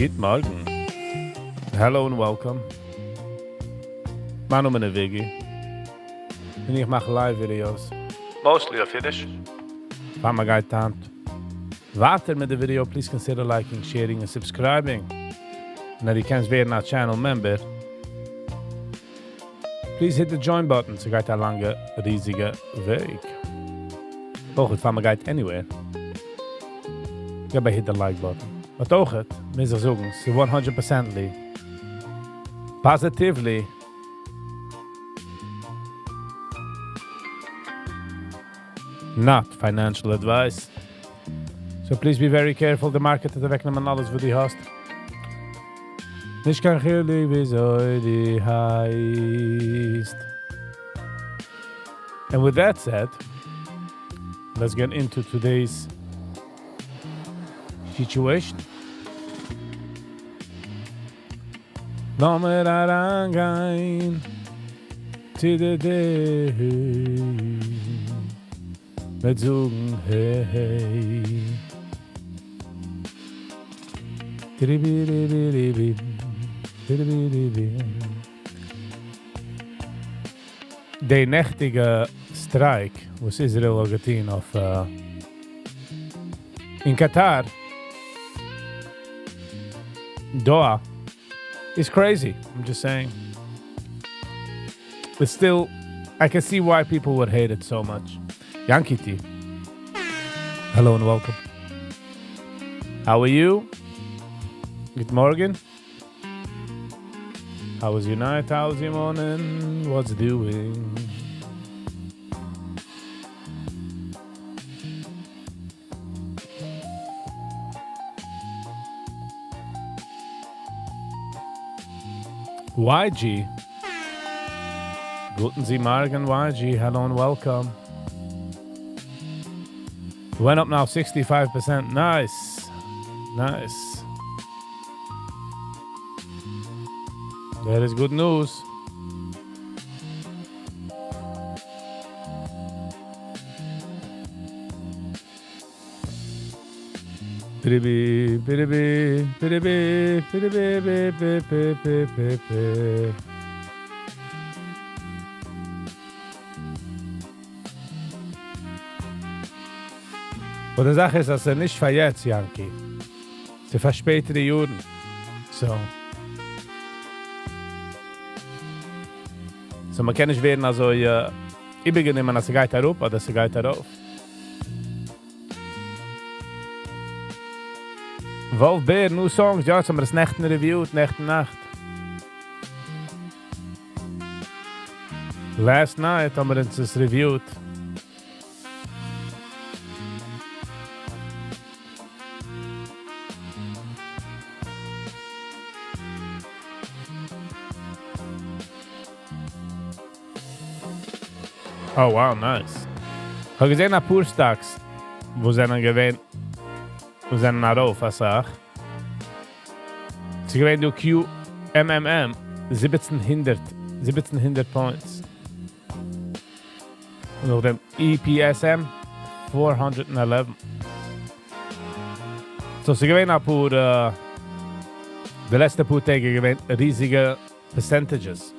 Good morning. Hello and welcome. Mein Name ist Viggy. Und ich mache Live-Videos. Mostly of Yiddish. If my guy tant. Water mit the video, please consider liking, sharing and subscribing. And if you can't be our channel member, please hit the join button so geht a lange, riesige Weg. Auch if my guy anywhere. Ja, hit the like button. But auch it, muss ich sagen, so 100%ly, positively, not financial advice. So please be very careful. The market at the wegnehmen alles, wo die hast. Nicht kein Chili, wieso die heißt. And with that said, let's get into today's situation. Lass mir da reingehen zu der Day mit sagen hey, hey. Der nächtige Streik, was Israel getan auf in Qatar, Doha, is crazy. I'm just saying. But still, I can see why people would hate it so much. Yankee T. Hello and welcome. How are you? Good morning. How was your night? How's your morning? What's doing? YG. Guten Sie Morgen, YG. Hello and welcome. Went up now 65%. Nice. Nice. That is good news. Piribi, piribi, piribi, piribi, piribi, piribi. Aber die Sache ist, dass nicht für jetzt, Yankee. Sie für spätere Jahren. So, man kann nicht werden, also übergenommen, dass sie geht da rup oder sie geht da rauf. Wolf Beer, new songs, ja, haben wir das Nächten reviewed, Nacht. Last night haben wir uns das reviewed. Oh wow, nice. Ich habe gesehen, ein paar Stacks, wo sie dann gewähnt, wo sie dann darauf, was sag. Sie gewähnt durch QMMM 1700 Points. Und auf dem EPSM 411. So, sie gewähnt ein paar, die letzten paar Tage gewähnt riesige Percentages.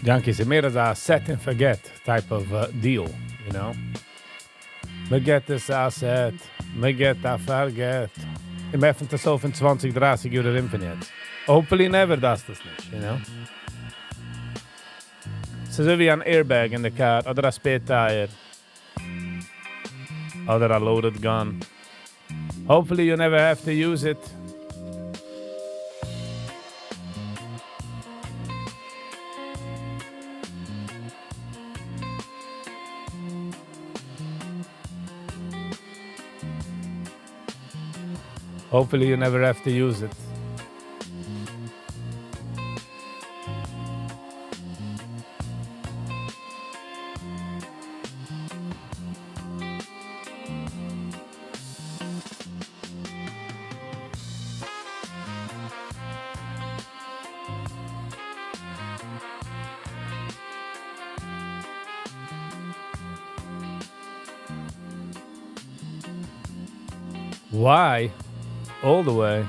Yankee, it's more as a set and forget type of deal, you know? We get this asset, we get that forget. Im öffnen das auf in 20, 30 Jahre Infinite. Hopefully never does das nicht, you know? So wie ein Airbag in der car, oder ein spare tire, oder a loaded gun. Hopefully you never have to use it. Hopefully you never have to use it. Why? All the way.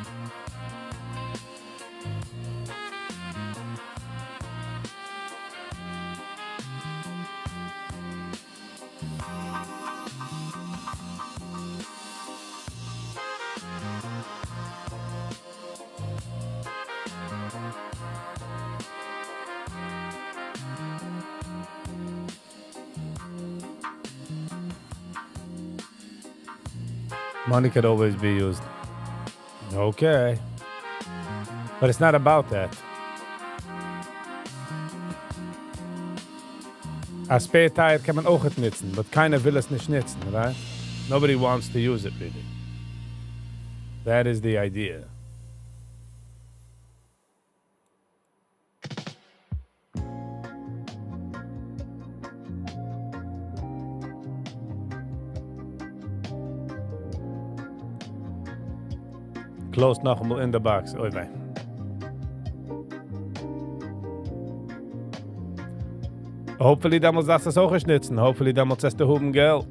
Money could always be used. Okay. But it's not about that. A spare tire kann man auch nutzen, but keiner will es nicht nutzen, right? Nobody wants to use it, really. That is the idea. Close nog eenmaal in the box. Oei, wei. Hopefully damals das es auch geschnitzen. Hopefully damals ist der Huben Geld.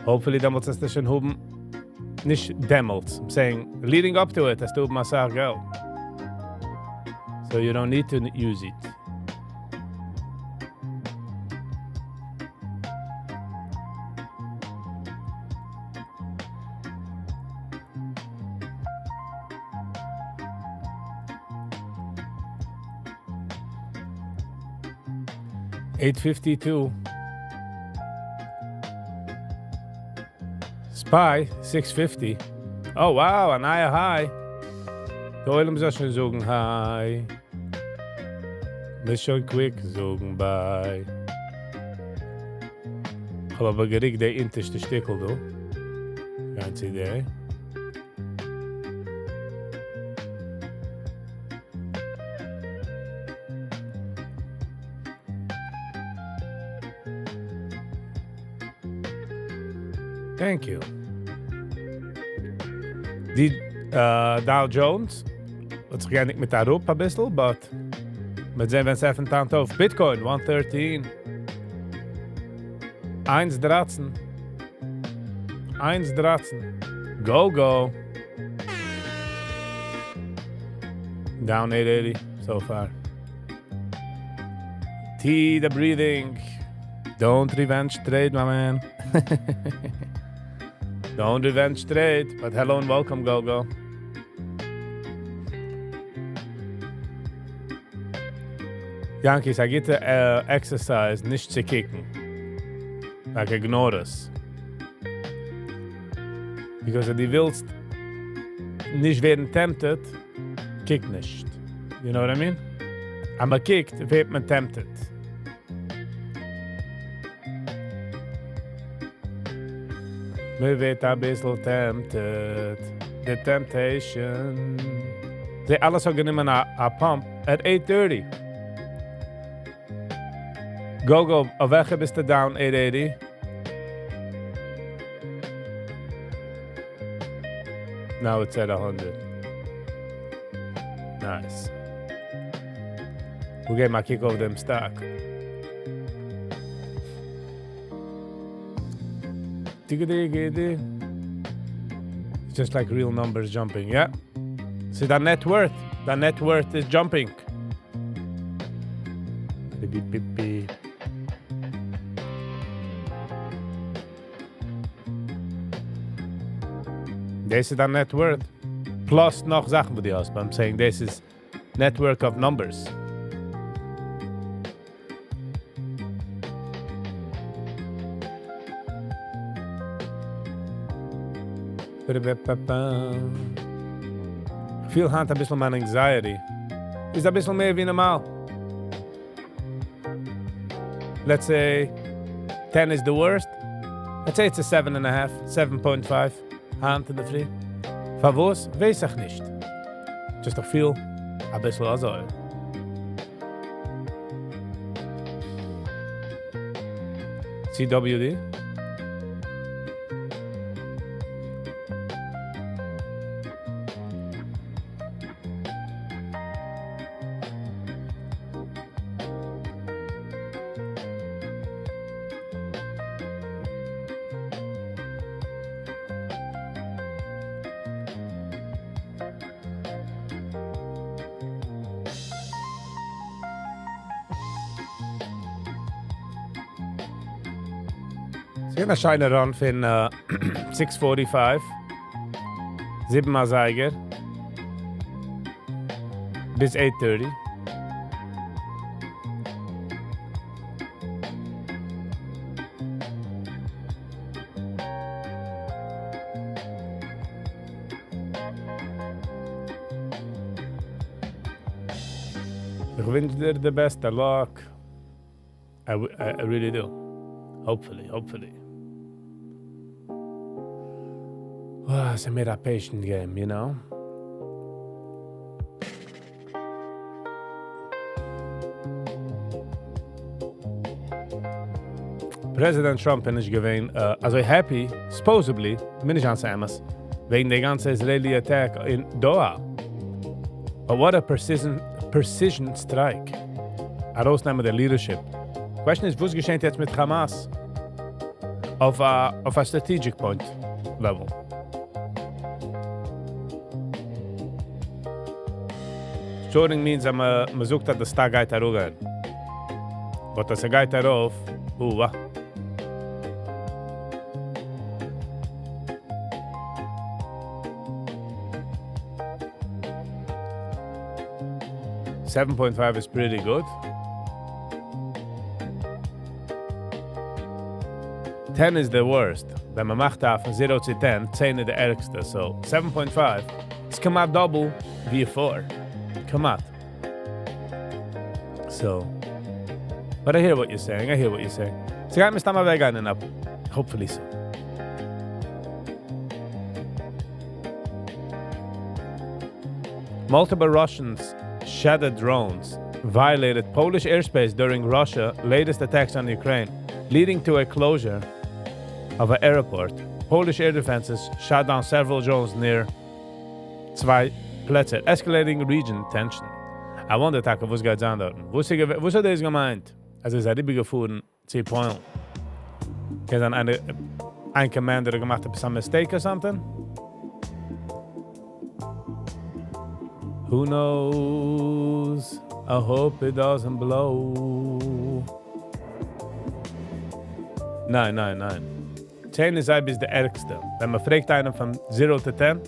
Hopefully damals ist der schon Huben nicht damals. I'm saying, leading up to it, ist der Huben Massar Geld. So you don't need to use it. $8.52. Spy, $6.50. Oh wow, a neue High. Die Oilem soll schon sagen Hi. Muss schon quick sagen Bye. Ich habe aber gericht der interste Stickel, du. Ganz Idee. Thank you. Die Dow Jones, wat zich eigenlijk met daarop een beetje, but met zijn we 7 auf Bitcoin, 113. 1,13. 1,13. Go, go. Down 880 so far. T, the breathing. Don't revenge trade, my man. Don't revenge trade, but hello and welcome, Go-Go. Yankees, I get the exercise nicht zu kicken. Like, ignore us. Because if du willst nicht werden tempted, kick nicht. You know what I mean? Aber kickt, wird man tempted. Me wird ein bisschen tempted. The temptation. They alles auch genommen a pump at 8:30. Go, auf welche bist du down 880? Now it's at 100. Nice. We'll get my kick over them stock. It's just like real numbers jumping, yeah? See that net worth? That net worth is jumping. Beep, beep, beep. This is that net worth. Plus nog Sachen für die aus. But I'm saying this is network of numbers. Viel hand ein bisschen meine anxiety. Ist ein bisschen mehr wie normal. Let's say 10 is the worst. Let's say it's a 7.5, 7.5. Hand in der Früh. Verwas, weiß ich nicht. Just doch viel, ein bisschen also. CWD. Sie haben einen scheinen Run von 6:45. 7 Seiger. Bis 8:30. Ich wünsche dir the best of luck. I really do. Hopefully. Well, it's a made a patient game, you know? President Trump is gewesen, also happy, supposedly, bin ich ansamas, wegen der ganzen Israeli attack in Doha. But what a precision strike. Herausnehmen der Leadership. Question is, was geschieht jetzt mit Hamas? Auf a strategic point level. Shorting means man sucht, dass das Tag geht darüber. But das geht darauf, wa? $7.5 is pretty good. 10 is the worst. Wenn man macht da von 0 to 10, 10 ist der ärgste. So 7.5 is come out double wie 4. Come out. So. But I hear what you're saying. So I'm still my vegan up. Hopefully so. Multiple Russians shattered drones violated Polish airspace during Russia's latest attacks on Ukraine, leading to a closure of an airport. Polish air defenses shot down several drones near zwei Plätze, escalating region tension. I wonder, Taka, was geht's an dort? Was hat das gemeint? Also ist er rüber gefahren, 10 Point. Ist dann ein Commander gemacht, hat some mistake or something? Who knows? I hope it doesn't blow. Nein. 10 ist bis der ärgste. Wenn man fragt einen von 0 to 10,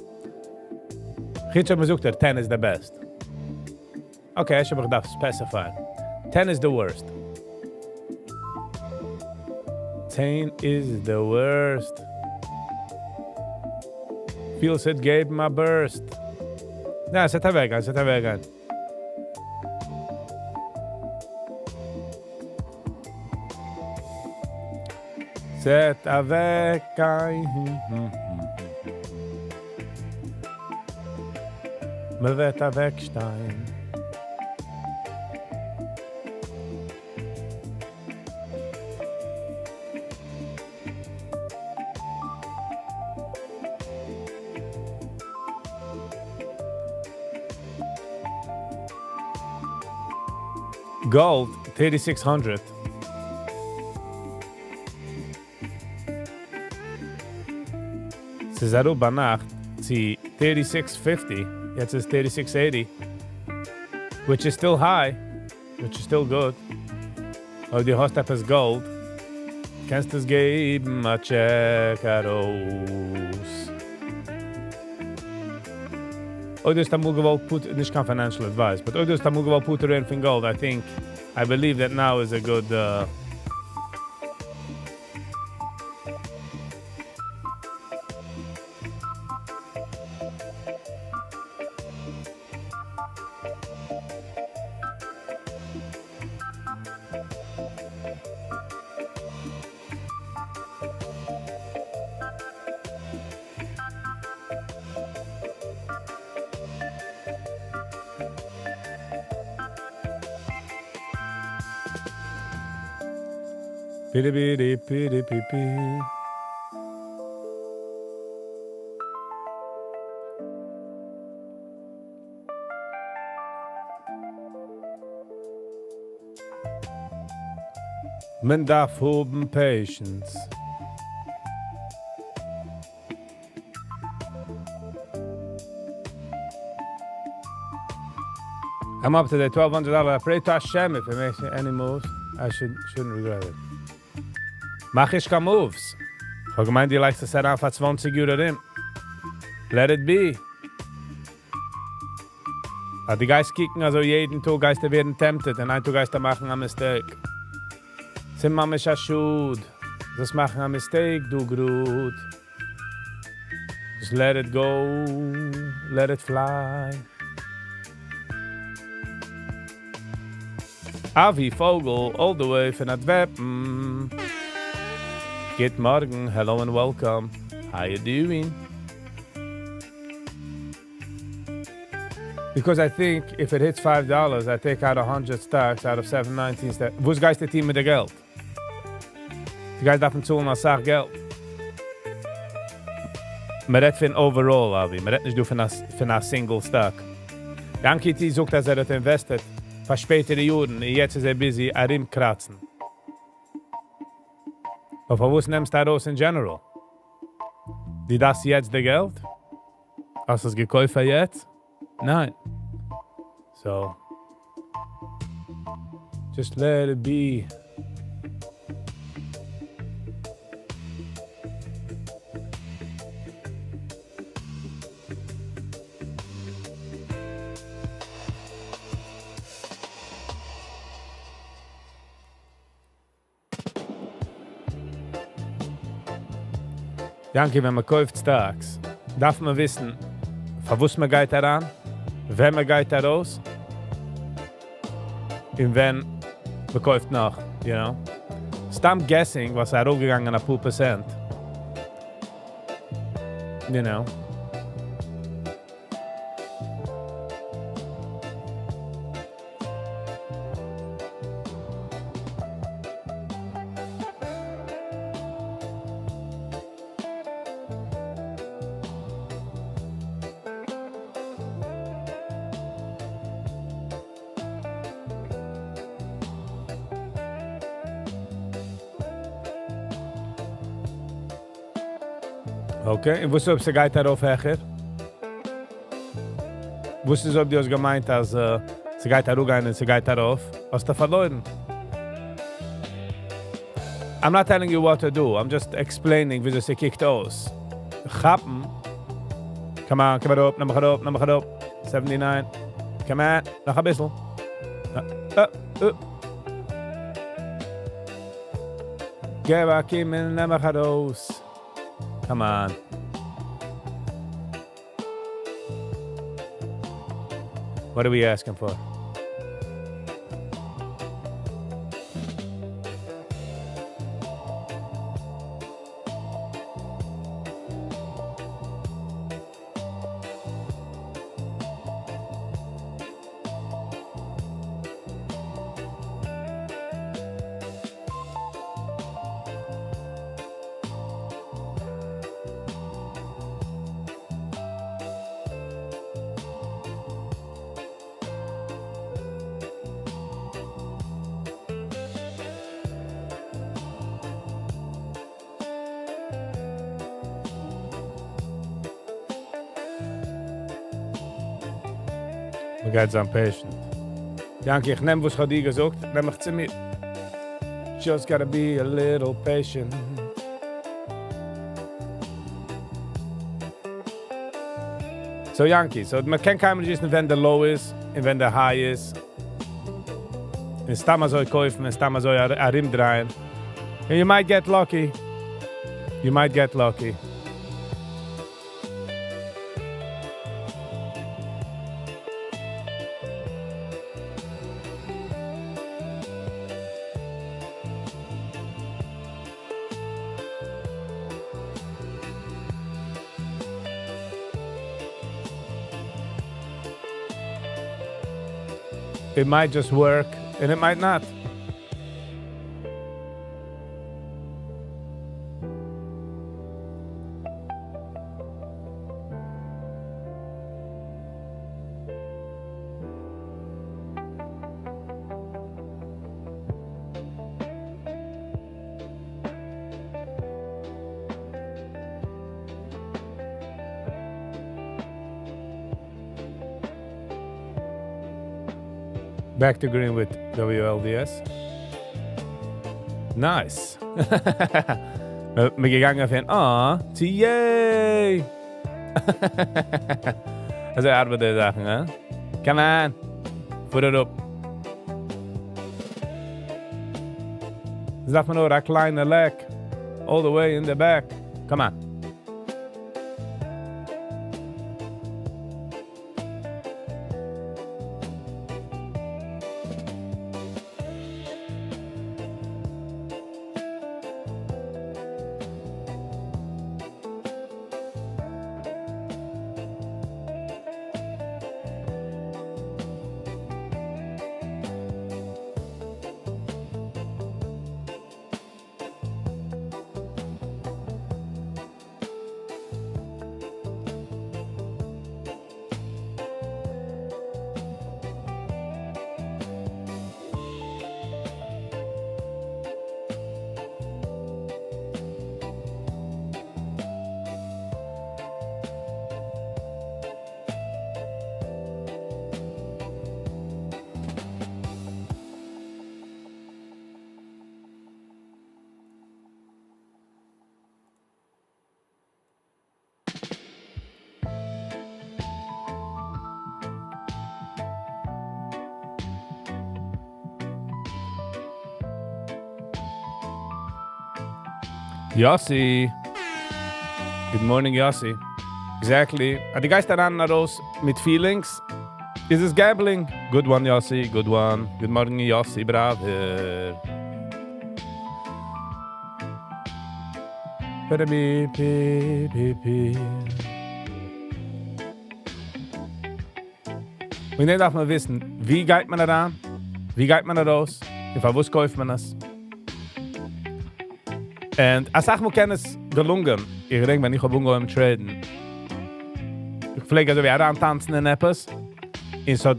geht schon, man sucht 10 is the best. Okay, ich habe gedacht, specify. 10 is the worst. 10 is the worst. Feels it gave my burst. Ja, zet er weg aan. Zet er weg aan. Me wird er wegstein. Gold, 3600. Es ist über Nacht, sie 3650, jetzt ist 3680, which is still high, which is still good. Aber du hast etwas Gold, kannst du es geben, a check aus. Oder ist Tamul gewollt put, nicht kein financial advice, but oder ist Tamul gewollt put in for gold, I believe that now is a good, Piri piri piri piri. Men darf haben Patience. I'm up to the $1,200. I pray to Hashem if it makes any moves. I shouldn't regret it. Mach ich keine moves. Ich habe gemeint, die likes to set out for 20 Euro rim. Let it be. Aber die Geist kicken, also jeden Tag Geister werden tempted und ein Tag Geister machen a mistake. Sim mamish ashud. Das machen a mistake, du grut. Just let it go, let it fly. Avi Vogel, all the way from Antwerpen. Good morning, hello and welcome. How you doing? Because I think if it hits $5, I take out 100 stacks out of 719 stacks. Wo ist Geist der Team mit der Geld? Die Geist darf zahlen als Sach Geld. Man redt von overall, Avi. Man redt nicht von einer Single Stack. Yankee T sagt, dass hat investet. Für spätere Jahren, jetzt ist busy, kratzen. Aber was nimmst du raus in general? Die das jetzt der Geld? Hast du es gekauft jetzt? Nein. So. Just let it be. Danke, wenn man kauft Stocks, darf man wissen, von was man geht daran, wer man geht da raus und wen man kauft noch, you know. Stamp guessing, was hochgegangen auf 2%. You know. Okay, und wusstest du, ob sie geht darauf hecher? Wusstest du, ob die uns gemeint, dass sie geht darauf gehen und sie geht darauf? Hast du verloren? I'm not telling you what to do, I'm just explaining, wie sie kickt aus. Chappen. Come on, komm mal rauf, nimm mal rauf. 79. Come on, noch ein bisschen. Geh back in, nimm mal raus. Come on. What are we asking for? We gaan zijn patient. Dank ik neem wat je gezegd, neem ik ze mee. Just gotta be a little patient. So Yankee, so man kann keinem just wenn der low is und wenn der high is. En sta maar zo kaufen, en sta maar zo rim draaien. And you might get lucky. You might get lucky. It might just work, and it might not. Back to green with WLDS. Nice. Wir gegangen von zu yay. Also arbeite Sachen, hè? Come on. Put it up. Sag mal nur, a kleine leg. All the way in the back. Come on. Yossi. Good morning, Yossi. Exactly. Are the guys that are raus mit feelings? Is this gambling? Good one, Yossi. Good one. Good morning, Yossi. Bravo. Beep, beep, beep, beep. Und dann darf man wissen, wie geht man da ran? Wie geht man da raus? Und von was kauft man das? Und als ich mir kennis gelungen, ich denke, wenn ich auf Bungo im Traden, ich pflege also wie tanzen in etwas, und so,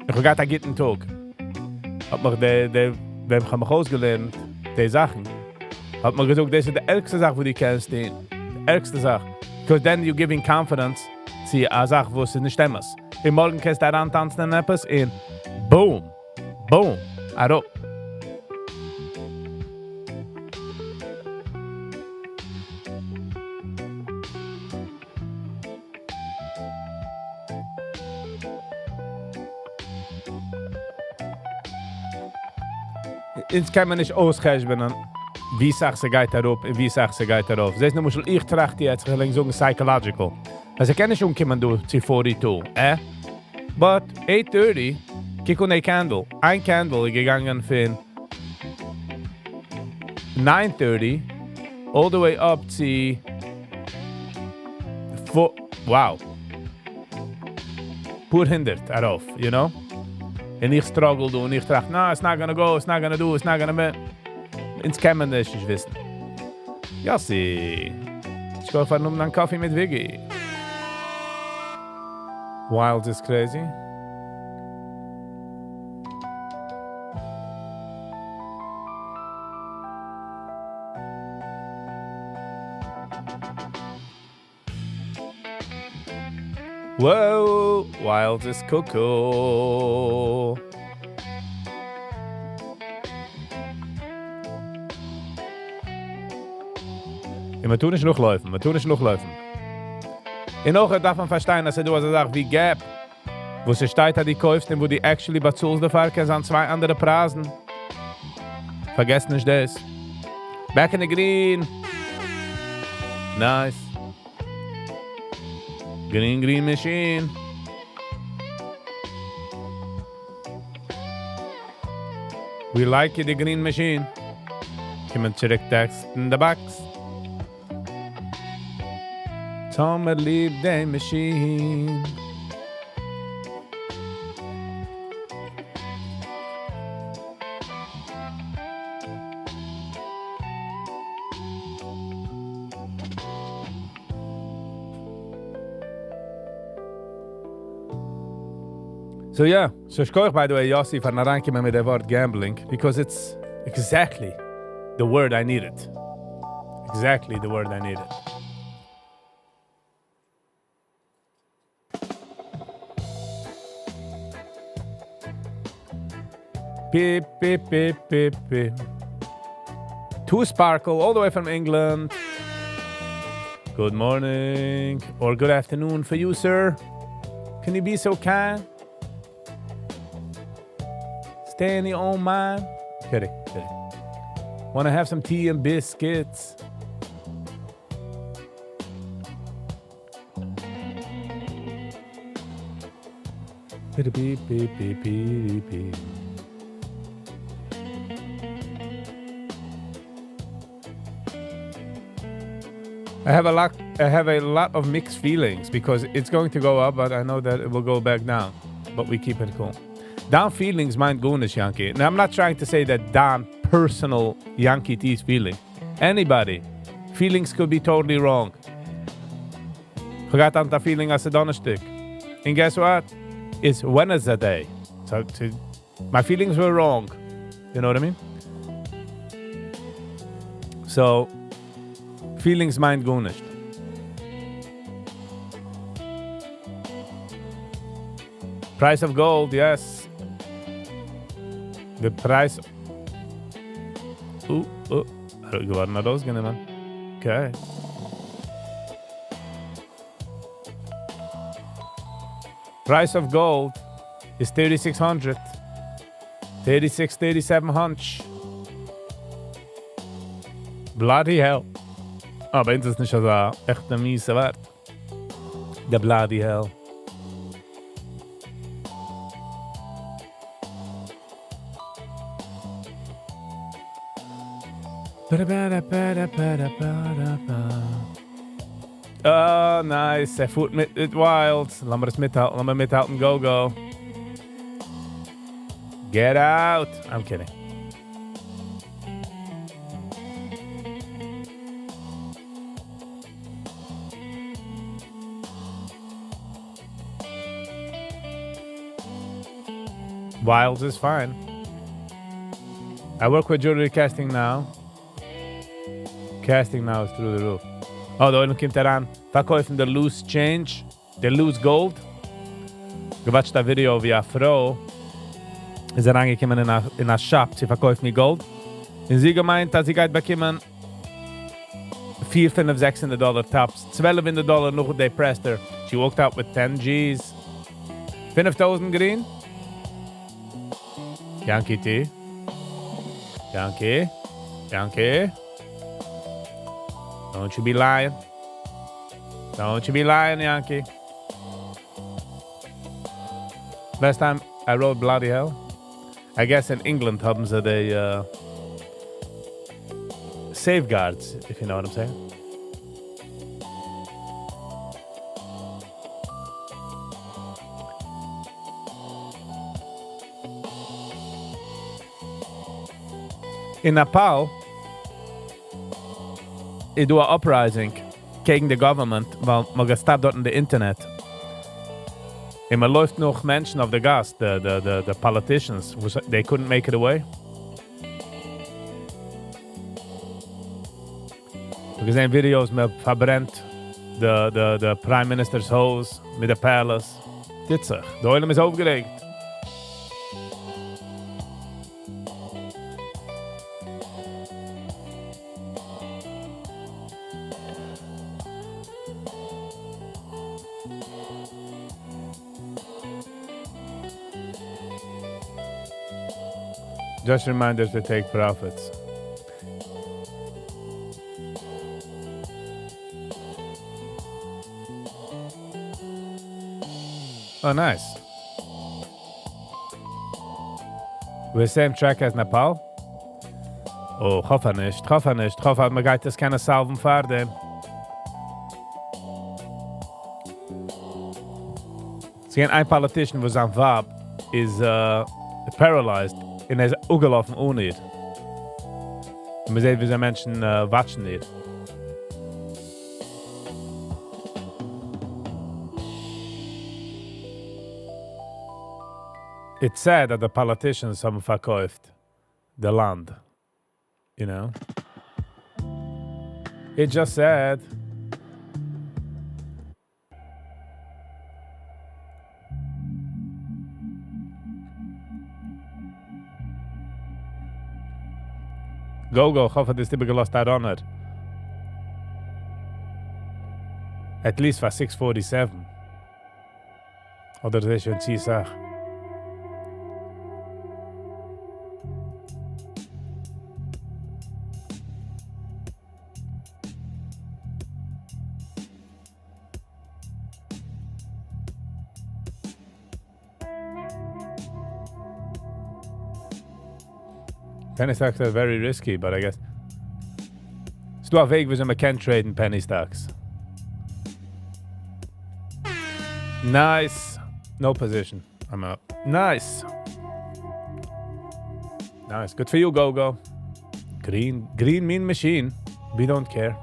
ich gehe da gitten Tag. Hab mir ich habe mich ausgelernt, die Sachen. Hab mir gesagt, das ist die ärgste Sache, wo du kennst, die ärgste Sache. Because then you giving confidence zu einer Sache, wo es nicht stimmt. Und morgen kannst du da tanzen in etwas, und boom, boom, aro. Jetzt kann man nicht ausrechnen, wie sagt sie geht darauf und wie sagt sie geht darauf. Das ist nämlich, ich trachte jetzt so psychological. Also ich kann nicht umkommen durch zu 42, But 8:30, kick on a candle. Ein Candle gegangen von 9:30 all the way up to wow. Pur hindert darauf, you know? Und ich struggled und ich dachte, no, it's not gonna go, it's not gonna do, it's not gonna be. Ins kämen das nicht wissen. Yossi. Ich gehe fahren einen Kaffee mit Viggy. Wild is crazy. Whoa, wild is cocoa. Ja, wir tun nicht noch laufen, Und auch darf man verstehen, dass du also sagst, wie Gap, wo sie steht, dass die kaufst und wo die actually bezahlst dafür, kannst an zwei andere Preisen. Vergesst nicht das. Back in the green. Nice. Green machine. We like the green machine. Kommen zurück text in the box. Tomer liebt die machine. So yeah, so ich koche by the way, Yossi, von reinkommen mit dem Wort gambling, because it's exactly the word I needed. Exactly the word I needed. Beep, beep, beep, beep, beep. To Sparkle, all the way from England. Good morning or good afternoon for you, sir. Can you be so kind? Stay in your own mind. Kidding. Want to have some tea and biscuits? Beep, beep, beep, beep, beep, beep. I have a lot of mixed feelings because it's going to go up, but I know that it will go back down. But we keep it cool. Down feelings mind goonish, Yankee. Now I'm not trying to say that down personal Yankee T's feeling. Anybody. Feelings could be totally wrong. Forgot anta feeling as a donnerstick. And guess what? It's Wednesday. So my feelings were wrong. You know what I mean? So feelings mind goonish. Price of gold, yes. The price. Har du varit those gonna man? Okay. Price of gold is 3,600. 36, 3,700. Bloody hell. Aber ist das nicht so echt ein mieser Wert? Der bloody hell. Oh, nice. Er fuhrt mit Wild. Lass mal das mithalten. Go. Get out. I'm kidding. Wilds is fine. I work with jewelry casting now. Casting now is through the roof. Oh, da oben kommt an. Verkaufen der loose change. Der loose gold. Gewatcht das Video wie eine Frau ist reingekommen in a shop. Sie verkauft mir Gold. Und sie gemeint, dass sie geht bekommen $400, $500, $600 tops. $1,200 noch they pressed her. She walked out with 10 G's. 5,000 green. Yankee T. Yankee. Don't you be lying. Yankee. Last time I wrote bloody hell. I guess in England haben sie the safeguards, if you know what I'm saying. In Nepal, ich do a uprising gegen the government, weil man gestoppt dort in the Internet. Und man läuft noch Menschen auf der Gas, the politicians, they couldn't make it away. Wir gesehen Videos, man verbrennt the Prime Minister's Haus mit der Palace. Dit sich. Der Oilem ist aufgeregt. Just reminders to take profits. Oh, nice. We're same track as Nepal? Oh, hoffe nicht. Man geht das keine Salven fahren. Es gibt ein Politician, wo sein Vab is paralyzed. Und er ist ungelaufen ohne ihn. Und wir sehen, wie so Menschen watschen ihn. It's sad that the politicians haben verkauft the land. You know? It's just sad. Go, ich hoffe, das ist gelost da runter. At least for 647. Oder das ist schon ziemlich sach. Penny stocks are very risky, but I guess. It's too vague with them can trade in penny stocks. Nice. No position. I'm up. Nice. Nice. Good for you, Go. Green mean machine. We don't care.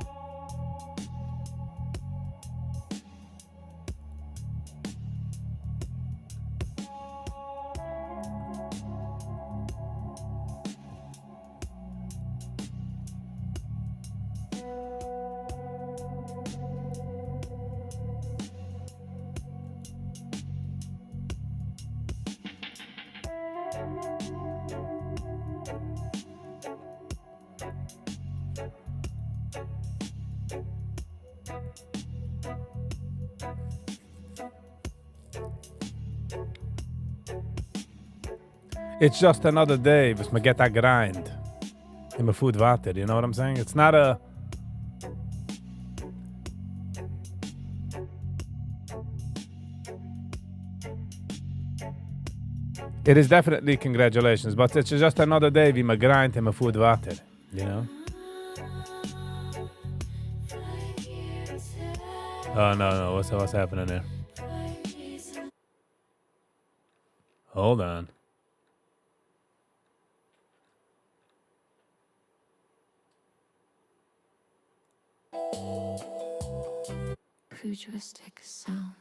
It's just another day was me get that grind in my food water, you know what I'm saying? It's not a... It is definitely congratulations, but it's just another day with my grind in my food water, you know? Oh, no, what's happening there? Hold on. Futuristic sound.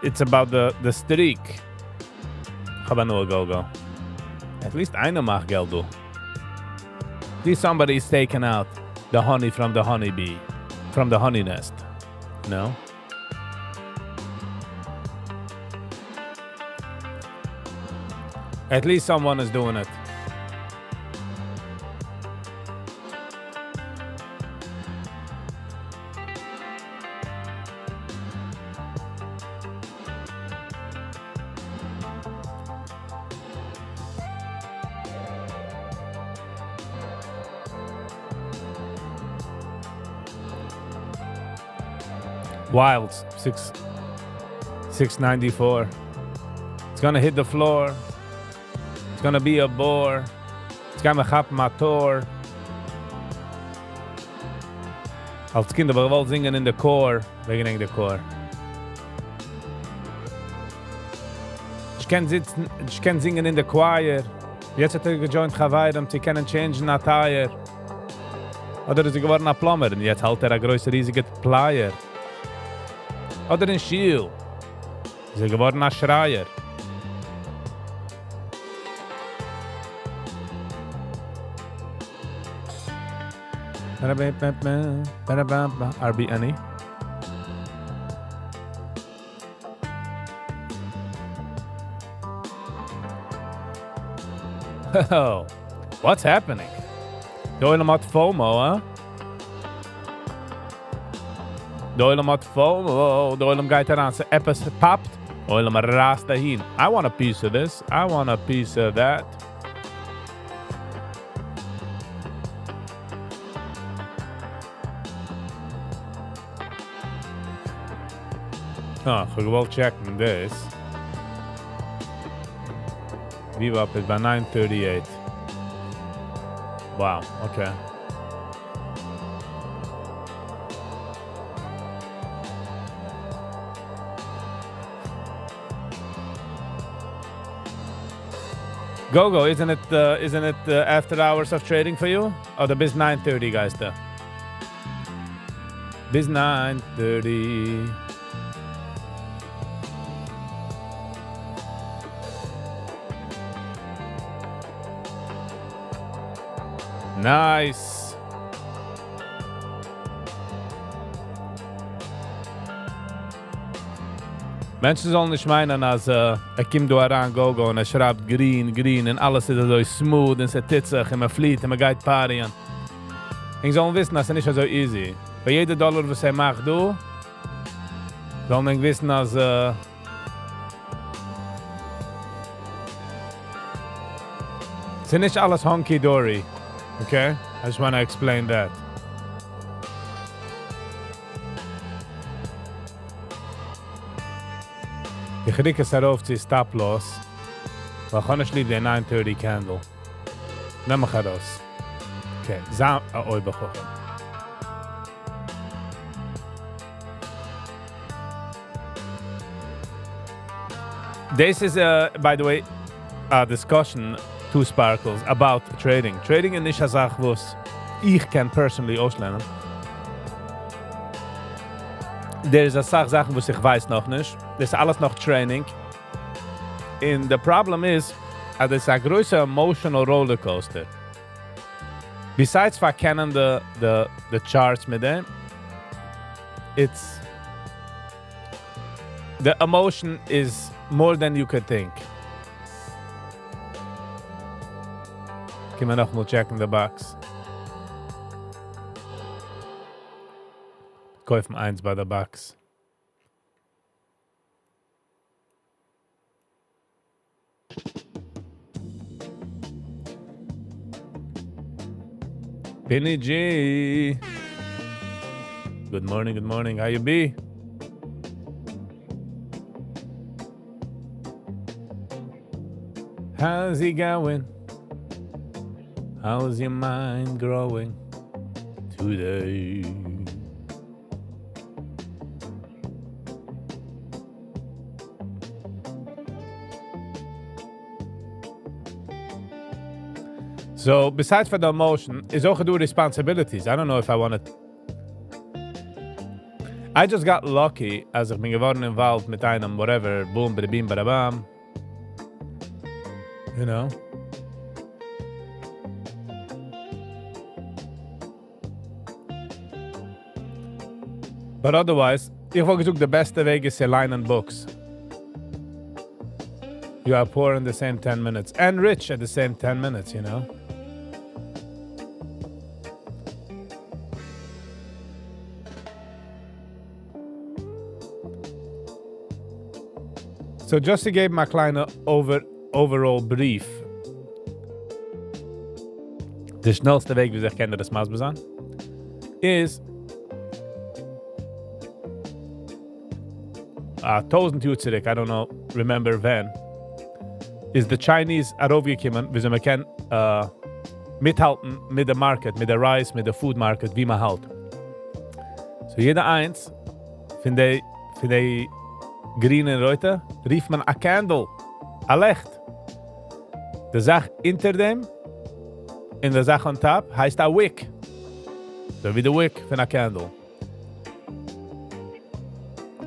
It's about the streak. Chabanu go. At least einer macht Geld, du. At least somebody's taken out the honey from the honeybee, from the honey nest. No? At least someone is doing it. Wilds, 694. It's gonna hit the floor. It's gonna be a bore. It's gonna chap mator. Als Kinder, wir wollen singen in der Chor. Wegen der Chor. Ich kann singen in der Choir. Jetzt hat gejoint Hawaii, sie können change in Attire. Oder ist geworden ein Plumber und jetzt halt ein größer riesiger Plier. Oder in Schiel. Ist geworden ein Schreier. RB Annie. Oh, what's happening? Doilem hat FOMO, huh? Doilem hat FOMO. Doilem geht daran, so etwas pappt. Doilem rast dahin. I want a piece of this. I want a piece of that. Oh, we will check this. VWAP is by 938. Wow, okay. Go, isn't it after hours of trading for you? Or the biz 9:30 guys there? Biz 9:30. Nice. Menschen sollen nicht meinen, als kommt da ran, go, und schreibt green, und alles ist so smooth, und es ist titzig, und man flieht, und man geht parien. Ich soll wissen, dass es nicht so easy. Bei jedem Dollar, was macht, du, soll man wissen, dass es ist nicht alles honky-dory. Okay? I just want to explain that. Ich rieche es darauf zu Stop-Loss, weil ich kann nicht lieb den 930 Candle. Nimm mich heraus. Okay, oi, bekochen. This is, by the way, a discussion, two sparkles, about trading. Trading is nicht eine Sache, was ich kann personally auslernen. There is a Sache, was ich weiß noch nicht. Das ist alles noch Training. And the problem is, that it's a größer emotional rollercoaster. Besides verkennen the charts mit dem, it's the emotion is more than you could think. Können wir noch mal checken the box. Kaufen eins bei der Box. Penny G. Good morning. How you be? How's he going? How's your mind growing today? So, besides for the emotion, is also do responsibilities. I don't know if I want to... I just got lucky as ich bin geworden involved mit einem whatever, boom, bada bim, bada bam. You know? But otherwise, ich wollte gesagt, the beste Weg ist lernen books. You are poor in the same 10 minutes and rich at the same 10 minutes, you know? So just to give my kleine overall brief. Der schnellste Weg, wie sich kennen, das Maß besan, is 1000 Jahre zurück, I don't know, remember when, is the Chinese aufgekommen, wie sie man kann mithalten mit der Market, mit der Rice, mit der Food Market, wie man halt. So jeder eins von die grünen Leute rief man a candle, a Licht. Die Sache hinter dem, in der Sache on top, heißt a wick. So wie der wick von a candle.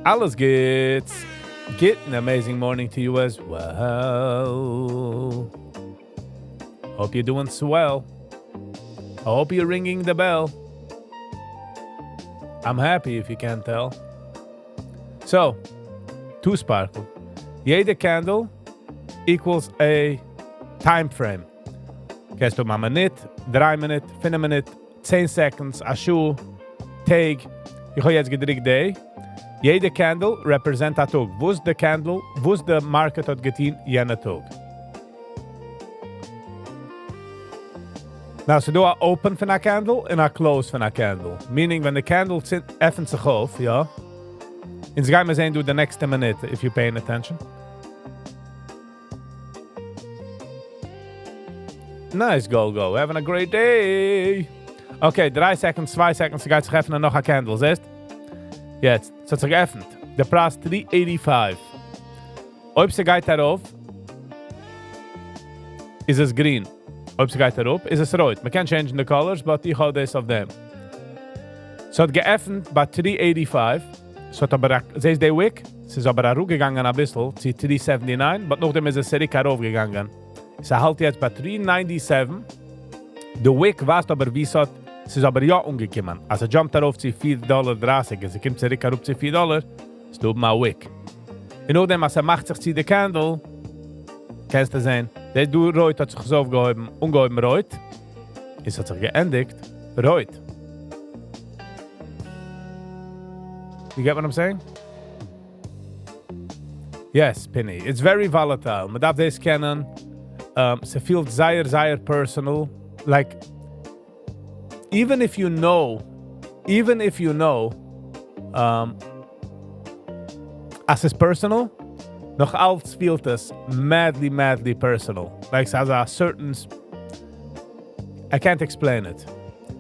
Alles geht's. Get an amazing morning to you as well. Hope you're doing swell. I hope you're ringing the bell. I'm happy if you can't tell. So, two sparkle. Jede candle equals a time frame. Kannst du mal Minute, 3 Minuten, 5 Minuten, 10 seconds, a Schuh, Tag. Ich habe jetzt gedrückt day. Jede candle represent a Tag. Wo ist der Candle, wo ist der Market hat getan, jene Tag. Now, so do a open von a candle and a close von a candle. Meaning, when the candle öffnet sich auf, ja, ins gaan we zijn do the next minute, if you're paying attention. Nice, go. Having a great day. Okay, 3 seconds, 2 seconds, gaat zich öffnen noch a candle, siehst? Jetzt, es hat sich geöffnet. Der Preis 385. Ob sie geht darauf, ist es green. Ob sie geht darauf, ist es rot. Man kann change the colors, but ich hau das auf dem. So hat geöffnet bei 385. So hat aber, siehst du wick? Es ist aber hochgegangen ein bisschen, zu 379, aber nachdem ist es zurück heraufgegangen. Es halt jetzt bei 397. Der Wick weißt aber, wie es ist aber ja umgekommen. Also jumpt darauf zu $4.30, also kommt zurück auf zu $4, ist oben ein Wick. Und nachdem, als macht sich zu der Candle, kannst du sehen, der du Reut hat sich so aufgehoben, ungehoben Reut, ist hat sich geendigt, Reut. You get what I'm saying? Yes, Penny. It's very volatile. Man darf das kennen. Se feels sehr personal. Like, even if you know, as it's personal, noch alles feels es madly personal. Like, it has a certain, I can't explain it.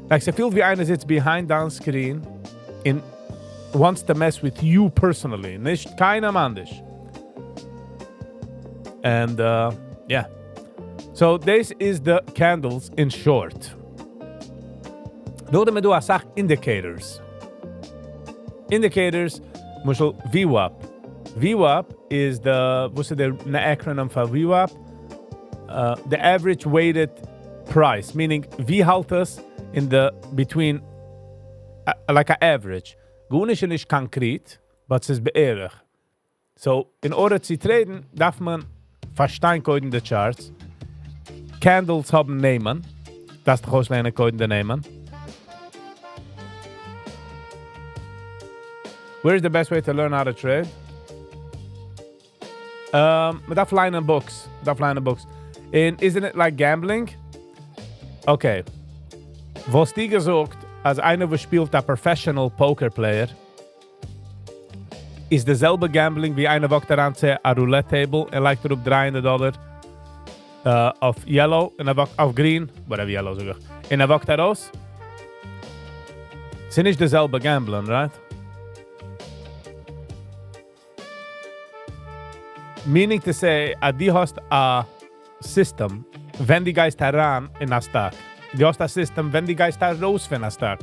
Like, se feels wie einer sitzt behind the screen and wants to mess with you personally. Nicht keinem anders. And, yeah. So, this is the candles in short. Dode me do a sach indicators. Indicators, mushel VWAP. VWAP is what's the acronym for VWAP? The average weighted price, meaning wie halt es in the between, like an average. Gunisch nicht konkret, but es ist beirrig. So, in order zu traden, darf man verstehen in the charts. Candles haben nehmen. Das ist die Ausleine in nehmen. Where's the best way to learn how to trade? Man darf line books. And isn't it like gambling? Okay. Was die gesagt, als einer, der spielt, ein professional poker player, ist derselbe gambling wie einer, der daran zählt, ein Roulette-Table, legt auf $300 auf yellow, und auf green, whatever yellow sogar. Und wacht raus. Sind nicht derselbe gambling, right? Meaning to say, die hast a system, wenn die Geist heran in a Stock. Die hast a system, wenn die Geist raus von a Stock.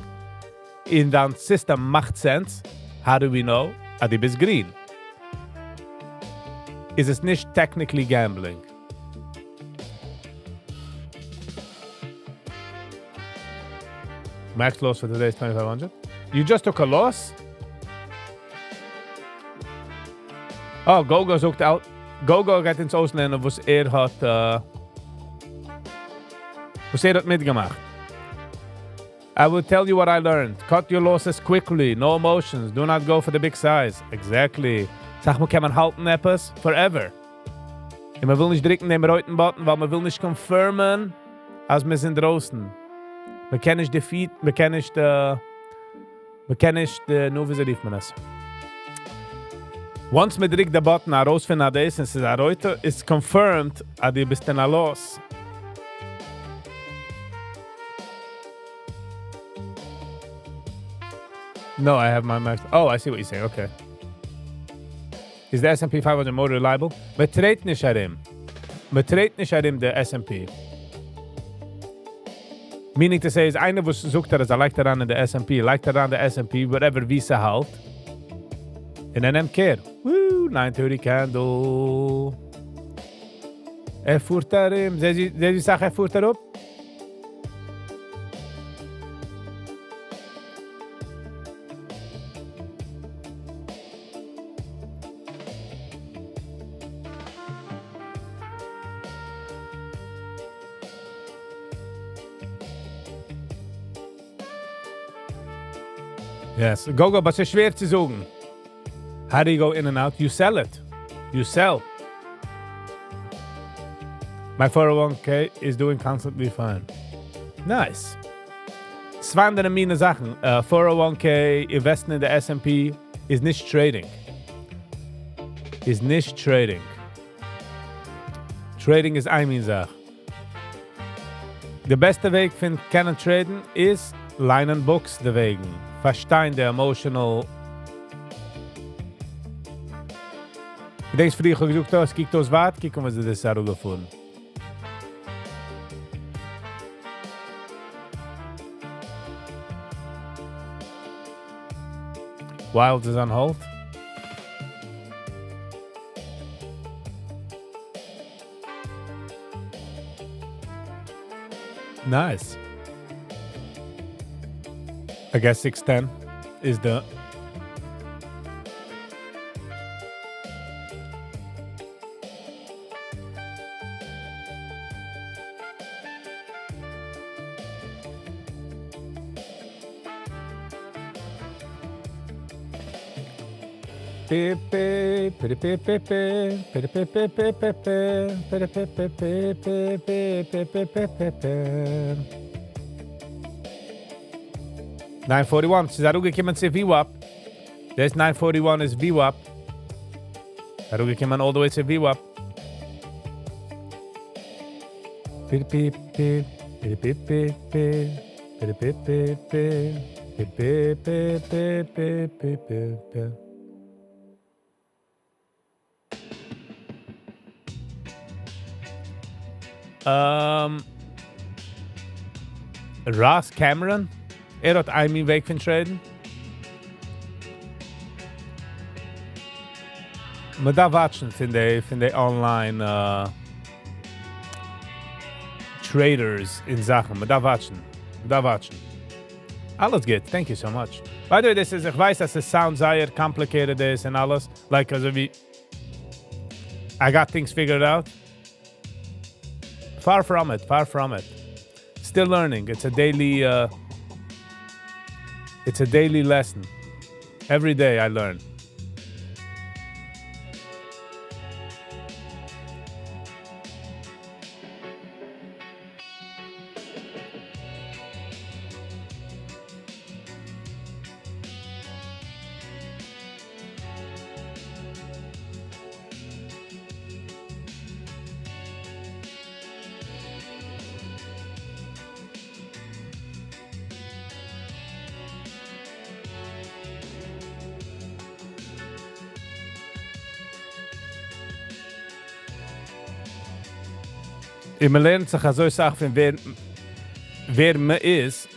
In dein System macht Sense. How do we know? Die bist green. Is es nicht technically gambling? Max loss for today is 2,500. You just took a loss? Oh, Gogo zoekt out. Gogo gaat ins Ausländer, was hat, was hat mitgemacht. I will tell you what I learned. Cut your losses quickly. No emotions. Do not go for the big size. Exactly. Sag mal, kann man halten etwas? Forever. Und man will nicht drücken den roten Button, weil man will nicht confirmen, als wir sind draußen. Man kann nicht defeat, man kann nicht, nur wie rief man das? Once man drückt den Button herausfinden, das ist heute, ist confirmed, dass du bist dann los. No, I have my max. Oh, I see what you're saying. Okay. Is the S&P 500 more reliable? Man trägt nicht an ihm. Der S&P. Meaning to say, is einer, was sucht leicht daran in der S&P, der S&P, whatever Visa halt. And then I'm care. Woo, 930 candle. Fuhrt darin. Seht ihr die Sache, fuhrt darauf? Yes. Go, but it's schwer zu sagen. How do you go in and out? You sell it. You sell. My 401k is doing constantly fine. Nice. Zwei andere meine Sachen. 401k, investen in der S&P ist nicht trading. Trading ist eine Sache. Der beste Weg für kennen traden ist line and books der Wegen. Verstehen der emotional. Ich denke, früher habe ich gesagt, kiek das Wart, kiek was das Saru gefunden. Wild is on hold. Nice. I guess 610 is the... Pepe, 941. Ze daar ook gekomen to VWAP. This 941 is VWAP. Daar ook gekomen all the way to VWAP. Ross Cameron. Had een week van traden. Maar daar watchen van de online traders in Sachen. Maar daar watchen. Alles good. Thank you so much. By the way, this is, ich weiß, dass es sound sehr complicated is and alles. Like, also wie, I got things figured out. Far from it. Still learning. It's a daily lesson. Every day I learn. Ich lernt sich also Sachen von wer man ist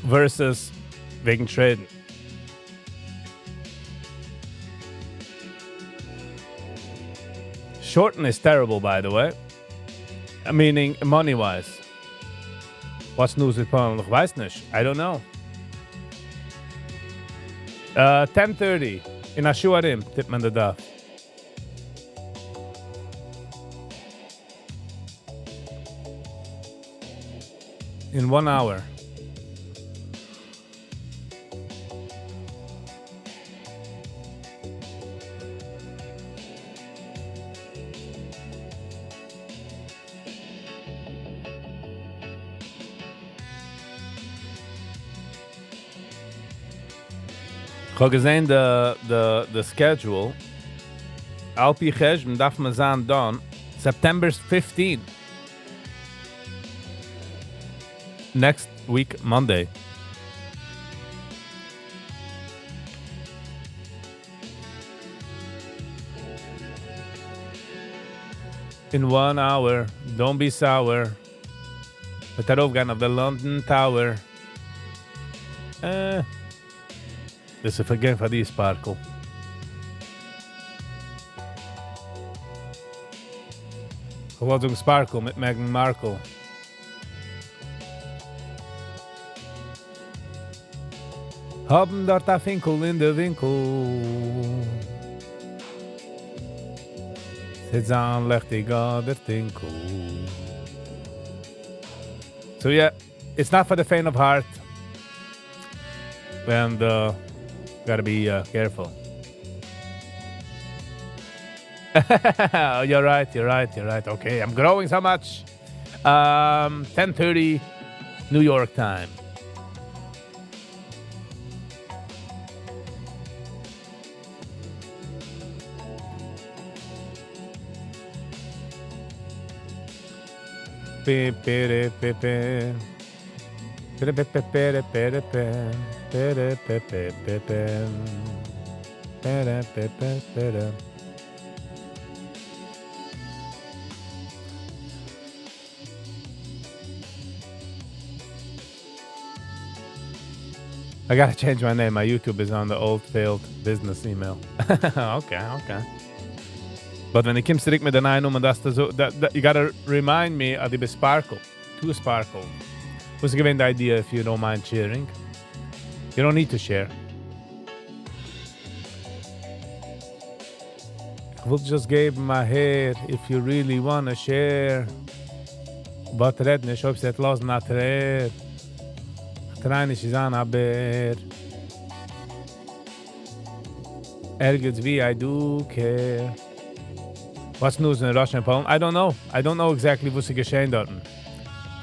versus wegen Traden. Shorting is terrible, by the way. Meaning money-wise. What's news with Paul? Ich weiß nicht. I don't know. 10:30 in Ashuarim tippt man da Daf. In 1 hour. Ich habe gesehen, the schedule. Alpi Cheshm darf man sagen, dann September 15. Next week, Monday. In 1 hour, don't be sour. With that overgang of the London Tower. This is again for the sparkle. Gewoon zo'n sparkle met Meghan Markle. Haben dort a Finkel in de winkel. Zit aan, legt die de tinkel. So yeah, it's not for the faint of heart. And gotta be careful. You're right. Okay, I'm growing so much. 10:30 New York time. I gotta change my name. My YouTube is on the old failed business email. Okay. But when it comes to mit der neuen Nummer, you gotta remind me of the sparkle. To sparkle. Was given the idea if you don't mind sharing. You don't need to share. We'll just give my hair if you really wanna share. But red nicht, ob es los na trer. Treinisch is an aber. Ergens wie I do care. What's news in Russia and Poland? I don't know. I don't know exactly, was sie geschehen dort.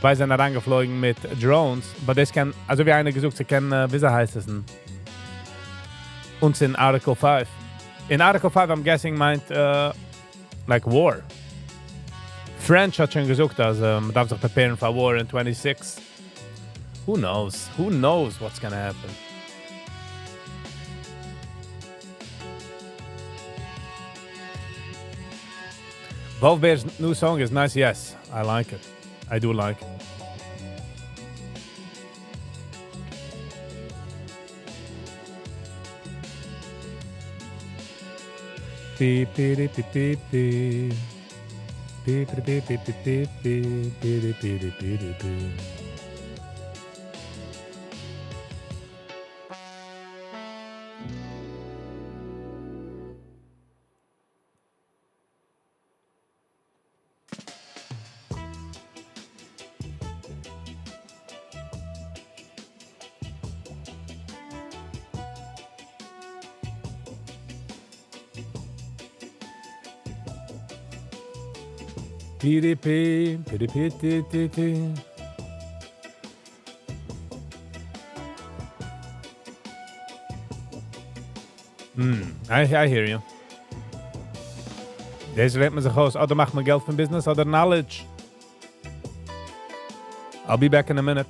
Weil sie sind herangeflogen mit Drones, aber das kann, also wie einer gesucht, sie kennen, wie heißt es denn? Uns in Article 5. In Article 5, I'm guessing, meint, like war. French hat schon gesucht, also man darf sich preparen for war in 26. Who knows? Who knows what's gonna happen? Wolf Bear's new song is nice, yes. I like it. I do like it. Beep, beep, beep, beep, beep. Beep, beep, beep, beep, beep, beep, beep, beep, beep, beep. PDP, PDP. I hear you. Deze redt me zich aus. Oder macht man Geld von Business oder Knowledge. I'll be back in a minute.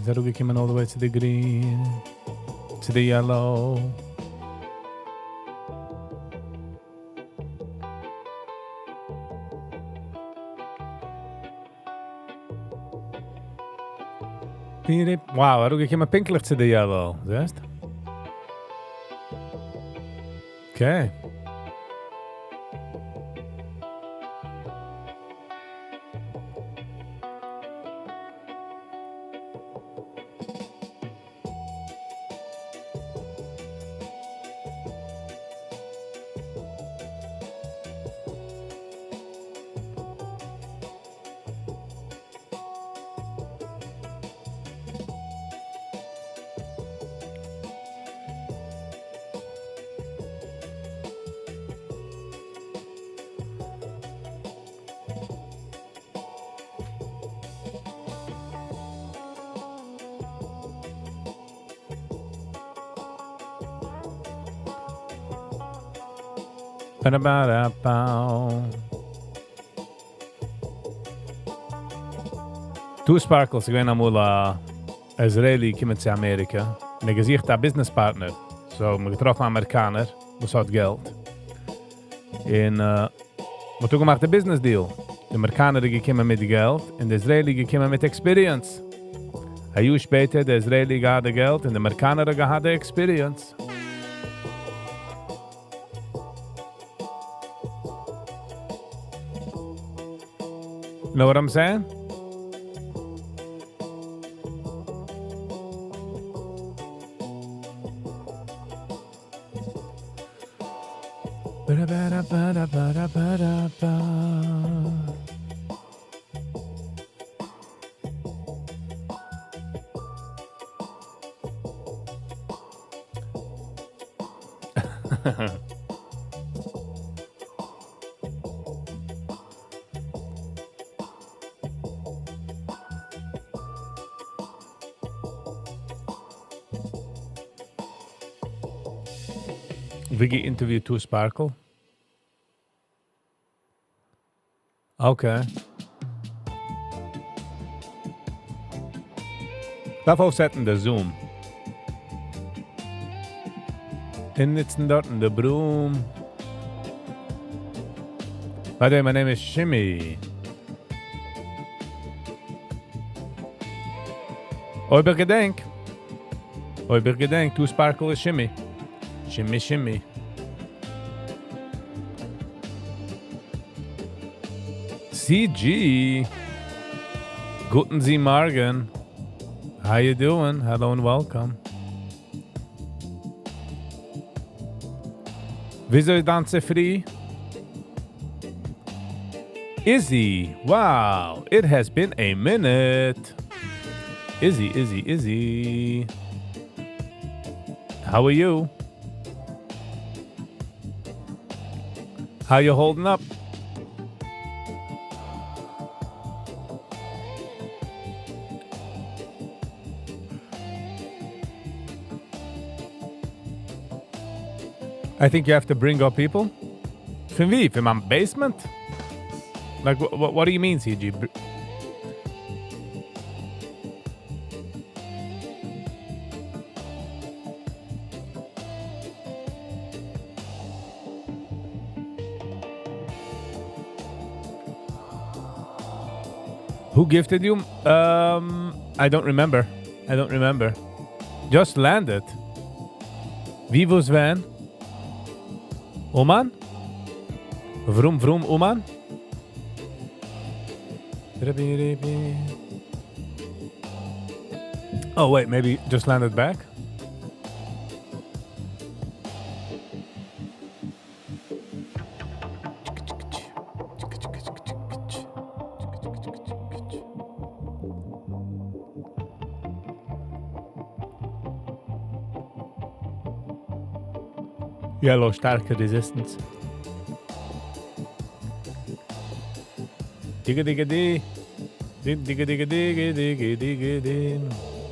That'll be coming all the way to the green, to the yellow. Wow, that'll be coming pinklich to the yellow. Just okay. Two Sparkles, ich bin einmal Israeli, kommen zu Amerika. Und ich sehe einen Businesspartner. So, wir getroffen einen Amerikaner, was hat Geld. Und wir haben gemacht einen Business Deal. Der Amerikaner gekommen mit Geld und der Israeli gekommen mit Experience. Ein Jahr später, der Israeli hatte Geld und der Amerikaner hatte Experience. Know what I'm saying? Viggy interviewed Two Sparkle. Okay. Darf aufsetzen der Zoom. Innitzen dort in der Broom. By the way, my name is Shimmy. Oiber Gedenk, Two Sparkle is Shimmy. Shimmy, shimmy. CG. Guten Sie Morgen. How you doing? Hello and welcome. Wieso ist Danze free? Izzy. Wow. It has been a minute. Izzy. How are you? How you holding up? I think you have to bring up people. From wie? From my basement? Like, what do you mean, CG? Who gifted you? I don't remember. Just landed. Vivos van. Oman? Vroom, Oman? Oh, wait, maybe just landed back? Yellow, starke Resistance. Digga.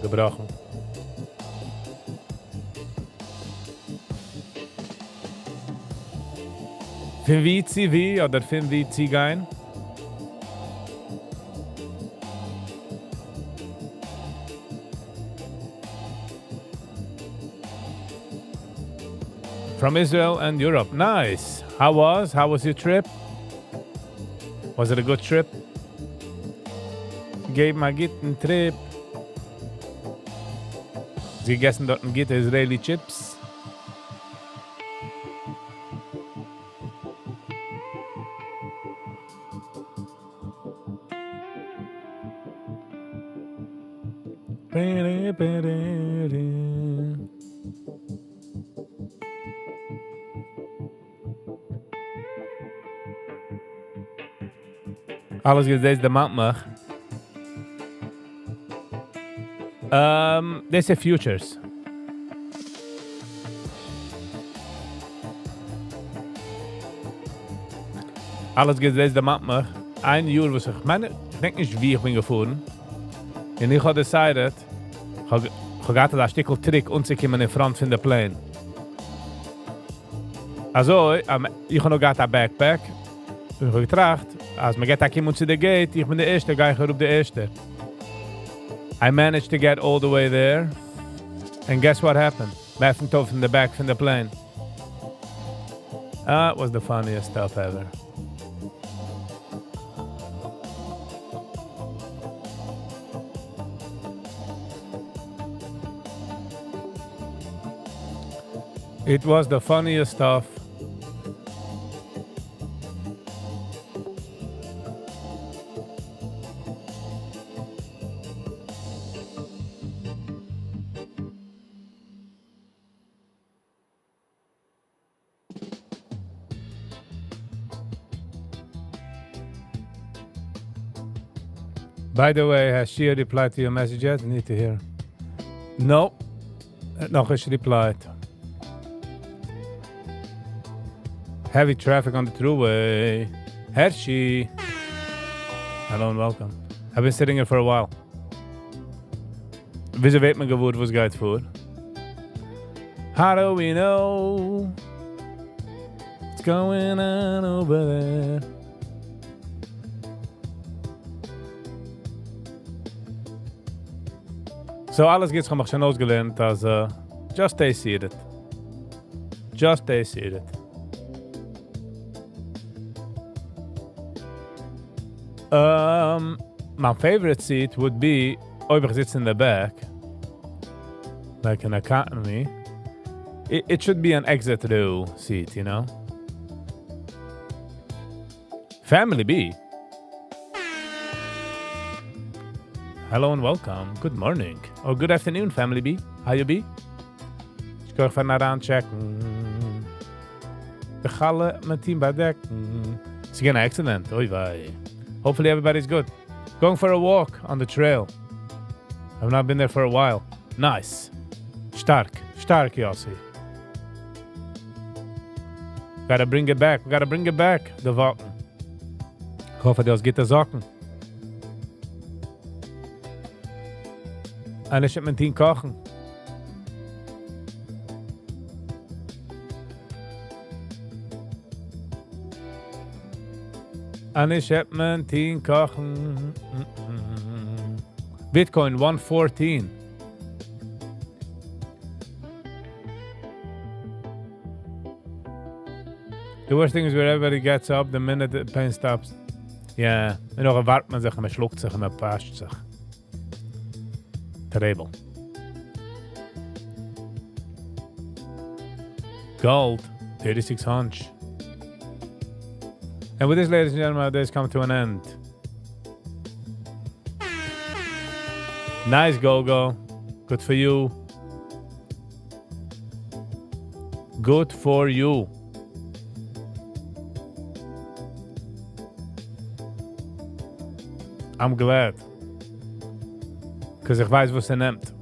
Gebrochen. Fin wie CV oder fin wie Zigein? From Israel and Europe. Nice. How was your trip? Was it a good trip? Gave my gitten Trip. Sie gegessen dort ein Gitter Israeli Chips. Alles gezegd de maand mag. Deze futures. Alles gezegd de maand mag. Ein Jahr was ich meine, ich denke nicht wie ich bin gefahren. Und ich habe decided, ich habe das Stückchen Trick und sie kommen in Front von der Plane. Also, ich habe noch gehabt ein Backpack. Ich habe getracht, als man geht jemand zu der Gate, ich bin der Erste, gehe ich auf der Erste. I managed to get all the way there. And guess what happened? Man fängt auf in the back from the plane. It was the funniest stuff ever. It was the funniest stuff. By the way, has she replied to your message yet? I need to hear. No. Nog eens replied. Heavy traffic on the throughway. Hershey. Hello and welcome. I've been sitting here for a while. Wieso weet man geworden, was geht vor? How do we know what's going on over there? So alles geht's schon schon ausgelernt, als just stay seated. Just stay seated. My favorite seat would be over sits in the back, like an economy. It should be an exit row seat, you know. Family B. Hello and welcome. Good morning. Or good afternoon, Family B. How you be? Ich kann even naar aanchecken. De galle met team bij dek. It's again an accident. Oei vei. Hopefully everybody's good. Going for a walk on the trail. I've not been there for a while. Nice. Stark. Stark, Yossi. Gotta bring it back. We gotta bring it back. De Wakken. Ich hoffe, das geht der Socken. En ich mit Team kochen. En ich mit Team kochen. Bitcoin 114. The worst thing is where everybody gets up the minute the pain stops. Ja, en nog erwartet man sich, man schluckt sich und man passt sich. Terrible. Gold, 36 hunch. And with this, ladies and gentlemen, our days come to an end. Nice, Go-Go. Good for you. Good for you. I'm glad. Because ich weiß, was nimmt.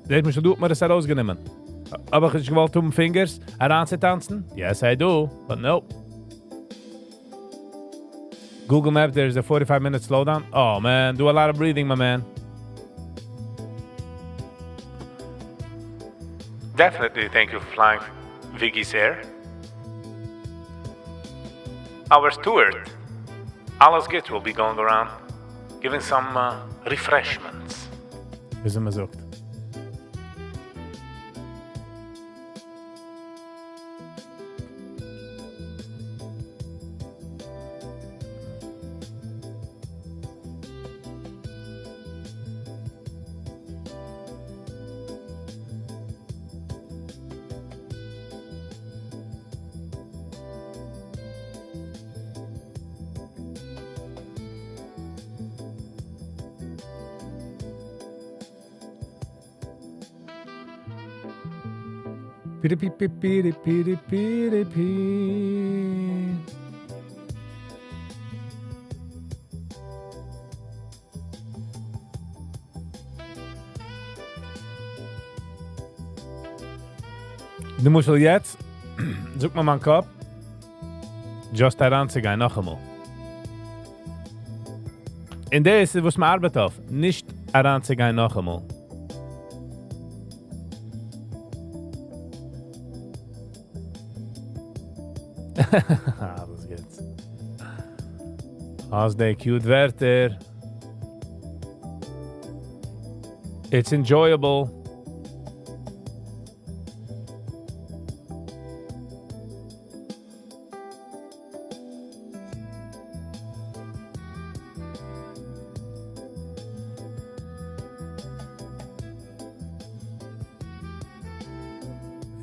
Das muss du mir das herausgenommen. Aber ich wollte Fingers heranzutanzen? Yes, I do. But no. Google Maps, there's a 45-minute slowdown. Oh, man. Do a lot of breathing, my man. Definitely thank you for flying Viggy's Air. Our steward, Alles Git, will be going around giving some refreshments. Wie man sagt. Du musst jetzt, zoek maar mijn kop, just heranzugehen, noch einmal. In deze, was man arbeitet auf, nicht heranzugehen, noch einmal. Alles geht's. Als die cute Wörter. It's enjoyable.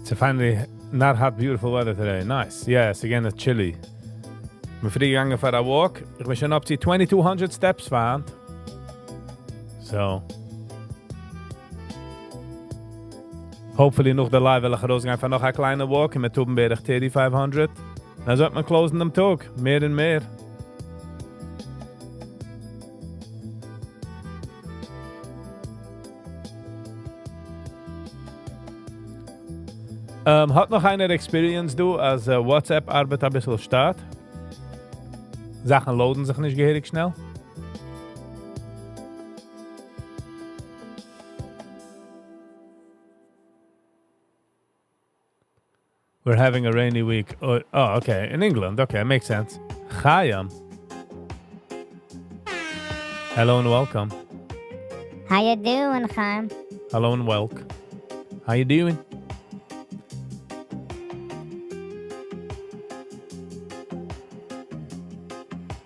It's a finally not hot, beautiful weather today. Nice. Yes, again, it's chilly. Ich bin früh gegangen für a walk. Ich bin schon up to 2200 steps fahren. So. Hopefully noch der Live, weil ich rausgehen für noch eine kleine walk. Und mit oben bin ich 3500. Dann sollte man closen am Tag. Mehr und mehr. Hat noch einer Experience, du, als WhatsApp-Arbeit ein bisschen steht? Sachen loaden sich nicht gehörig schnell? We're having a rainy week. Oh, okay. In England. Okay, makes sense. Chaim. Hello and welcome. How you doing, Chaim? Hello and welcome. How you doing?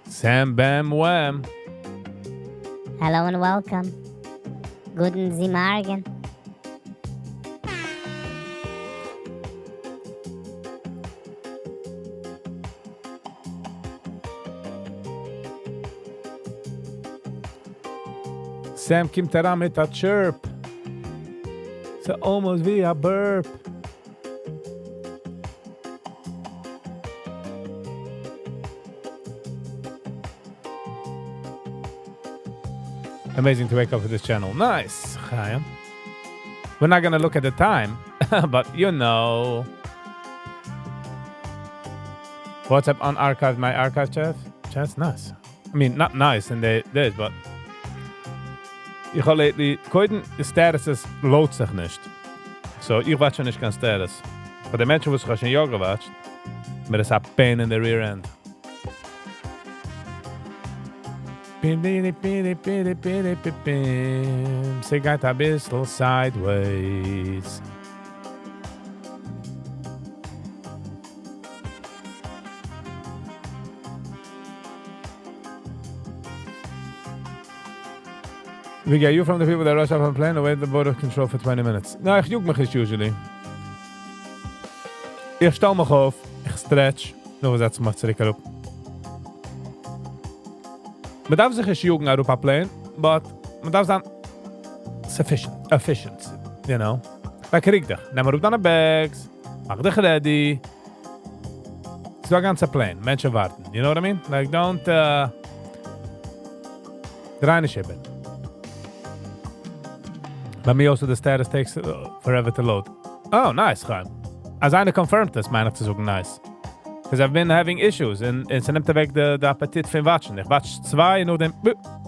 Sam Bam Wham. Hello and welcome. Guten Sie Morgen. Sam kommt heran mit a chirp. So almost wie a burp. Amazing to wake up for this channel. Nice, Chaim. We're not gonna look at the time, but you know. WhatsApp unarchived my archive chats. Nice. I mean, not nice in this, but ich habe lately, koiden statuses lohnt sich nicht. So, ich watch nicht kein status. Aber der Menschen, die sich schon Jahr gewatcht, mir ist a pain in the rear end. Sie geht ein bisschen sideways. Viggy, are you from the people that rush off on plane or wait the board of control for 20 minutes? No, ich juck mich nicht usually. Ich stell mich auf, ich stretch, noch was setz mich zurück herup. Man darf sich nicht jucken auf a plane, but man darf dann efficient, you know. Like, krieg dich, nimm mal auf deine Bags, mach dich ready. Es ist ein ganzer Plane, Menschen warten, you know what I mean? Like, don't, reine schieben. Bei mir also the status takes forever to load. Oh, nice, Chaim. Als einer confirmed das, meine ich zu sagen, nice. Because I've been having issues und es nimmt weg der Appetit für Watschen. Ich watch 2 und dann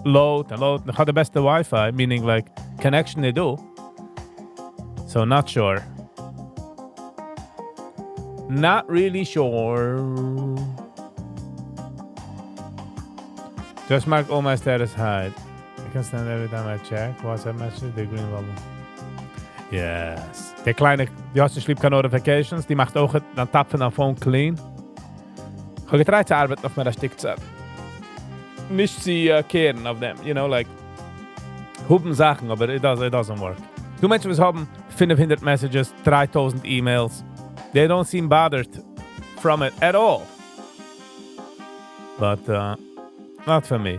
load. Ich habe the beste Wi-Fi, meaning like connection they do. So not sure. Not really sure. Just mark all my status hide. I can stand every time I check. WhatsApp message, the green bubble. Yes. Der kleine, die hast du schlieb keine Notifications, die macht auch dann tappen am Phone clean. Ich habe getraut zu arbeiten auf meiner Stückzeit. Nicht sie kehren auf dem, you know, like hupen Sachen, aber it doesn't work. Du Menschen, die haben 500 Messages, 3000 E-Mails. They don't seem bothered from it at all. But not for me.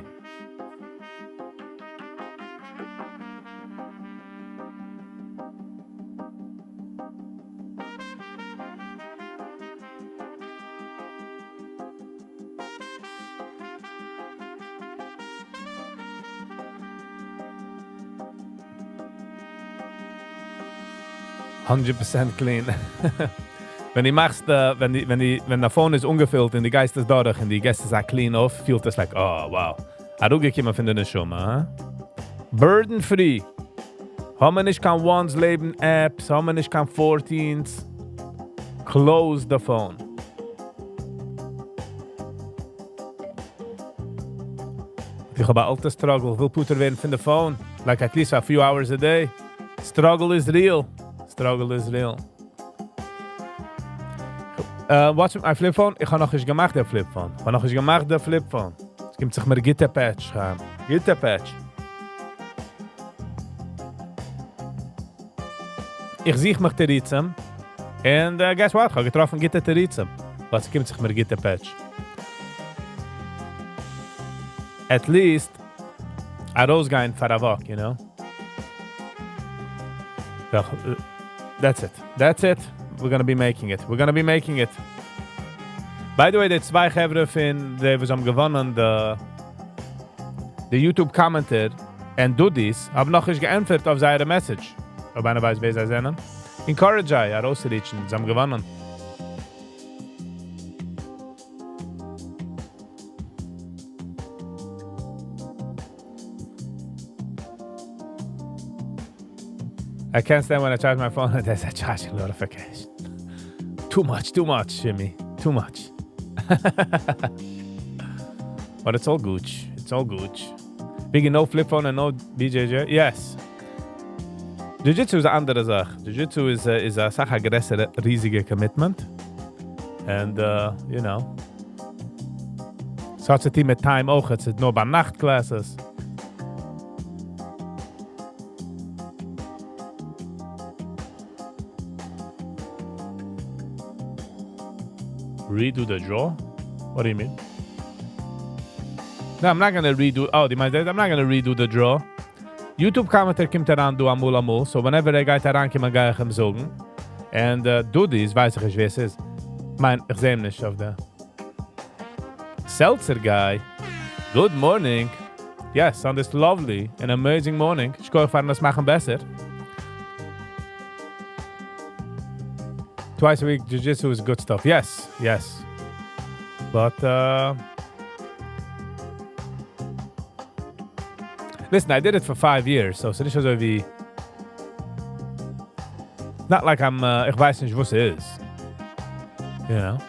%100% clean. Wenn die machst, wenn der Phone ist ungefüllt und die Geist ist durch und die Gäste sind clean auf, fühlt das like, oh wow. Aruge kima finden das schon mal. Burden free. Haben wir nicht kein Ones Leben Apps, haben wir nicht kein 14s. Close the phone. Ich habe alte struggle. Will putter werden from the phone. Like at least a few hours a day. Struggle is real. Struggle is real. What's my flip phone? Ich habe noch nicht gemacht, der flip phone. Ich habe noch nicht gemacht, der flip phone. Es gibt sich mir Gitterpatch. Gitterpatch. Ich sehe mich Terizem. And guess what? Ich habe getroffen Gitter Terizem. Was gibt sich mir Gitterpatch? At least I rausgehen for a walk, you know? That's it. That's it. We're gonna be making it. We're gonna be making it. By the way, the zwei Chevre von der was am gewonnen, the YouTube commenter and Dudis haben noch nicht geantwortet auf seine Message. Ob einer weiß, wer sie sind. Encourage I, rauszureachen. Sie haben gewonnen. I can't stand when I charge my phone and there's a charging notification. Too much, Jimmy. Too much. But it's all gooch. It's all gooch. Viggy, no flip phone and no BJJ? Yes. Jiu-Jitsu is eine andere Sache. Jiu-Jitsu is a Sache größere, riesige Commitment. And, you know. Such a team mit time auch. It's nur bei Nachtclasses. Redo the draw? What do you mean? No, I'm not gonna redo. Oh, I'm not gonna redo the draw. YouTube commenter kommt heran, du amul. So whenever geht heran, kann ich ihm sagen. And Dudis, weiß ich nicht, wer es ist. Ich sehe ihn nicht auf der. Seltzer guy. Good morning. Yes, on this lovely and amazing morning. Ich kann fahren, das machen besser. Twice a week, Jiu-Jitsu is good stuff. Yes. But, listen, I did it for 5 years, so it's not wie... Not like ich weiß nicht, was es ist. You know?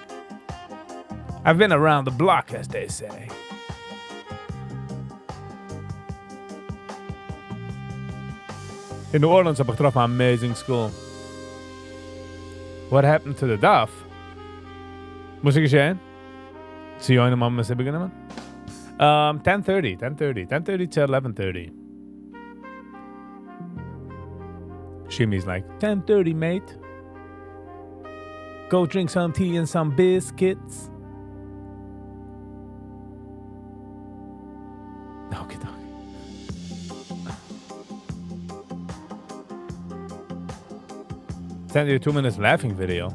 I've been around the block, as they say. In New Orleans, habe ich getroffen an amazing school. What happened to the Duff? Was ist geschehen? Sie haben mal mit Sibbe genommen? 10:30 to 11:30. Shimmy's like, 10:30, mate. Go drink some tea and some biscuits. Okay. Send you a 2 minutes laughing video.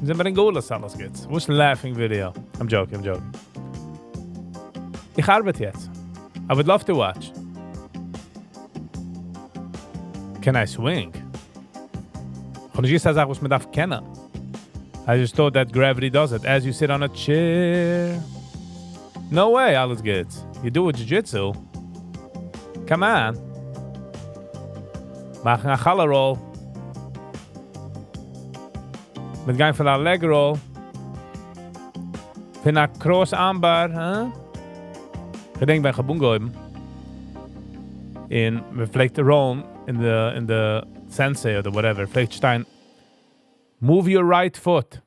Sind wir in Golas alles geht's? Wo ist ein laughing video? I'm joking. Ich arbeite jetzt. I would love to watch. Can I swing? Ich habe nicht gesagt, was man darf kennen. I just thought that gravity does it. As you sit on a chair. No way, alles geht's. You do a jiu-jitsu. Come on. Mach een challah roll. Met gaan van een leg roll. Vind een cross aanbaar. Huh? Ik denk bij geboen hebben. In we vlecht de roll in the sensei or the whatever. Vlecht stein. Move your right foot.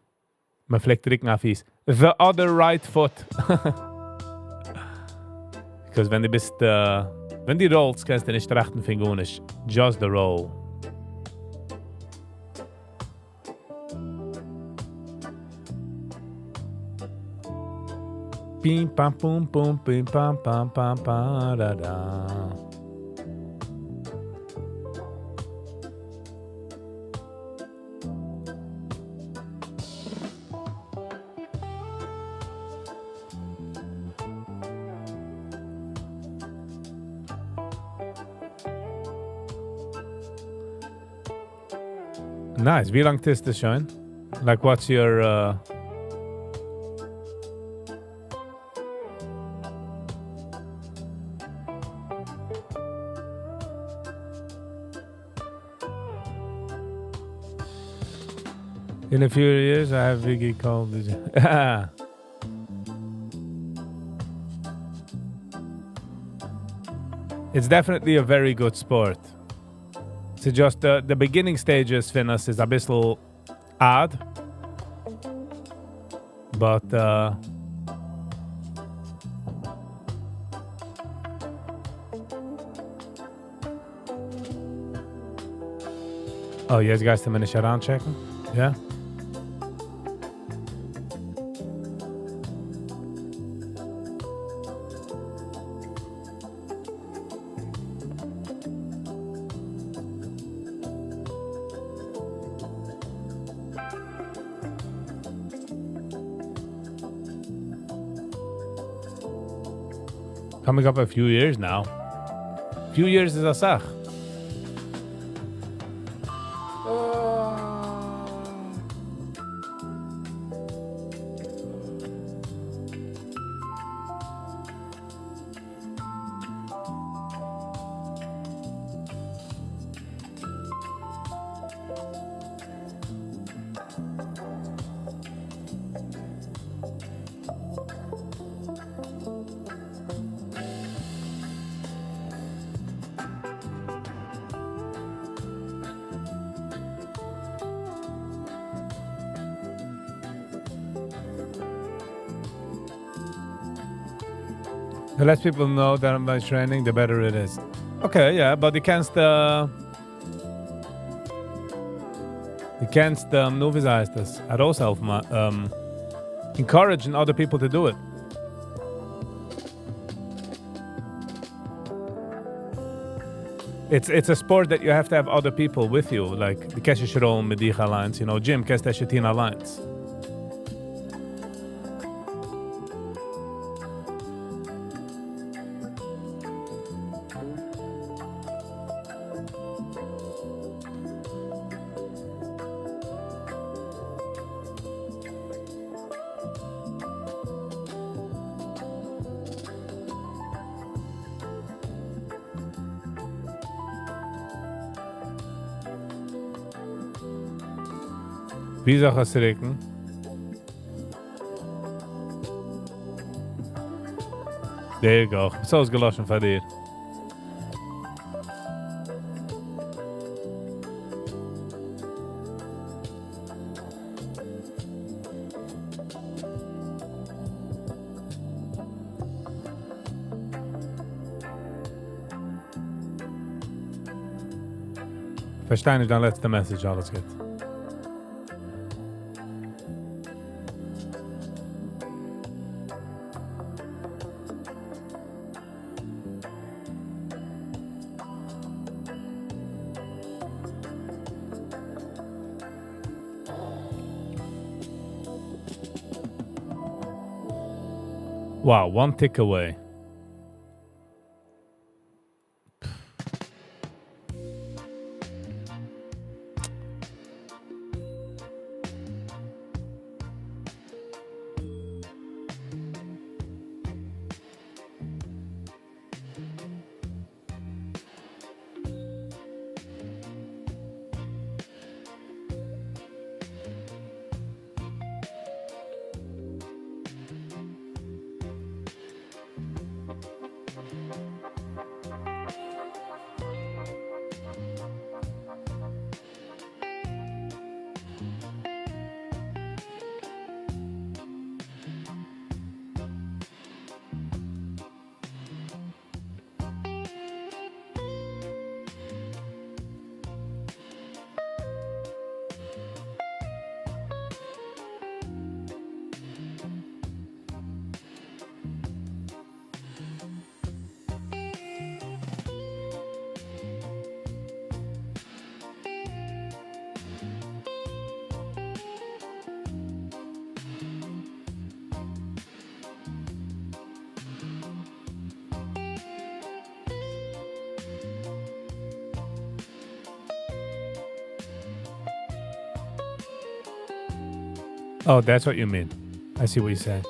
Me vlecht rikken af is. The other right foot. Because wenn du bist wenn die rollst, kannst du nicht rechten Finger nicht. Just the roll. Pim pam pum pum pim pam pam pam pam da da. Nice. Wie lang ist das schon? Like, what's your In a few years, I have Viggy called. It's definitely a very good sport. So just the beginning stages finnas is a bissel odd. But oh, you guys to finish around checking? Yeah. Coming up a few years now. Few years is a sach. The less people know that I'm by training, the better it is. Okay, yeah, but you can't nu wie heißt das? Heraushelfen, encouraging other people to do it. It's a sport that you have to have other people with you, like the Keshe Shirom Medich Alliance, Jim Keshe Shetin Alliance. Wie soll es regnen? There you go. So ist gelassen von dir. Verstehe nicht dein letzte Message, alles geht. Wow, one tick away. Oh, that's what you mean. I see what you're saying.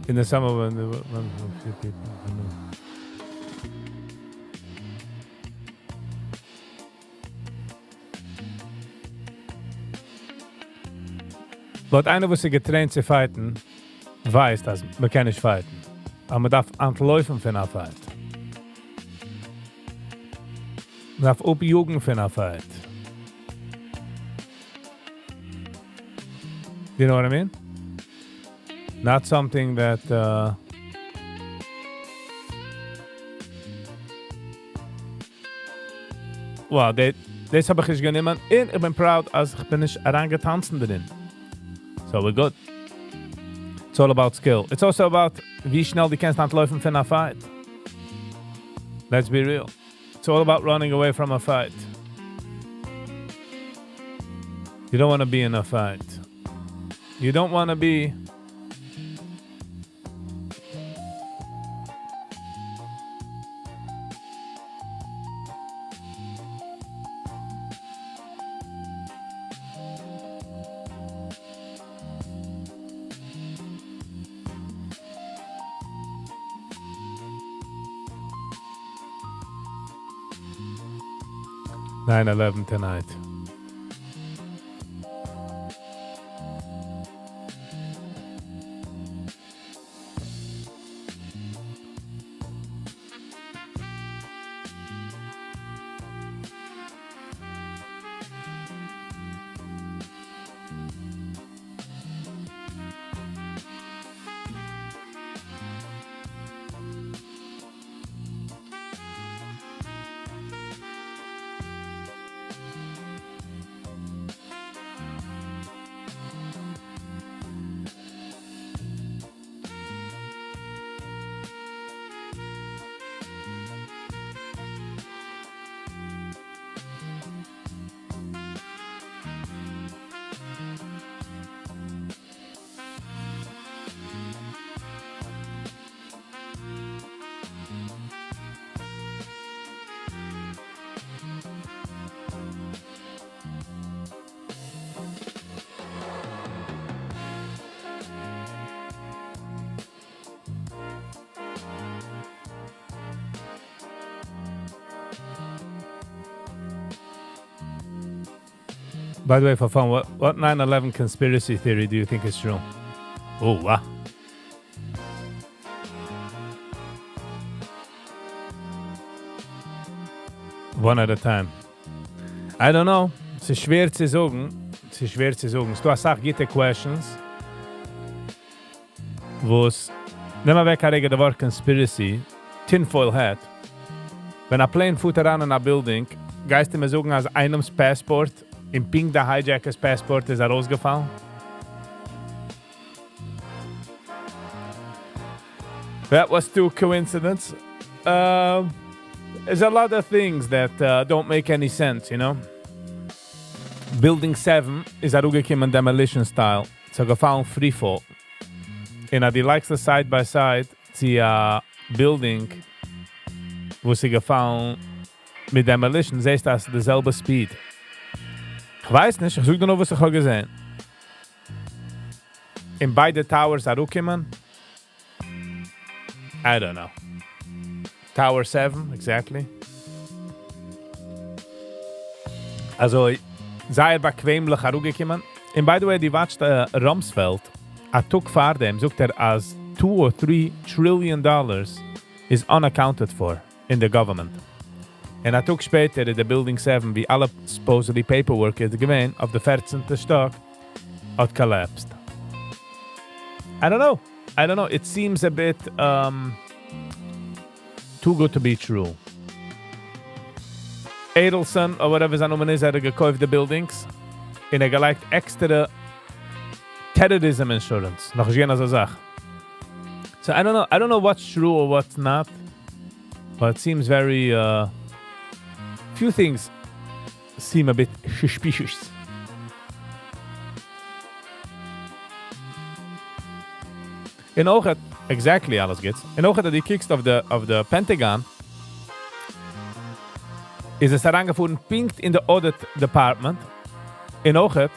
In the summer when few people. Laut einer, was sie getraint zu fighten, weiß, dass man kann nicht fighten. Aber man darf antläufen für eine Fight. Man darf aufjugen für eine Fight. You know what I mean? Not something that well, das habe ich nicht genommen. Und ich bin proud, als ich bin nicht herangetanzen drin. So we're good. It's all about skill. It's also about wie schnell du kannst anlaufen für eine Fight. Let's be real. It's all about running away from a fight. You don't want to be in a fight. You don't want to be (9/11) tonight. By the way, for fun, what 9/11 conspiracy theory do you think is true? Oh, wow. One at a time. I don't know. Es ist schwer zu sagen. Du hast auch gute questions. Wo's, nimm mal weg der Wort conspiracy, tinfoil hat. Wenn ein plane fährt an einer Building, geist du mir sagen, als einem's Passport im Pink der Hijackers Passport ist rausgefallen? That was too coincidence. There's a lot of things that don't make any sense, you know? Building 7 is a rugekommen demolition style. It's a gefallen freefall. And die likes the side by side, die building, wo sie gefallen mit demolition, siehst du, das derselbe Speed. Ich weiß nicht, ich suche nur, was ich habe gesehen. In beide Towers zurückkommen? I don't know. Tower 7, exactly. Also, sehr bequemlich zurückgekommen. And by the way, die watched Rumsfeld. A took for them, sucht as $2 or $3 trillion is unaccounted for in the government. And I took später in the Building 7, wie alle supposedly paperwork is gewesen, auf der 14. Stock, had collapsed. I don't know. It seems a bit too good to be true. Adelson, or whatever his name is, had gekauft the buildings. And gelegt extra terrorism insurance. Noch jener so Sache. So I don't know what's true or what's not. But it seems very few things seem a bit suspicious. In ook het exactly alles gets. In ook het die kicks of the Pentagon is es herangefunden pinkt in the audit department. In ook het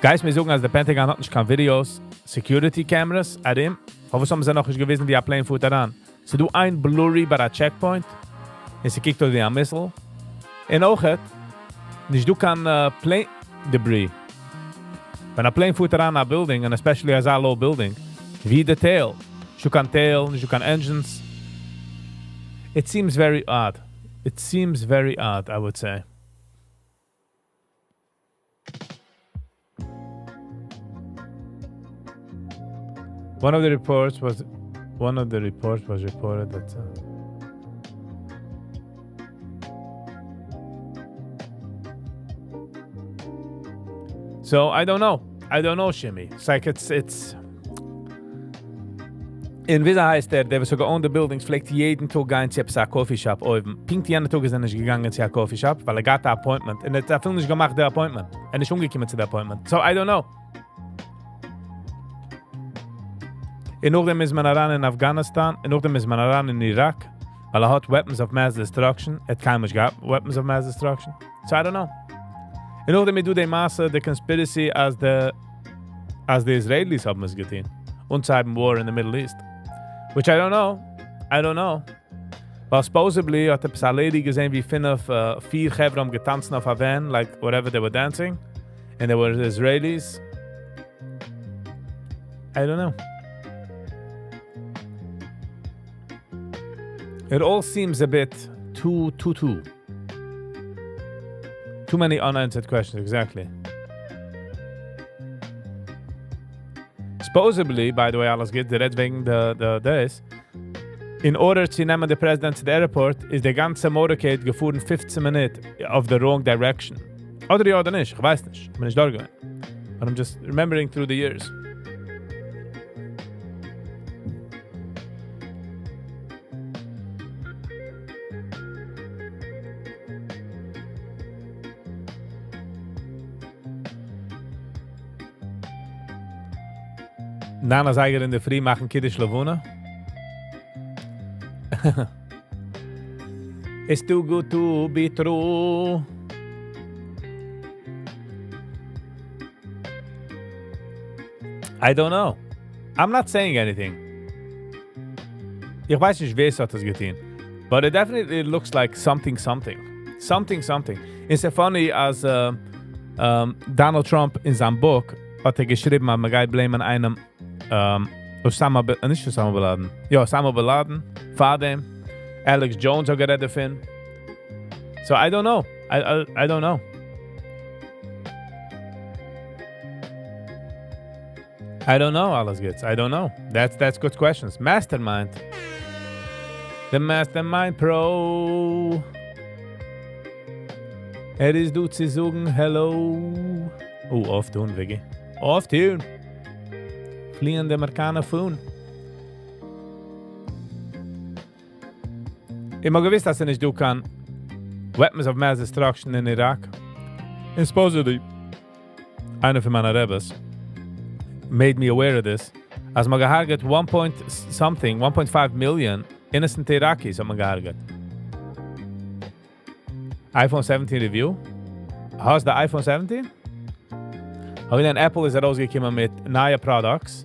guys mir sagen, als der Pentagon hat nicht kein Videos, Security Cameras at him. Was haben sie noch nicht gewesen, wie ein Plane fuhrt daran? So du ein blurry bei der Checkpoint, und sie kiegt wie ein Missile. Und auch nicht du kann plane debris. Wenn ein Plane fuhrt daran a building, and especially a low building, wie the tail. You can tail, you can engines. It seems very odd. It seems very odd, I would say. One of the reports was reported that so I don't know, Shimmy. It's like it's in Visa heißt der was sogar on the buildings pflegt jeden Tag gehen zu einem Coffee Shop oben. Pink die andere Tag ist nicht gegangen zu einem Coffee Shop, weil got the appointment. Und der Film nicht gemacht, der Appointment. Und ist umgekommen zu der Appointment. So, I don't know. In nachdem ist man ran in Afghanistan, in nachdem ist man ran in Irak, weil hat weapons of mass destruction. Kein Mensch gehabt weapons of mass destruction. So, I don't know. In nachdem do die Masse, the conspiracy as the Israelis haben es getan. Und seit war in the Middle East. Which I don't know. Well, supposedly, hat a lady gesehen, wie 4 Chevron getanzt auf a van, like whatever they were dancing. And they were Israelis. I don't know. It all seems a bit too many unanswered questions, exactly. Supposedly, by the way, alles geht direkt wegen des. In order to nehmen the president to the airport, ist der ganze Motorcade gefahren 15 Minuten of the wrong direction. Oder ja oder nicht, ich weiß nicht. Ich bin nicht da gewesen. But I'm just remembering through the years. Nana Zeiger in der Früh machen Kiddisch Lavuna. It's too good to be true. I don't know. I'm not saying anything. Ich weiß nicht, wer es hat das getan. But it definitely looks like something. It's so funny as Donald Trump in seinem Buch hat geschrieben, man geht blamen einem Osama Bin Laden, Fahdem, Alex Jones hat geredet davon. So I don't know. I don't know. I don't know, alles geht's. I don't know. That's good questions. Mastermind. The Mastermind Pro. Ist du zu sagen, hello. Oft tun, Viggy. Oft tun. Fliehende Amerikaner tun. Immer gewiss, dass nicht du kann. Weapons of mass destruction in Irak. And supposedly, einer von meiner Rebels made me aware of this. Als man gehargert 1.5 million innocent Iraqis hat man gehargert. iPhone 17 Review. How's the iPhone 17? Und dann Apple ist rausgekommen mit neuen Products.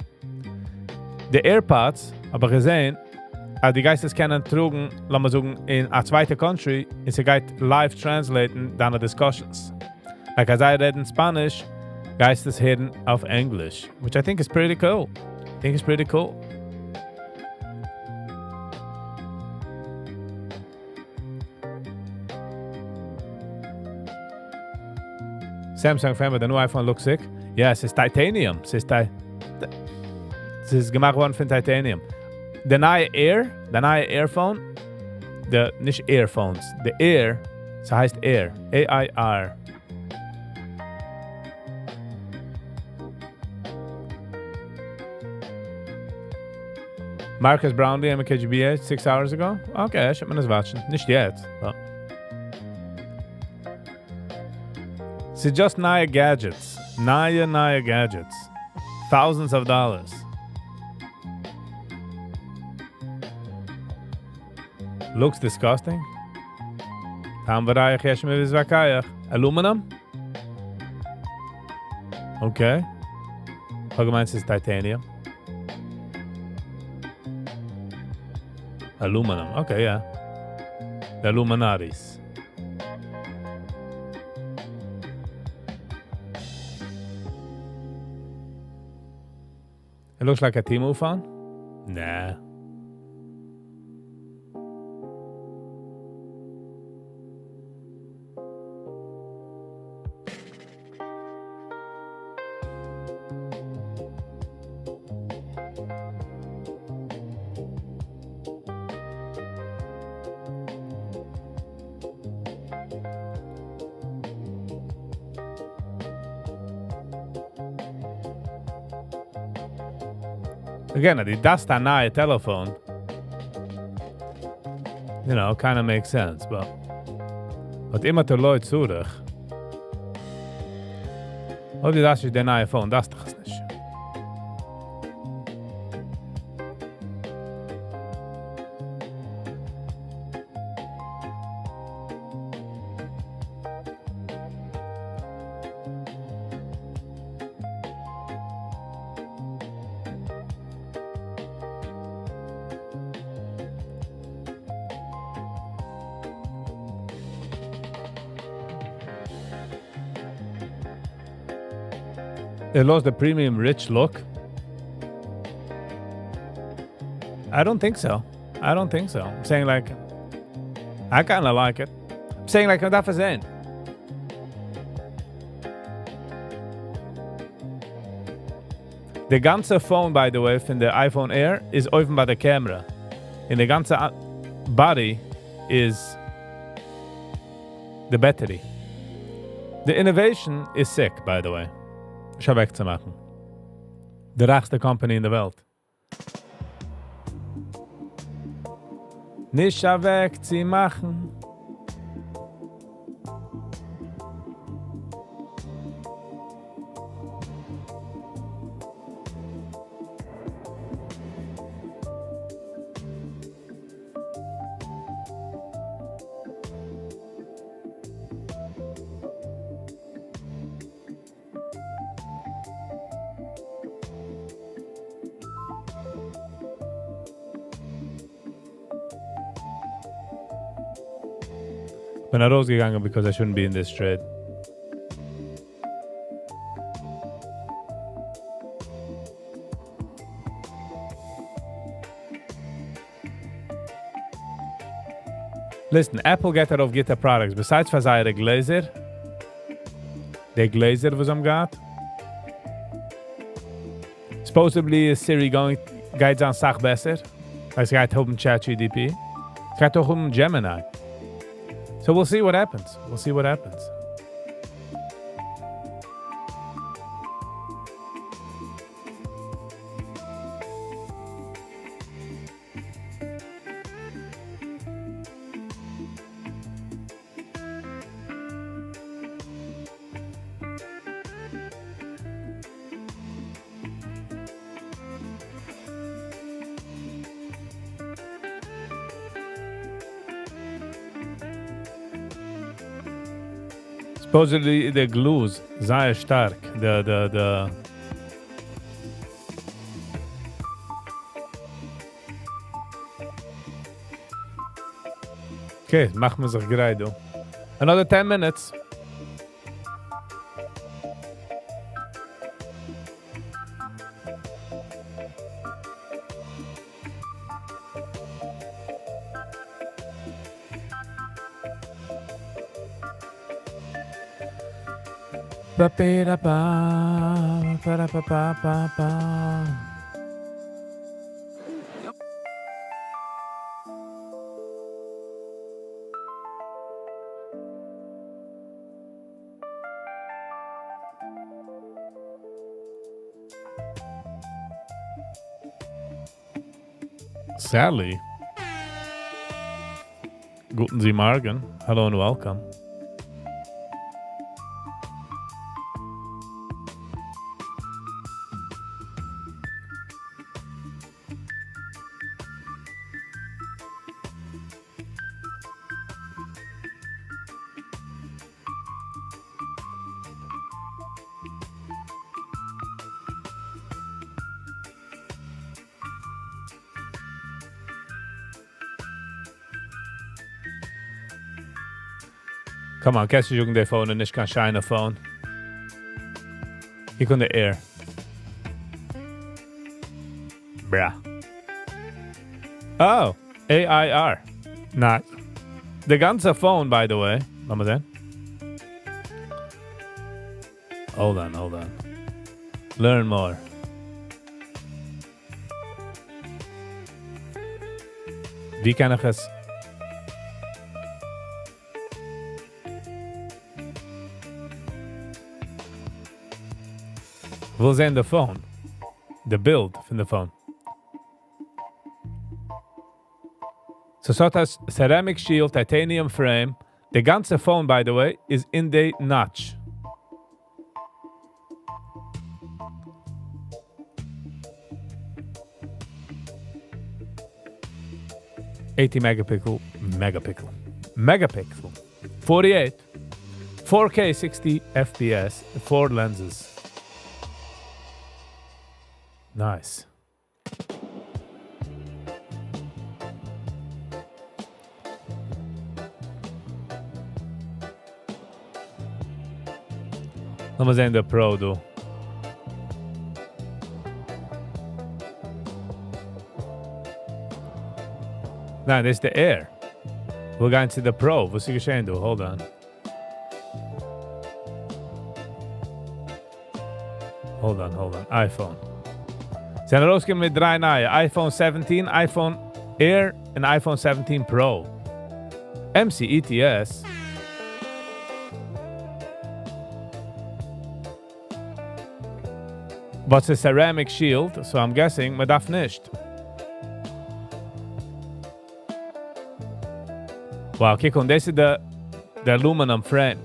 Die AirPods, aber gesehen, die Geistes können trugen, lassen wir sagen, in a zweite Country, und sie geht live translaten deine Discussions. Like as I read in Spanish, Geistes hören auf English, which I think is pretty cool. Samsung fan, the new iPhone looks sick. Yes, it's titanium. Es ist gemacht worden von Titanium. The neue Airphone, nicht Earphones, the Air, so heißt Air, A-I-R. Marcus Brownlee, MKGBH, 6 hours ago? Okay, ich hab mir das watschen. Nicht jetzt. But. Es ist just neue Gadgets. Neue Gadgets. Thousands of dollars. Looks disgusting. Tambarayach yeshme vizvakayach. Aluminum? Okay. How gemeint ist Titanium? Aluminum. Okay, yeah. The Illuminatis. It looks like a Temu phone? Nah. Again, that's the new telephone. You know, kind of makes sense, but immer der Leute zurück. Ob das ist der neue Phone, das doch nicht. It lost the premium rich look. I don't think so. I'm saying like, I kind of like it. I'm saying like, dat verzeen. The ganze phone, by the way, from the iPhone Air is open by the camera. And the ganze body is the battery. The innovation is sick, by the way. Schau wegzumachen. Der reichste Company in der Welt. Nicht schau wegzumachen. Bin rausgegangen because I shouldn't be in this trade. Listen, Apple geht auf Gitter Products. Besides for seine Gläser, the Gläser was am got. Supposedly is Siri geht an Sach besser. Es geht um ChatGPT. Es geht auch um Gemini. So we'll see what happens. Supposedly the glues sehr stark. The Okay, machen wir sich bereit, du. Another 10 minutes. Sally. Guten Sie Morgen. Hello and welcome. Come on, kannst du jugen der Phone und nicht kein shine Phone. Hier kommt der Air. Bruh. Oh, AIR. Nice. The ganze Phone, by the way. Lass mal sehen. Hold on. Learn more. Wie kann ich es... Wo sehen the phone? The build von the phone. So it has ceramic shield, titanium frame. The ganze phone, by the way, is in the notch. Megapixel. 48. 4K 60 FPS. 4 lenses. Nice. Lass mal sehen, der Pro, du. Nein, das ist der Air. Wir gehen zu der Pro. Was ist geschehen, du? Hold on. iPhone. Sie sind rausgekommen mit 3 neue. iPhone 17, iPhone Air und iPhone 17 Pro. misssuite. But it's a ceramic shield, so I'm guessing man darf nicht. Wow, kijk on, this is the aluminum frame.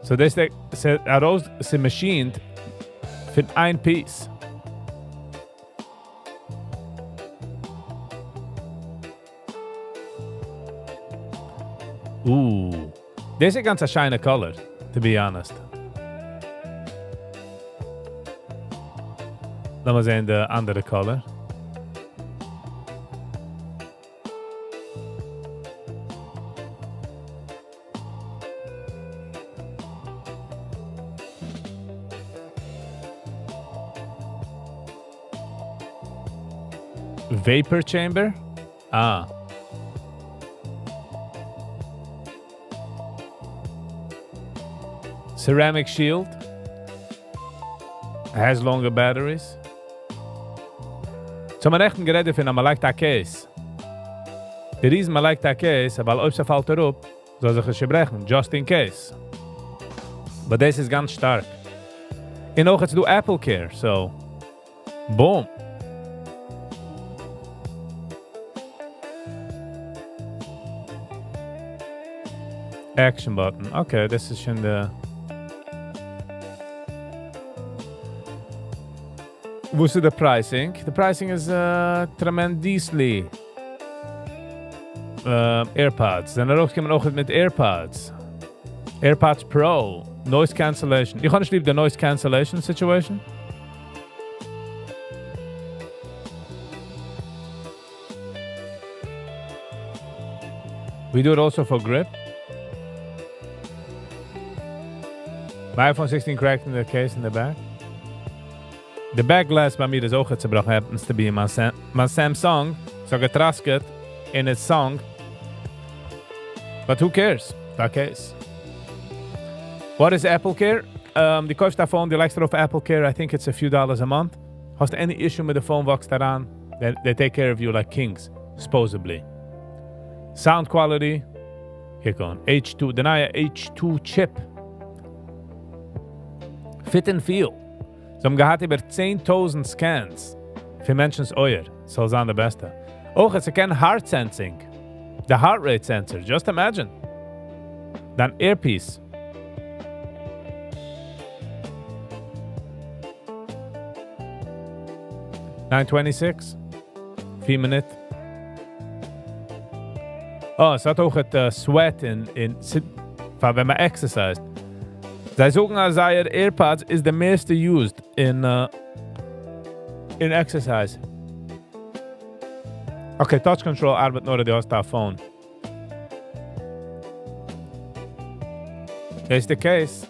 So this is machined für ein Piece. Ooh, this is a ganz shiny color, to be honest. Lass mal sehen, the andere color. Vapor chamber? Ah. Ceramic shield. Has longer batteries. So man echt ein Gerät finden, man like that case. Der reason man like that case, weil ob sie fällt erup, soll sich es brechen, just in case. But this is ganz stark. Und auch jetzt do Apple Care, so boom. Action button. Okay, this is in the... What's the pricing? The pricing is tremendously. AirPods. Then er ook komen met AirPods. AirPods Pro. Noise cancellation. You can't sleep the noise cancellation situation? We do it also for grip. My iPhone 16 cracked in the case in the back. The back glass by me is ook het zerbrochen happens to be my Samsung. So getrasket in its song. But who cares? That case. What is Apple Care? Die kost dat phone, die lijkt erop Apple Care. I think it's a few dollars a month. Hast any issue with the phone, box daaraan. They take care of you like kings, supposedly. Sound quality. Kijk on. H2, Denia H2 chip. Fit and feel. So haben gehad über 10.000 scans für Menschens Euer. So sein der Beste. Auch es kein Heart Sensing. The heart rate sensor. Just imagine. Dann earpiece. $9.26. 4 minutes. Oh, es hat auch het sweat in wenn man exercised. Zij zoeken als AirPods is the meeste used in exercise. Okay, touch control arbeitet nur die hast auf Phone. Ist der Case.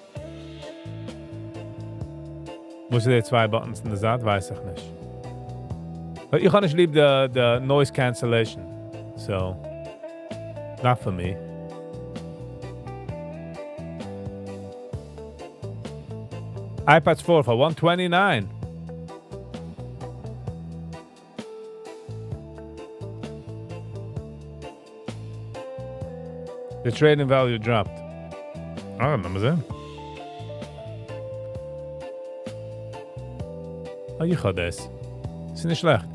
Wo sind die 2 Buttons in der Seite? Weiß ich nicht. But ich kann nicht lieb the noise cancellation. So, not for me. iPads 4 for $129. The trading value dropped. Ah, remember that. Oh, ich habe das. Ist nicht schlecht.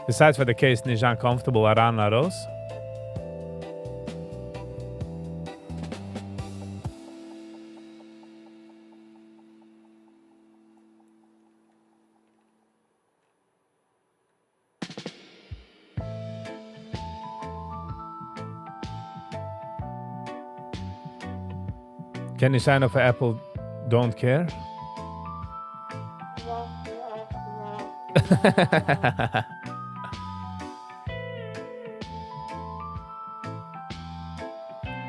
Besides for the case nicht uncomfortable aran na raus. Can you sign up for Apple Don't Care?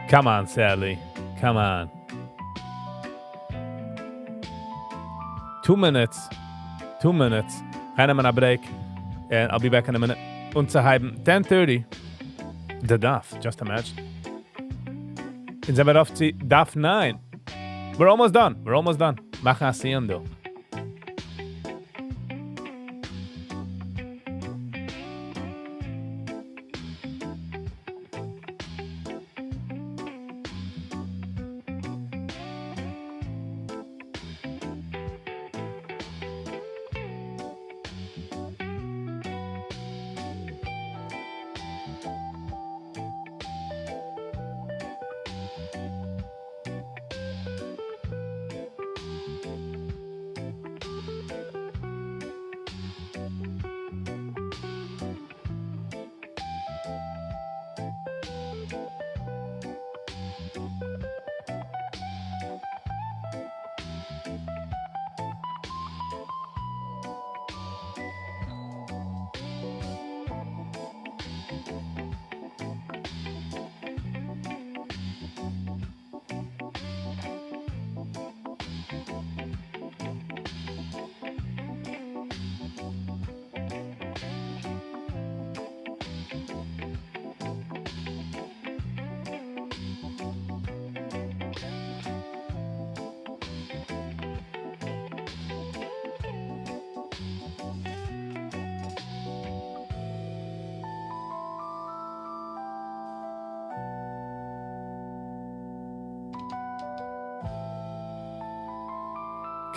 Come on, Sally. Come on. 2 minutes. 2 minutes. Gaan we naar break. And I'll be back in a minute. Onze heiben 10:30. The DAF. Just imagine. In zijn we af te DAF 9. We're almost done. We're almost done. Machen haciendo.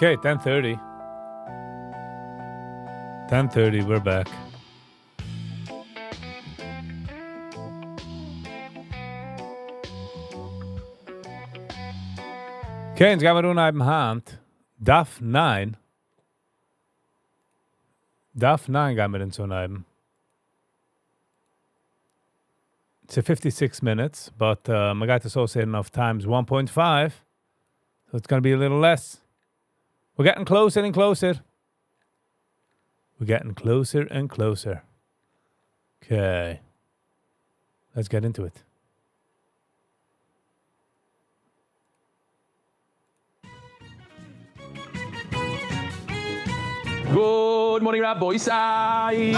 Okay, 10:30. 10:30, we're back. Okay, jetzt gehen wir runter im Hand. DAF 9. DAF 9 gehen wir in so einem. It's a 56 minutes, but my guy associated enough times 1.5. So it's going to be a little less. We're getting closer and closer. We're getting closer and closer. Okay. Let's get into it. Good morning, Rabbi Isai.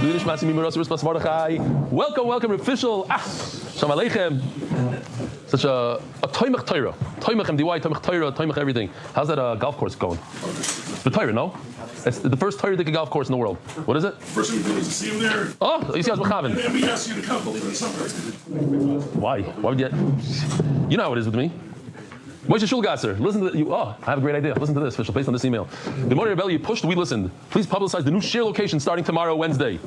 Yiddish Matzim Mimurosirus Bas Mordechai. Welcome, official. Shalom Aleichem. Such a Toimach Torah. Toimach MDY, Toimach Torah, Toimach everything. How's that golf course going? The Torah, no? It's the first Torah golf course in the world. What is it? First thing we do is to see him there. Oh, you see us Machavin. And we ask you to come, believe it in summer. Why? Why would you? You know how it is with me. Moshe Shulgasser, listen to you. Oh, I have a great idea. Listen to this, official, based on this email. The morning rebellion you pushed, we listened. Please publicize the new share location starting tomorrow, Wednesday.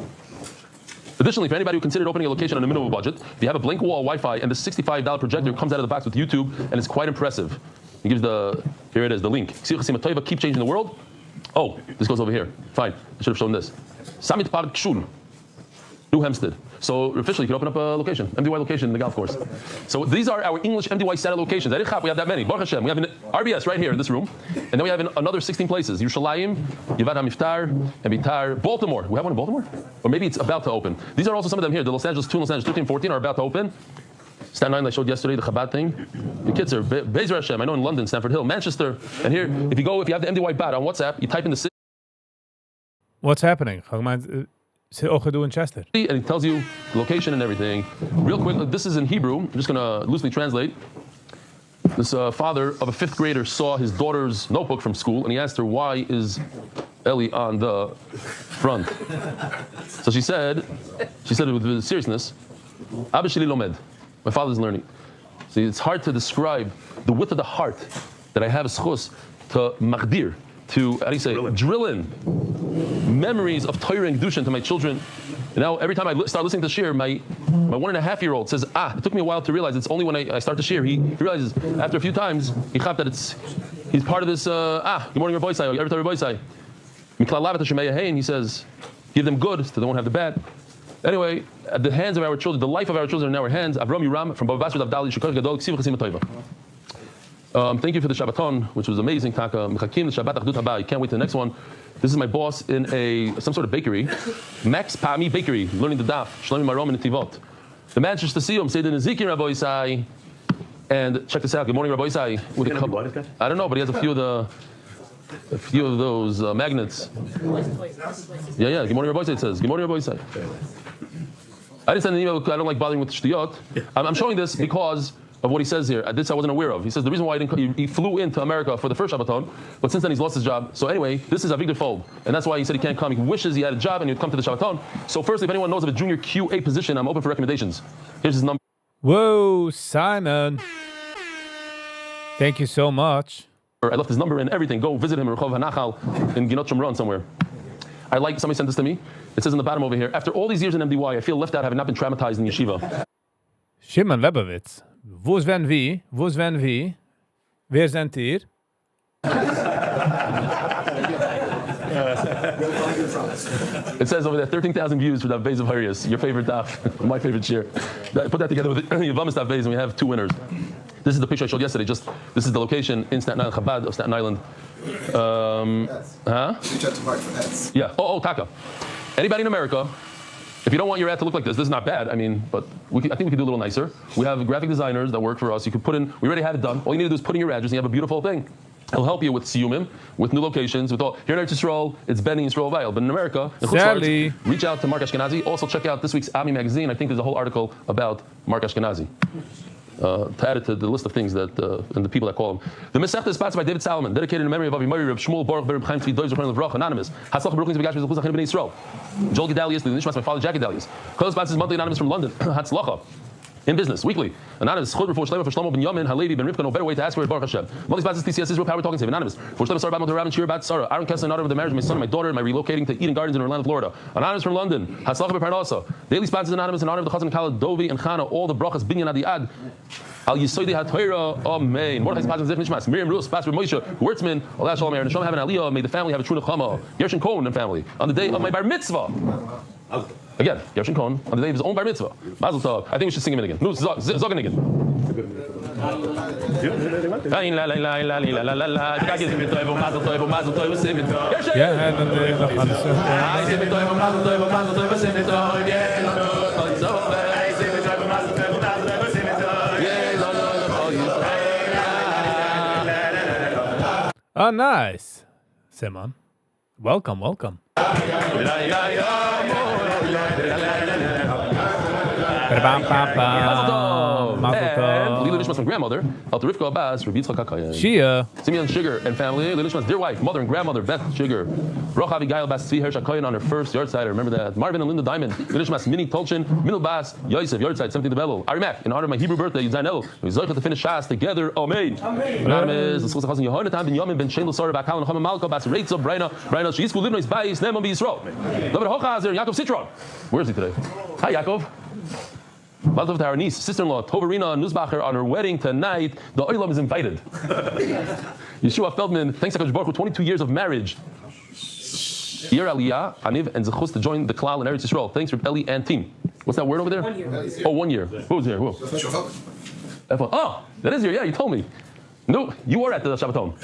Additionally, for anybody who considered opening a location on a minimum budget, if you have a blank wall Wi-Fi and the $65 projector comes out of the box with YouTube and it's quite impressive. He gives here it is, the link. Keep changing the world. Oh, this goes over here. Fine, I should have shown this. Summit Park Shul, New Hempstead. So officially, you can open up a location, MDY location in the golf course. So these are our English MDY satellite locations. We have that many. Baruch Hashem. We have an RBS right here in this room, and then we have another 16 places. Yerushalayim, Yevad HaMiftar, and Bitar. Baltimore. We have one in Baltimore? Or maybe it's about to open. These are also some of them here. The Los Angeles 2 and Los Angeles 13, 14 are about to open. Staten Island, I showed yesterday, the Chabad thing. The kids are Bezer Hashem. I know in London, Stamford Hill, Manchester. And here, if you have the MDY bat on WhatsApp, you type in the city. What's happening? In Chester. And it tells you the location and everything. Real quick, this is in Hebrew. I'm just going to loosely translate. This father of a 5th grader saw his daughter's notebook from school, and he asked her, why is Ellie on the front? So she said it with seriousness, Abba Shili Lomed. My father's learning. See, it's hard to describe the width of the heart that I have schus to magdir, to, how do you say, drill in memories of Torah and Kedusha to my children. And now every time I start listening to shir, my 1.5-year-old says, it took me a while to realize it's only when I start to shir. He realizes after a few times, he chapped that he's part of this, good morning, Rabbi Isai, every time Rabbi Isai. And he says, give them good so they won't have the bad. Anyway, at the hands of our children, the life of our children are in our hands. Avram Yuram from Bava Basra Avdali Shukar Gadol Ksiv Chasim Toiva. Thank you for the Shabbaton, which was amazing. Taka Mechakim the Shabbat Achdut Haba. I can't wait to the next one. This is my boss in some sort of bakery, Max Pami Bakery, learning the daf. Shlomi Marom in Tivot. The man just to see him, say the Nezikin Rabbi Isai, and check this out. Good morning, Rabbi Isai. With a couple, I don't know, but he has a few of those magnets. Yeah. Good morning, Rabbi Isai. It says. Good morning, Rabbi Isai. I didn't send an email because I don't like bothering with shtiyot. I'm showing this because of what he says here. This I wasn't aware of. He says the reason why he flew into America for the first Shabbaton, but since then he's lost his job. So anyway, this is Avigdor Fold, and that's why he said he can't come. He wishes he had a job and he would come to the Shabbaton. So firstly, if anyone knows of a junior QA position, I'm open for recommendations. Here's his number. Whoa, Simon. Thank you so much. I left his number and everything. Go visit him in Rehov Hanachal in Ginot Shomron somewhere. Somebody sent this to me. It says in the bottom over here, after all these years in MDY, I feel left out having not been traumatized in yeshiva. Shimon Lebovitz. Wo zijn wie? Wo zijn wie? Wer sind ihr? It says over there, 13,000 views for that Beis of Harius, your favorite daf, my favorite shir. Put that together with Yavamis daf Beis, and we have 2 winners. This is the picture I showed yesterday. This is the location in Staten Island, Chabad of Staten Island. Reach out to Mark for hats. Yeah. Taka. Anybody in America, if you don't want your ad to look like this is not bad. I mean, but I think we could do a little nicer. We have graphic designers that work for us. You could put in. We already have it done. All you need to do is put in your address, and you have a beautiful thing. It'll help you with siyumim, with new locations, with all. Here in Eretz Yisrael, it's Benny Yisrael Vayel. But in America, in Chutz La'aretz, reach out to Mark Ashkenazi. Also check out this week's Ami magazine. I think there's a whole article about Mark Ashkenazi. To add it to the list of things that and the people that call him. The Masechta is sponsored by David Salomon, dedicated in memory of Avi Mori, Reb Shmuel Baruch Bereb Chaim Tzvi Doizer Chaim Levrach, anonymous. Hatzlach Baruch Nizbegash V'Zechus Achim B'nei Yisrael. Joel Gedalius, the Nishmas, my father Jack Gedalius. Co-sponsors monthly anonymous from London. Hatzlacha. In business, weekly. Anonymous, Chod for Shlomo, for Shlomo Ben Yamin, Halevi Ben Rivka, no better way to ask for it, Baruch Hashem. Monthly sponsors TCS Israel Power Talking Save. Anonymous. For Shlomo Sarah Bat Rabban Shir Bat Sarah. Aaron Kessler, in honor of the marriage of my son and my daughter, and my relocating to Eden Gardens in Orlando, Florida. Anonymous from London. Hatzlacha B'Parnasa. Daily sponsors anonymous in honor of the Chazan Kala, Dovi, and Chana, all the brachas, Binyan Adiad. Al Yisoidi HaTorah, Amen. Mordechai sponsors Zech Nishmas. Miriam Rus, Pastor Moshe, Wertzman, Allah Shalom, and Hashem have an Aliyah. May the family have a true Nechama. Gershon Cohen and family. On the day of my bar mitzvah. Again, Gershon Cohen, on the day of his own bar mitzvah. Mazel tov. I think we should sing him again. No, Zogan again. Oh, nice. Simon. Welcome. And Lila Nishmas from grandmother, Alta Rivka Abbas, Rabbi Yitzchak HaKayan. Shia. Simeon Sugar and family, Lila Nishmas dear wife, mother and grandmother, Beth Sugar. Roch Avigail Bas Tzvi Hersh HaKayan on her first yard side. I remember that. Marvin and Linda Diamond, Lila Nishmas Mini Tolchin, Minul Bas, Yosef, yard side, something to Bevel. Arimak, in honor of my Hebrew birthday, Yizayin El. We Zoichet to finish Shas together. Amen. Anonymous, L'schus HaChazan Yehonatam Ben Yamin Ben Shein L'Sar Bakal and Chama Malka Bas Reitzo Braina Sheisku Livnois Bayis Nemon B'Yisrael. David Hochazer, Yaakov Citron. Where is he today? Hi, Yaakov. Mazel tov to our niece, sister-in-law, Tovarina Nusbacher, on her wedding tonight. The Oilam is invited. Yeshua Feldman, thanks to HaKadosh Baruch Hu, 22 years of marriage. Yer Aliyah, Aniv, and Zechus to join the Klal in Eretz Yisrael. Thanks for Eli and team. What's that word over there? 1 year. Oh, 1 year. Who's here? Who? F1. Oh, that is here. Yeah, you told me. No, you were at the Shabbaton.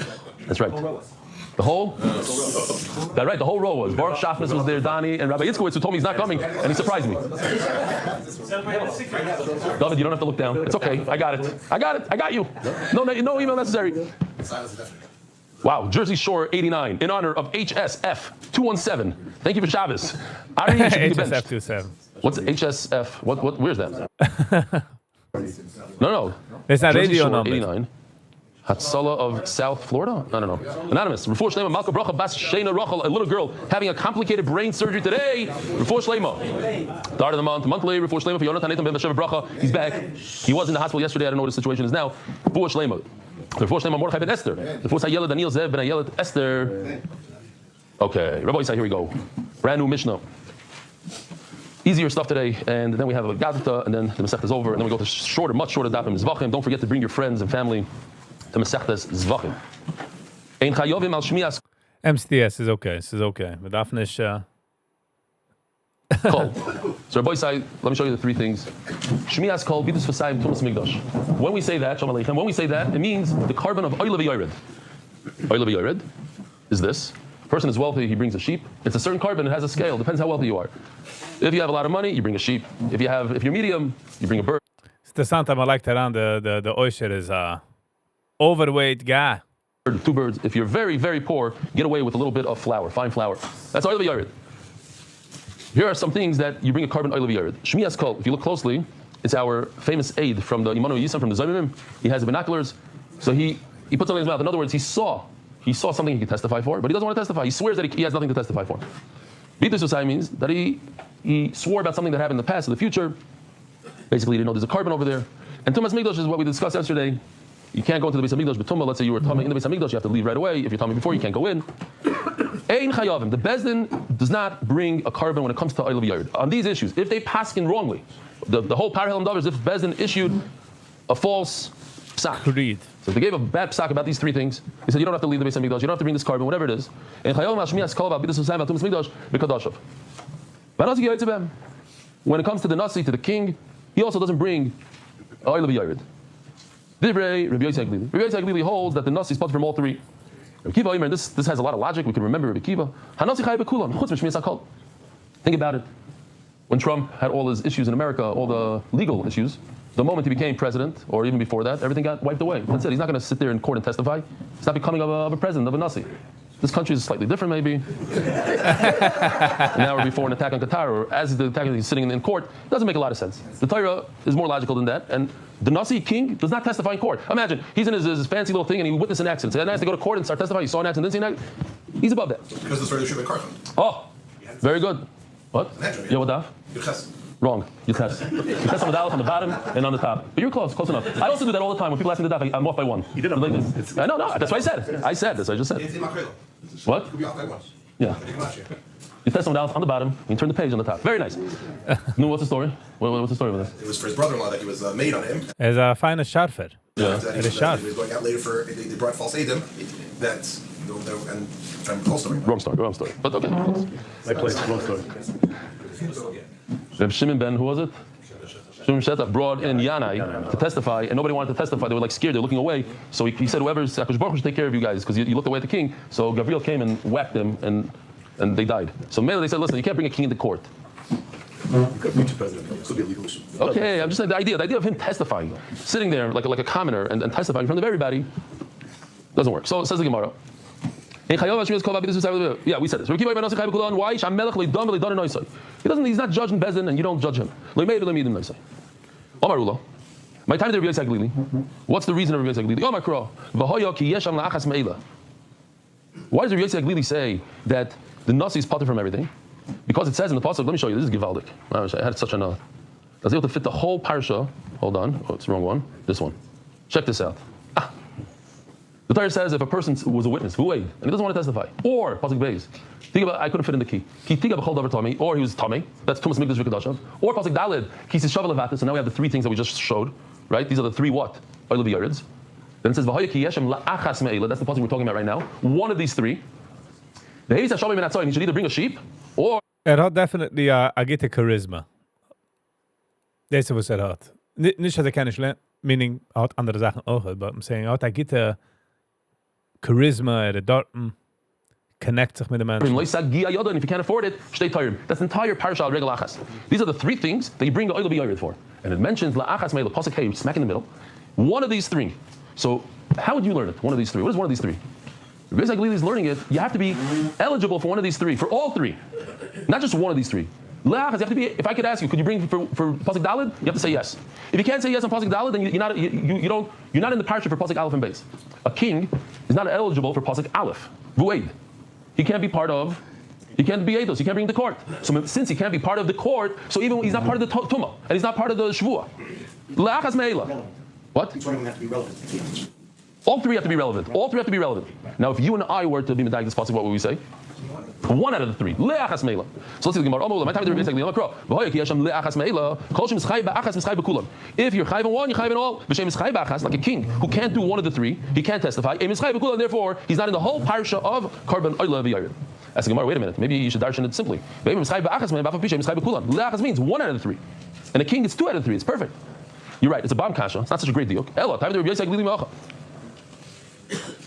That's right. The whole? That's right, the whole row was. Baruch Shafnis was there, Donnie, and Rabbi Yitzkowitz, who told me he's not coming, and he surprised me. David, you don't have to look down. It's okay. I got it. I got you. No email necessary. Wow, Jersey Shore 89, in honor of HSF 217. Thank you for Shabbos. HSF 27. What's HSF? Where's that? No. It's not Jersey radio Shore number. 89. Hatzala of South Florida? I don't know. Anonymous. Refuah Shlema Malka Bracha Bas Shena Rachel, a little girl having a complicated brain surgery today. Refuah Shlema. Start of the month. Monthly. Refuah Shlema for Yonatan Nathan Ben Bashev Bracha. He's back. He was in the hospital yesterday. I don't know what the situation is now. Refuah Shlema. Refuah Shlema Mordechai Ben Esther. Refuah Hayela Daniel Zev Ben Ayelet Esther. Okay. Rabbi Yisai, here we go. Brand new Mishnah. Easier stuff today, and then we have a Gazeta, and then the Masechta is over, and then we go to much shorter Dafim Zvachim. Don't forget to bring your friends and family to Masechtas Zvachim. Ein chayovim al shmias MCS is okay. This is okay. But Dafnish, kol. So Rabbi Yisai, let me show you the three things. Shmias kol, bidus v'sayim, tumas migdash. When we say that, Shalom Aleichem, when we say that, it means the carbon of oil v'yored. Oil v'yored is this. Person is wealthy, he brings a sheep. It's a certain carbon, it has a scale, depends how wealthy you are. If you have a lot of money, you bring a sheep. If you're medium, you bring a bird. it's the sometime I like to run the Oisher is overweight guy. 2 birds. If you're very, very poor, get away with a little bit of flour, fine flour. That's oil v'yored. Here are some things that you bring a carbon oil v'yored. Shmias kol, if you look closely, it's our famous aid from the Imanu Yisam, from the Zayimim. He has the binoculars, so he puts something in his mouth. In other words, he saw something he could testify for, but he doesn't want to testify. He swears that he has nothing to testify for. Bidus Usai means that he swore about something that happened in the past or the future. Basically, he didn't know there's a carbon over there. And Tumas Migdosh is what we discussed yesterday. You can't go into the Beis HaMikdash, but Tumah, let's say you were Tumah in the Beis HaMikdash, you have to leave right away. If you're Tumah before, you can't go in. Ein Chayavim. The Bezdin does not bring a carbon when it comes to Oil V'Yard. On these issues, if they paskin wrongly, the whole parallel Davar is if Bezdin issued a false psak. Creed. So if they gave a bad psak about these three things, he said, you don't have to leave the Beis HaMikdash, you don't have to bring this carbon, whatever it is. And Chayavim Hashmias Kol about Bidus Husayim Tumas Migdash B'Kadashav. When it comes to the Nasi, to the king, he also doesn't bring Oil V'Yard. Divrei Rabbi Yosei Glili. Rabbi Yosei Glili holds that the Nasi is part from all three. Rabbi Kiva Omer, this has a lot of logic. We can remember Rabbi Kiva. Hanasi Chai Bekulam Chutz Mishmias Hakol. Think about it. When Trump had all his issues in America, all the legal issues, the moment he became president, or even before that, everything got wiped away. That's it. He's not going to sit there in court and testify. He's not becoming of a president, of a Nasi. This country is slightly different, maybe. Now or before an attack on Qatar, or as the attack he's sitting in court, it doesn't make a lot of sense. The Torah is more logical than that, and the Nasi king does not testify in court. Imagine he's in his fancy little thing and he witnessed an accident. So he has to go to court and start testifying. He saw an accident, didn't see an accident. He's above that. Because the story should be carbon. Oh, very good. What? Yeah, what daf? Wrong. Yites. Yites on the Dalet on the bottom and on the top. But you're close enough. I also do that all the time when people ask me the daf. I'm off by 1. You did on purpose. No, that's what I said. I said this. I just said. What? Could be off by 1. Yeah. You test someone down on the bottom, you turn the page on the top. Very nice. No, what's the story? What's the story with this? It was for his brother-in-law that he was made on him. As a fine shot fit. Yeah. That he was going out later they brought false Adam. That's, and trying to whole story. Wrong story. But okay. My place, wrong story. Reb Shimon ben, who was it? Shimon Shetach brought in Yanai to testify, and nobody wanted to testify. They were like scared. They were looking away. So he said, whoever's Akash Baruch Hu should take care of you guys, because you looked away at the king. So Gabriel came and whacked them, and they died. So mainly they said, listen, you can't bring a king into court. You could reach a president. It could be a legal issue. Okay, I'm just saying the idea of him testifying, sitting there like a commoner and testifying in front of everybody, doesn't work. So it says the Gemara. Yeah, we said this. Why? He's not judging Bezin, and you don't judge him. My time to Rabbi Yosei Glili. What's the reason of Rabbi Yosei Glili? Why does Rabbi Yosei Glili say that the Nasi is potter from everything? Because it says in the pasuk. Let me show you. This is Givaldik. I had such a. I was able to fit the whole parsha. Hold on. Oh, it's the wrong one. This one. Check this out. The Torah says if a person was a witness, and he doesn't want to testify, or pasuk beis, think about I couldn't fit in the key. Or he was tummy. That's tumas migdash v'kedashav. Or pasuk dalid, ki sishav levatis. So now we have the three things that we just showed, right? These are the three what? Oil v'yarids. Then it says v'hoya ki yeshem la'achas me'ela. That's the pasuk we're talking about right now. One of these three. The he should either bring a sheep or. It had definitely a get a charisma. Das ist, was hat. Nicht, dass keine lernen, meaning, hat andere Sachen auch, but I'm saying, hat gute Charisma, Dorten, connect sich mit den Menschen. And if you can't afford it, stay tired. That's the entire parasha of Regel Achas. These are the three things that you bring the oil to be yored for. And it mentions La'achas Me'ela, Pasuk Hey, smack in the middle. One of these three. So, how would you learn it? One of these three. What is one of these three? If Beis HaGlili is learning it, you have to be eligible for one of these three, for all three. Not just one of these three. La'achas, you have to be, if I could ask you, could you bring for Pasuk Daled? You have to say yes. If you can't say yes on Pasuk Daled, then you're not in the parasha for Pasuk Aleph and Beis. A king is not eligible for Pasuk Aleph. Vu'ed. He can't be part of, he can't be Eidos, he can't bring the court. So since he can't be part of the court, so even he's not part of the Tumah, and he's not part of the Shvuah. La'achas Me'ela. What? Each one of them have to be relevant. All three have to be relevant. All three have to be relevant. Now, if you and I were to be medayik this pasuk, what would we say? One out of the three. Le'achas meila. So let's see the Gemara. My time to read exactly. If you're chayv in one, you're chayv in all. B'shem is chayv achas, like a king who can't do one of the three, he can't testify. Therefore, he's not in the whole parsha of Karban Oila V'Yared. Ask the Gemara, wait a minute. Maybe you should darshan it simply. Le'achas means one out of the three, and a king is two out of the three. It's perfect. You're right. It's a bomb kasha. It's not such a great deal. Ella, time to read exactly. It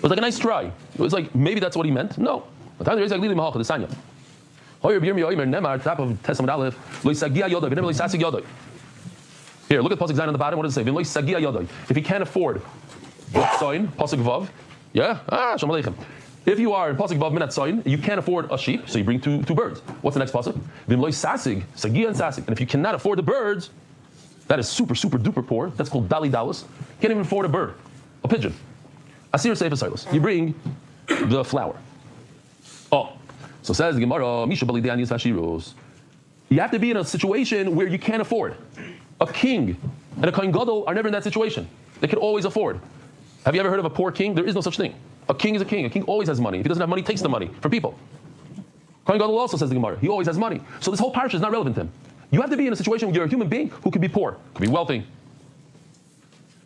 was like a nice try. It was like maybe that's what he meant. No. Top of Testament Aleph. Here, look at Pasuk Zayin on the bottom. What does it say? If he can't afford Zayin, Pasuk Vav, yeah? Shalom Aleichem. If you are in Pasuk Vav Minat Zayin, you can't afford a sheep, so you bring two birds. What's the next Pasuk? And if you cannot afford the birds, that is super, super duper poor. That's called Dali Dallas. Can't even afford a bird, a pigeon. Asir Sefer Silas. You bring the flour. Oh, so says the Gemara, Misha Bali De'anius Vashiros. You have to be in a situation where you can't afford. A king and a Kohen Gadol are never in that situation. They can always afford. Have you ever heard of a poor king? There is no such thing. A king is a king. A king always has money. If he doesn't have money, he takes the money from people. Kohen Gadol also says the Gemara, he always has money. So this whole parasha is not relevant to him. You have to be in a situation where you're a human being who could be poor, could be wealthy.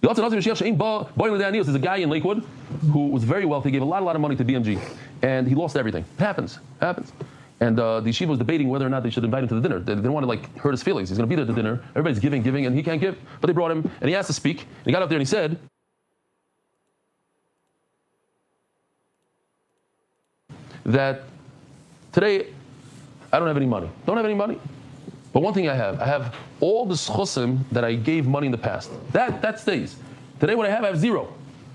There's a guy in Lakewood who was very wealthy, gave a lot of money to BMG, and he lost everything. It happens. And the yeshiva was debating whether or not they should invite him to the dinner. They didn't want to hurt his feelings. He's going to be there at the dinner. Everybody's giving, and he can't give. But they brought him, and he asked to speak. And he got up there and he said that today I don't have any money. Don't have any money. But one thing I have all the schusim that I gave money in the past. That stays. Today what I have zero.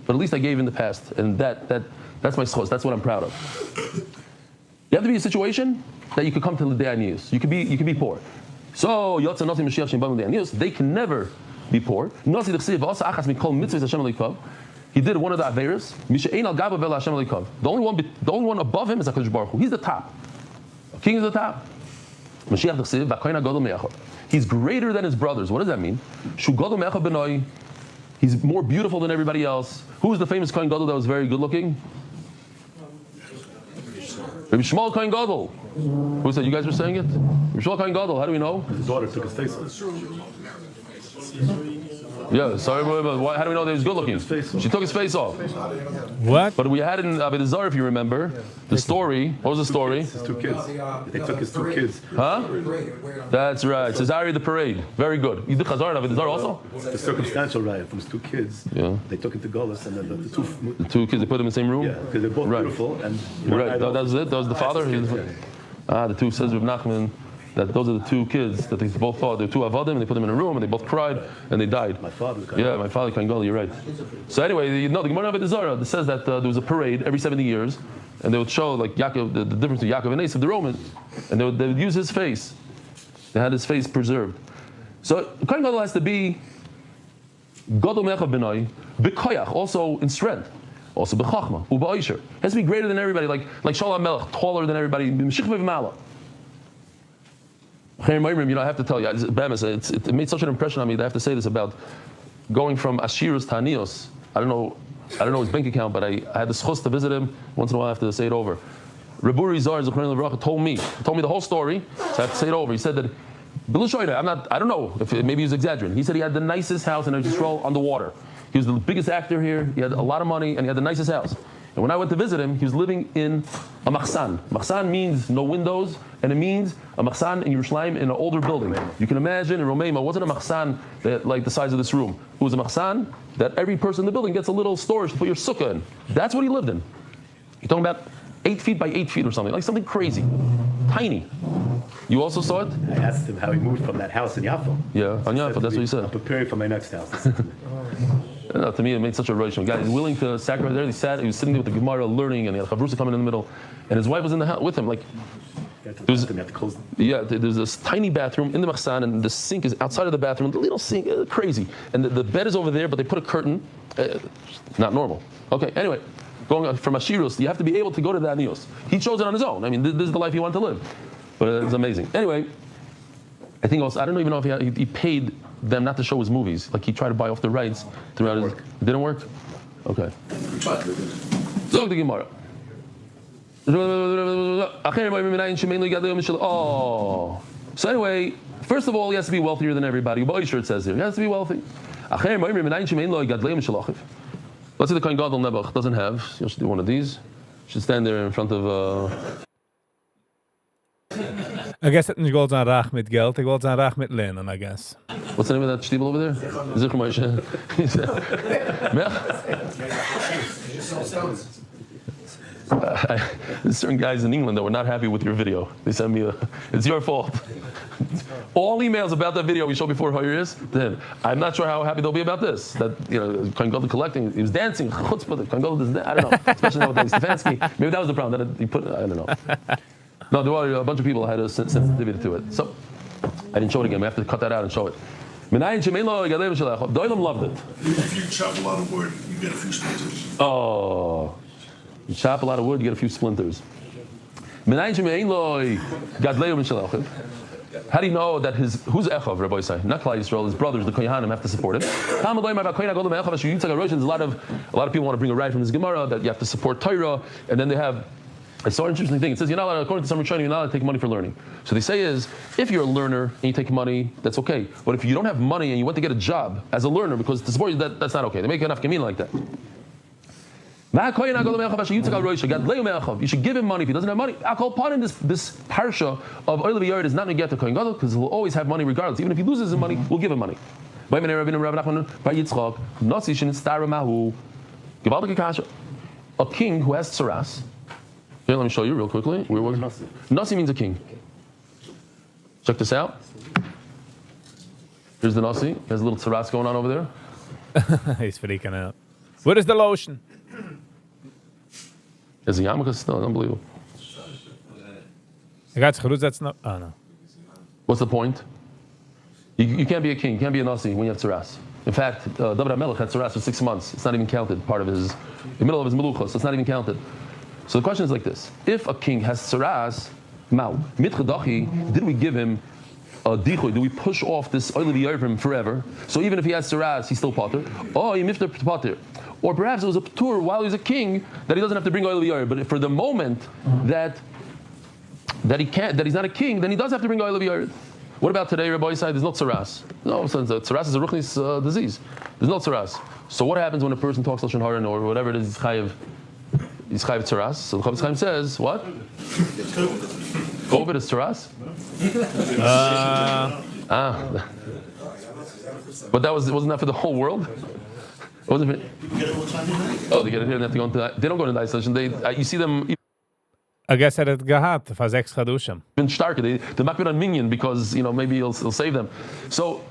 But at least I gave in the past. And that's my schus. That's what I'm proud of. You have to be in a situation that you could come to the De'anius. You could be poor. So Yotza Nasi Mashiach Shem Bam De'anius, they can never be poor. Nasi D'chsiv V'asa Achas Mikol Mitzvahs Hashem Leikav. He did one of the Averas. Misha Ein Al Gaba Vel Hashem Leikav. The only one above him is HaKadosh Baruch Hu. He's the top. A king is the top. Mashiach D'chsiv V'Kohen HaGadol Me'achor. He's greater than his brothers. What does that mean? Shu Gadol Me'achor B'noi. He's more beautiful than everybody else. Who was the famous Kohen Gadol that was very good looking? Rabbi Shmuel Kohen Gadol. Who said you guys were saying it? Rabbi Shmuel Kohen Gadol. How do we know? His daughter took his face off. Yeah, sorry, but how do we know that he was good looking? She took his face off. What? But we had in Avodah Zarah, if you remember, the story. What was the story? His two kids. They took his two kids. Huh? That's right. Cesare the parade. Very good. You did Chazar and Avodah Zarah also? The circumstantial riot from his two kids. Yeah. They took him to Golas, and then The two kids, they put them in the same room? Yeah, because they're both beautiful. And right. That was it? That was the father? The two, says Reb Nachman, that those are the two kids that they both thought they were two avadim, and they put them in a room and they both cried and they died. My father. My father Kohen Gadol. You're right. So anyway, the Gemara of Avodah Zarah says that there was a parade every 70 years, and they would show like Yaakov, the difference between Yaakov and Esav, the Roman, and they would use his face. They had his face preserved. So Kohen Gadol has to be Gadol Me'achav B'nai B'koyach, also in strength, also B'chachma U'Ba'isher. Has to be greater than everybody, like Shalom Melech, taller than everybody. M'shich v'v'mala. I have to tell you, it made such an impression on me that I have to say this about going from Ashirus to Anios. I don't know his bank account, but I had the schus to visit him. Once in a while I have to say it over. Reburi Zar told me the whole story, so I have to say it over. He said that, I don't know, maybe he was exaggerating. He said he had the nicest house in Israel on the water. He was the biggest actor here, he had a lot of money, and he had the nicest house. And when I went to visit him, he was living in a machsan. Machsan means no windows, and it means a machsan in Yerushalayim in an older building. You can imagine in Romania, it wasn't a machsan that, like the size of this room. It was a machsan that every person in the building gets a little storage to put your sukkah in. That's what he lived in. You're talking about 8 feet by 8 feet or something, like something crazy. Tiny. You also saw it? I asked him how he moved from that house in Yafo. Yeah, on Yafo, that's what he said. I'm preparing for my next house. No, to me, it made such a rush. A guy is willing to sacrifice there. He was sitting there with the Gemara learning, and he had Chavrusa coming in the middle, and his wife was in the house with him. Like, there's this tiny bathroom in the machsan, and the sink is outside of the bathroom. The little sink, crazy. And the bed is over there, but they put a curtain. Not normal. Okay, anyway, going on from Ashirus, you have to be able to go to the Anios. He chose it on his own. I mean, this is the life he wanted to live. But it's amazing. Anyway, I think also, I don't even know if he paid them not to show his movies. Like he tried to buy off the rights throughout his... It didn't work? Okay. Look the Gemara. Oh. So anyway, first of all, he has to be wealthier than everybody. Sure it says here. He has to be wealthy. Let's see the Kohen Gadol Nebuch doesn't have. You should do one of these. Should stand there in front of... I guess it nicht gold sein Rach mit Geld, it gold sein Rach mit Lehnen, I guess. What's the name of that shtiebel over there? Zikr Moshe. There's certain guys in England that were not happy with your video. They sent me it's your fault. All emails about that video we showed before Hoyer is, then I'm not sure how happy they'll be about this. That, Kohen Gadol collecting, he was dancing, chutzpah, Kohen Gadol doesn't, I don't know, especially now with Stefanski. Maybe that was the problem, that he put, I don't know. No, there were a bunch of people had a sensitivity to it. So, I didn't show it again. We have to cut that out and show it. The Olam loved it. If you chop a lot of wood, you get a few splinters. Oh. You chop a lot of wood, you get a few splinters. How do you know that who's Echav, Rabbi Yisai? Not Klal Yisrael, his brothers, the Kohanim, have to support him. There's a lot of people want to bring a ride from this Gemara that you have to support Torah, and then they have... It's so interesting thing. It says you're not allowed, according to some Rishonim, you're not allowed to take money for learning. So they say is, if you're a learner and you take money, that's okay. But if you don't have money and you want to get a job as a learner because to support you, that's not okay. They make enough gamin like that. You should give him money if he doesn't have money. This parsha of Oil Yard is not going to get to Kohen Gadol because he'll always have money regardless. Even if he loses his money, we'll give him money. A king who has tsaras. Here, let me show you real quickly. Nasi means a king. Check this out. Here's the Nasi. There's a little tsaras going on over there. He's freaking out. Where is the lotion? There's a yarmulke still. Unbelievable. I got that's not. Oh no. What's the point? You can't be a king. You can't be a Nasi when you have tsaras. In fact, David HaMelech had tsaras for 6 months. It's not even counted. Part of the middle of his meluchos. So it's not even counted. So the question is like this: if a king has tsaras, did we give him a dichoy? Do we push off this oil of forever? So even if he has tsaras, he's still potter. Oh, he mifter potter. Or perhaps it was a tour while he was a king that he doesn't have to bring oil of but for the moment that he's not a king, then he does have to bring oil of What about today, Rabbi Yisai? There's no tsaras. No, tsaras is a ruchnis disease. There's no tsaras. So what happens when a person talks lashon hara or whatever it is? He's chayiv tsaras. So the Chavetz Chaim says what? COVID is tsaras. But wasn't that for the whole world? Wasn't it? Oh, they get it here. They have to go into. They don't go into isolation. You see them. I guess that it gehabt for 6 Chadushim. Been starker. They might be on minion because maybe he'll save them. So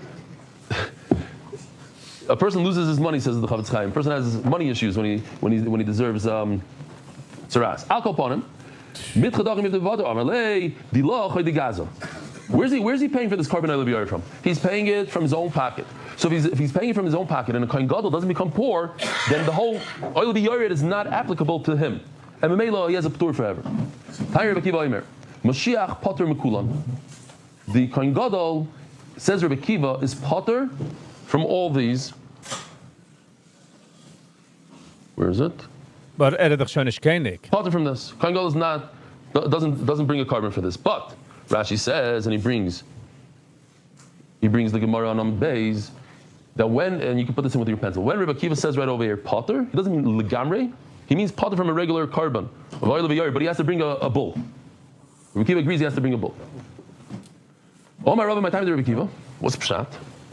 a person loses his money, says the Chavetz Chaim. A person has money issues when he deserves tsaras. I'll call upon him. Where's he paying for this carbon oil from? He's paying it from his own pocket. So if he's paying it from his own pocket and a Kohen Gadol doesn't become poor, then the whole oil is not applicable to him. And Memela, he has a ptur forever. Mashiach potter mekulan. The Kohen Gadol, says Rebbe Kiva, is potter from all these. Where is it? But doch schon nicht König. Potter from this. Kohen Gadol doesn't bring a carbon for this. But Rashi says, and he brings the Gemara on Beis, that and you can put this in with your pencil. When Rebbe Kiva says right over here, potter, he doesn't mean legamre. he means potter from a regular carbon, but he has to bring a bull. Rabbi Kiva agrees he has to bring a bull. Omar Rabbi, my time to Rabbi Kiva. What's pshat?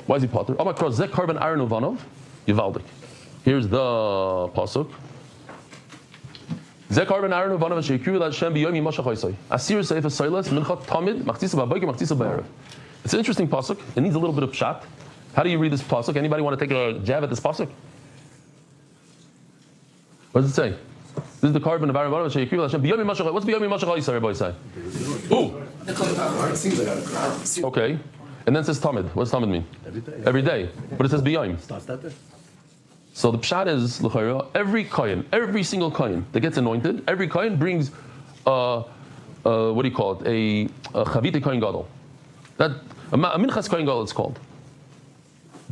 Why is he potter? Omar cross zek carbon iron uvanov yivaldik. Here's the pasuk. Zek carbon iron uvanov sheikru la Hashem biyomi mashachosai. Asir seif soilas mincha tamid machtzisa ba'boker machtzisa ba'erev. It's an interesting pasuk. It needs a little bit of pshat. How do you read this pasuk? Anybody want to take a jab at this pasuk? What does it say? This is the carbon of Aaron Baruch Sheikri Hashem. Biyomi Mashach. What's Biyomi Mashach? Everybody say. Ooh. Okay. And then it says Tamid. What does Tamid mean? Every day. But it says Biyom. So the pshat is l'chayra. Every single kohen that gets anointed, every kohen brings what do you call it? A chavite kohen gadol. That a minchas kohen gadol it's called.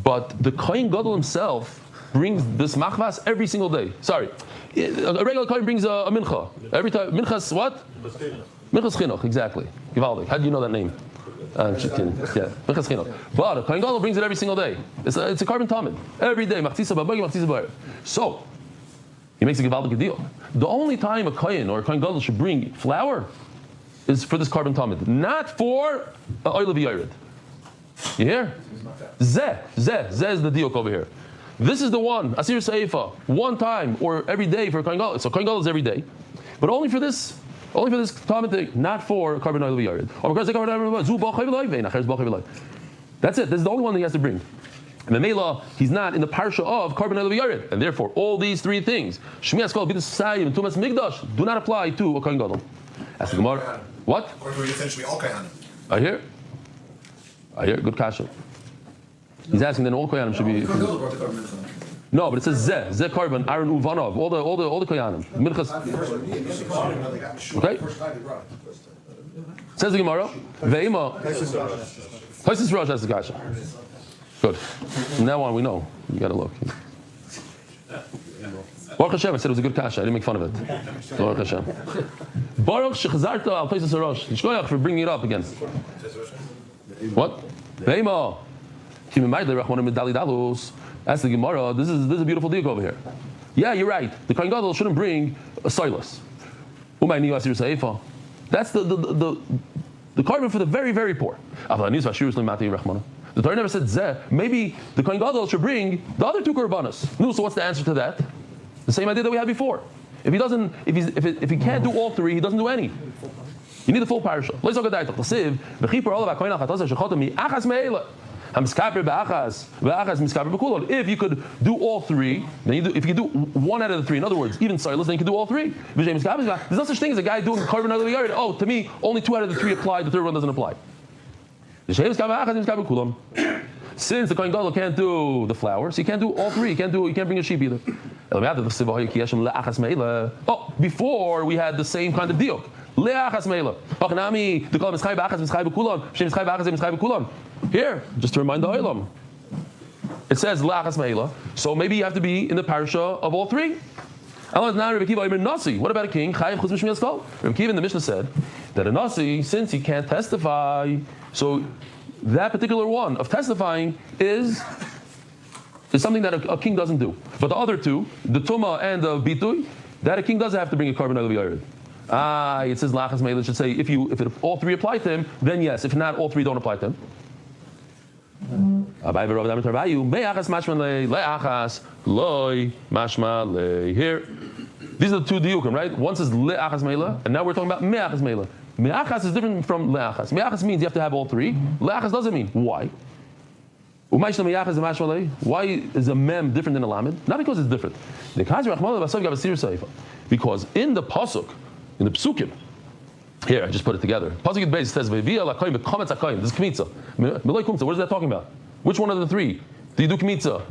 But the kohen gadol himself brings this machvas every single day. Sorry. A regular kohen brings a mincha. Every time. Minchas what? Minchas chinuch, exactly. Givaldik. How do you know that name? Yeah, minchas chinuch. But a kohen gadol brings it every single day. It's a carbon tamid. Every day. Machtzisa ba'boker, machtzisa ba'erev. So, he makes a givaldik deal. The only time a kohen or a kohen gadol should bring flour is for this carbon tamid. Not for oil of yared. You hear? Zeh is the deal over here. This is the one, Asir Seifa, one time or every day for Kohen Gadol. So Kohen Gadol is every day, but only for this common thing, not for carbon oil yared. That's it. This is the only one that he has to bring. And the Mela, he's not in the parsha of carbon oil yared, and therefore all these three things, Shmias Kol, B'Dis Sayim, Tumas Migdash, do not apply to a Kohen Gadol. Ask the Gemara. What? According to what you all Kohanim. I hear. Good kasha. He's asking then all koyanim should be. No, but it says zeh carbon iron uvanov all the koyanim minchas. Okay. Says the Gemara ve'ima. Places Rosh has the kasha. Good. From now on we know. You got to look. Baruch Hashem, I said it was a good kasha. I didn't make fun of it. Baruch Hashem. Baruch shechazarta al places Rosh. Yishkoyach for bringing it up again. What? Ve'ima. That's the Gemara. This is a beautiful deal over here. Yeah, you're right. The Kohen Gadol shouldn't bring a silas. That's the carbon for the very, very poor. The Torah never said zeh. Maybe the Kohen Gadol should bring the other two korbanos. No, so what's the answer to that? The same idea that we had before. If he can't do all three, he doesn't do any. You need the full parasha. If you could do all three, then if you could do one out of the three, in other words, even silas, then you could do all three. There's no such thing as a guy doing carbon out of the yard. Oh, to me, only 2 out of the 3 apply, the third one doesn't apply. Since the Kohen Gadol can't do the flour, so he can't do all 3. He can't bring a sheep either. Oh, before we had the same kind of deal. Here, just to remind the Olam, it says La'achas Me'ela, so maybe you have to be in the parasha of all 3. What about a king? Rabbi Kiva in the Mishnah said that a Nasi, since he can't testify, so that particular one of testifying is something that a king doesn't do. But the other 2, the Tumah and the Bitui, that a king doesn't have to bring a carbon oil yared. It says La'achas Me'ela should say if all 3 apply to him, then yes. If not, all 3 don't apply to him. Here, these are the 2 diukim, right? One says le'achas meila, and now we're talking about me'achas meila. Me'achas is different from le'achas. Me'achas means you have to have all 3. Le'achas doesn't mean. Why? Why is a mem different than a lamed? Not because it's different. Because in the pasuk, in the psukim, here, I just put it together. Pasuk at base says, "Ve'via lakoyim v'kometz hakoyim." This is kmitza. Miloi kumtza. What is that talking about? Which one of the 3 do you do kmitza?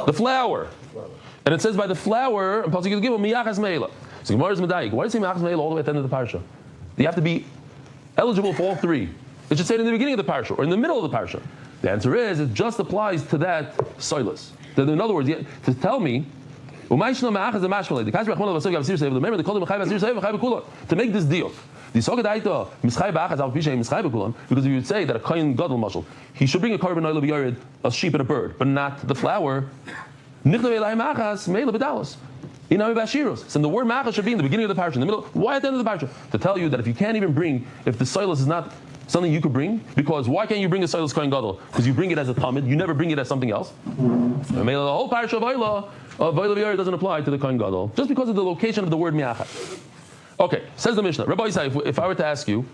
The flour. And it says by the flour, and Pasuk give miyachas meila. So Gemara is medayik. Why does it say miyachas meila all the way at the end of the parsha? You have to be eligible for all 3. It should say it in the beginning of the parsha or in the middle of the parsha. The answer is it just applies to that silas. That in other words, to tell me. To make this deal, because if you would say that a kohen gadol mashal, he should bring a carbon oil of yared, a sheep and a bird, but not the flour. To Inami Bashiros. So the word Macha should be in the beginning of the parasha, in the middle. Why at the end of the parasha? To tell you that if you can't even bring, if the soilus is not something you could bring, because why can't you bring a soilus kohen gadol? Because you bring it as a tamid, you never bring it as something else. The whole parasha of Vayla V'Yar doesn't apply to the kohen gadol, just because of the location of the word Mi'achad. Okay, says the Mishnah. Rabbi Yisai, if I were to ask you,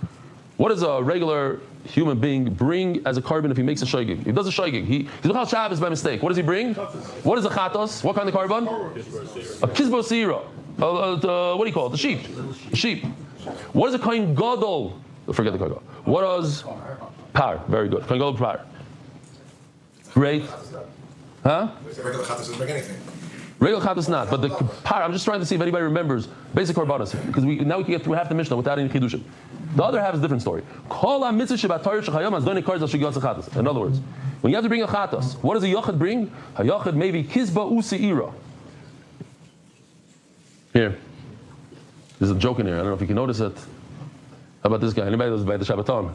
what does a regular human being bring as a carbon if he makes a shoygig? He does a shoygig. He's Mechal Shabbos by mistake. What does he bring? What is a chatos? What kind of carbon? A kizbo sira. What do you call it? The sheep. The sheep. What is a kohen gadol? Forget the kohen gadol. What does par? Very good. Kohen gadol par. Great. Huh? Regular chatas doesn't bring anything. Regular chatas not, but the par. I'm just trying to see if anybody remembers basic korbanos, because now we can get through half the Mishnah without any chidushim. The other half is a different story. In other words, when you have to bring a chatas, what does a yachid bring? A yachid maybe kizba u'seira. Here. There's a joke in here. I don't know if you can notice it. How about this guy? Anybody knows about the Shabbaton?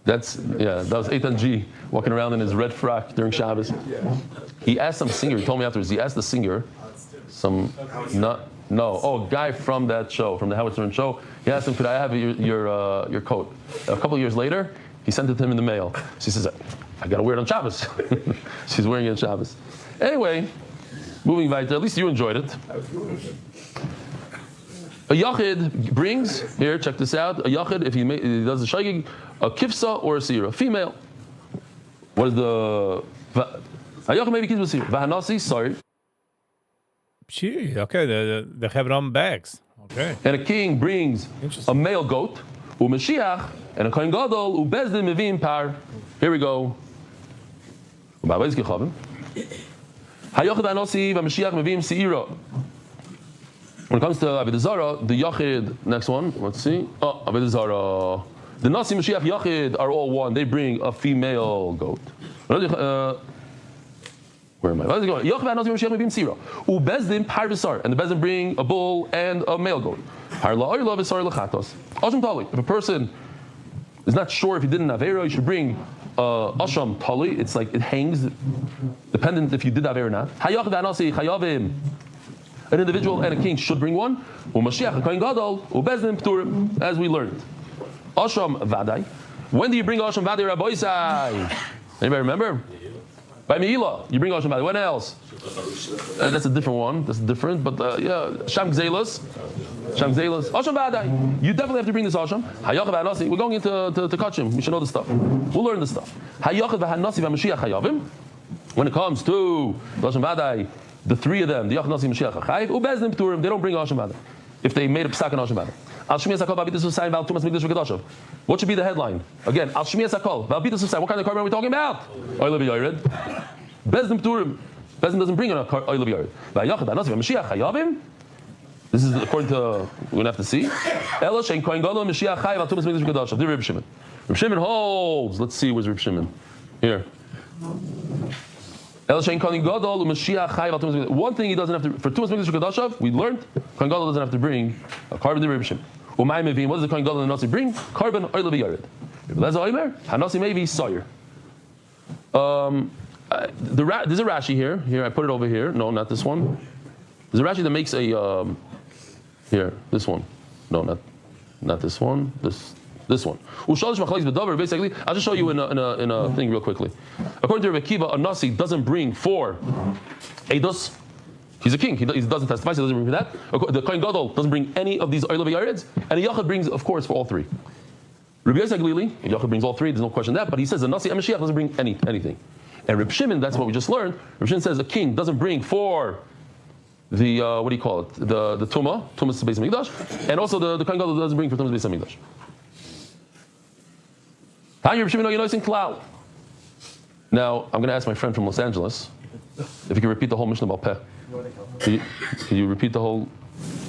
That was Eitan G walking around in his red frock during Shabbos. He asked some singer, he told me afterwards, he asked the singer, guy from that show, from the Howard Stern show, he asked him, could I have your coat? A couple of years later, he sent it to him in the mail. She says, I gotta wear it on Shabbos. She's wearing it on Shabbos. Anyway, moving weiter, at least you enjoyed it. A yachid brings, here, check this out, a yachid, if he does a shaygig, a kifsa or a sira, female. What is the... A yachid maybe kifsa sira. Vahanasi, sorry. Gee, okay, they have their own bags. Okay. And a king brings a male goat, u'mashiach, and a kohen gadol, u'bezdin mevim par. Here we go. Hayachid vahanasi, v'mashiach mevim sira. When it comes to Avodah Zarah, the Yachid, next one, let's see. Avodah Zarah. The Nasi Mashiach Yachid are all one. They bring a female goat. Where am I? Yachid and Nasi Mashiach Mebim Sira. Ubezdin par v'sar. And the Bezdin bring a bull and a male goat. Har la'oyla v'sar l'chatos. Asham tali. If a person is not sure if he did an Avera, you should bring Asham tali. It's like it hangs, dependent if you did Avera or not. Hayachid and Nasi Chayavim. An individual and a king should bring one. U'mashiach, a kohen gadol, u'bezdin p'turim, as we learned. Asham vaday. When do you bring Asham vaday, Rabbi Yisai? Anybody remember? By Meila, you bring Asham vaday. When else? That's a different one. That's different, but Sham Gzelas. Asham vaday. You definitely have to bring this Asham. Hayachid v'hanasi. We're going into Kachim. We should know this stuff. We'll learn this stuff. Hayachid v'hanasi v'mashiach hayavim. When it comes to Asham vaday, the three of them, the Yachid Nasi Mashiach HaChayv, Ubezdin P'turim, they don't bring Asham Vaday. If they made a psak on Asham Vaday. Al Shmi Esakol, Valbitas Usai, Val Tumas Mikdash V'Kedoshav. What should be the headline? Again, Al Shmi Esakol, Valbitas Usai. What kind of carbon are we talking about? Oil of Yored. Bezdin P'turim. Bezdin doesn't bring an oil of Yored. V'Yachid Nasi Mashiach Hayavim. This is according to, we're going to have to see. Ela Shein Kohen Gadol Mashiach Chayv, Val Tumas Mikdash V'Kedoshav. The Reb Shimon. Reb Shimon holds. Let's see, where's Reb Shimon? Here. One thing he doesn't have to, for Tumas Mikdash V'Kedoshav, we learned, Kohen Gadol doesn't have to bring a carbon derivation. What does the Kohen Gadol and the Nasi bring? Carbon oil of Yared. There's Hanasi maybe Sawyer. There's a Rashi here. Here, I put it over here. No, not this one. There's a Rashi that makes a, here, this one. No, not this one. This one. Basically, I'll just show you in a thing real quickly. According to Rebbe Kiva, a Nasi doesn't bring for Eidos. He's a king. He doesn't testify, so he doesn't bring for that. The Kohen Gadol doesn't bring any of these Oil of Yareds, and a Yachid brings, of course, for all three. Rabbi Yosef Glili, a Yachid brings all three. There's no question that. But he says the Nasi and Mashiach doesn't bring anything. And Reb Shimon, that's what we just learned. Reb Shimon says a king doesn't bring for the what do you call it? The Tumas Beis Hamikdash, and also the Kohen Gadol doesn't bring for Tumas Beis Hamikdash. Now, I'm going to ask my friend from Los Angeles if he can repeat the whole Mishnah about Peh. Can you repeat the whole?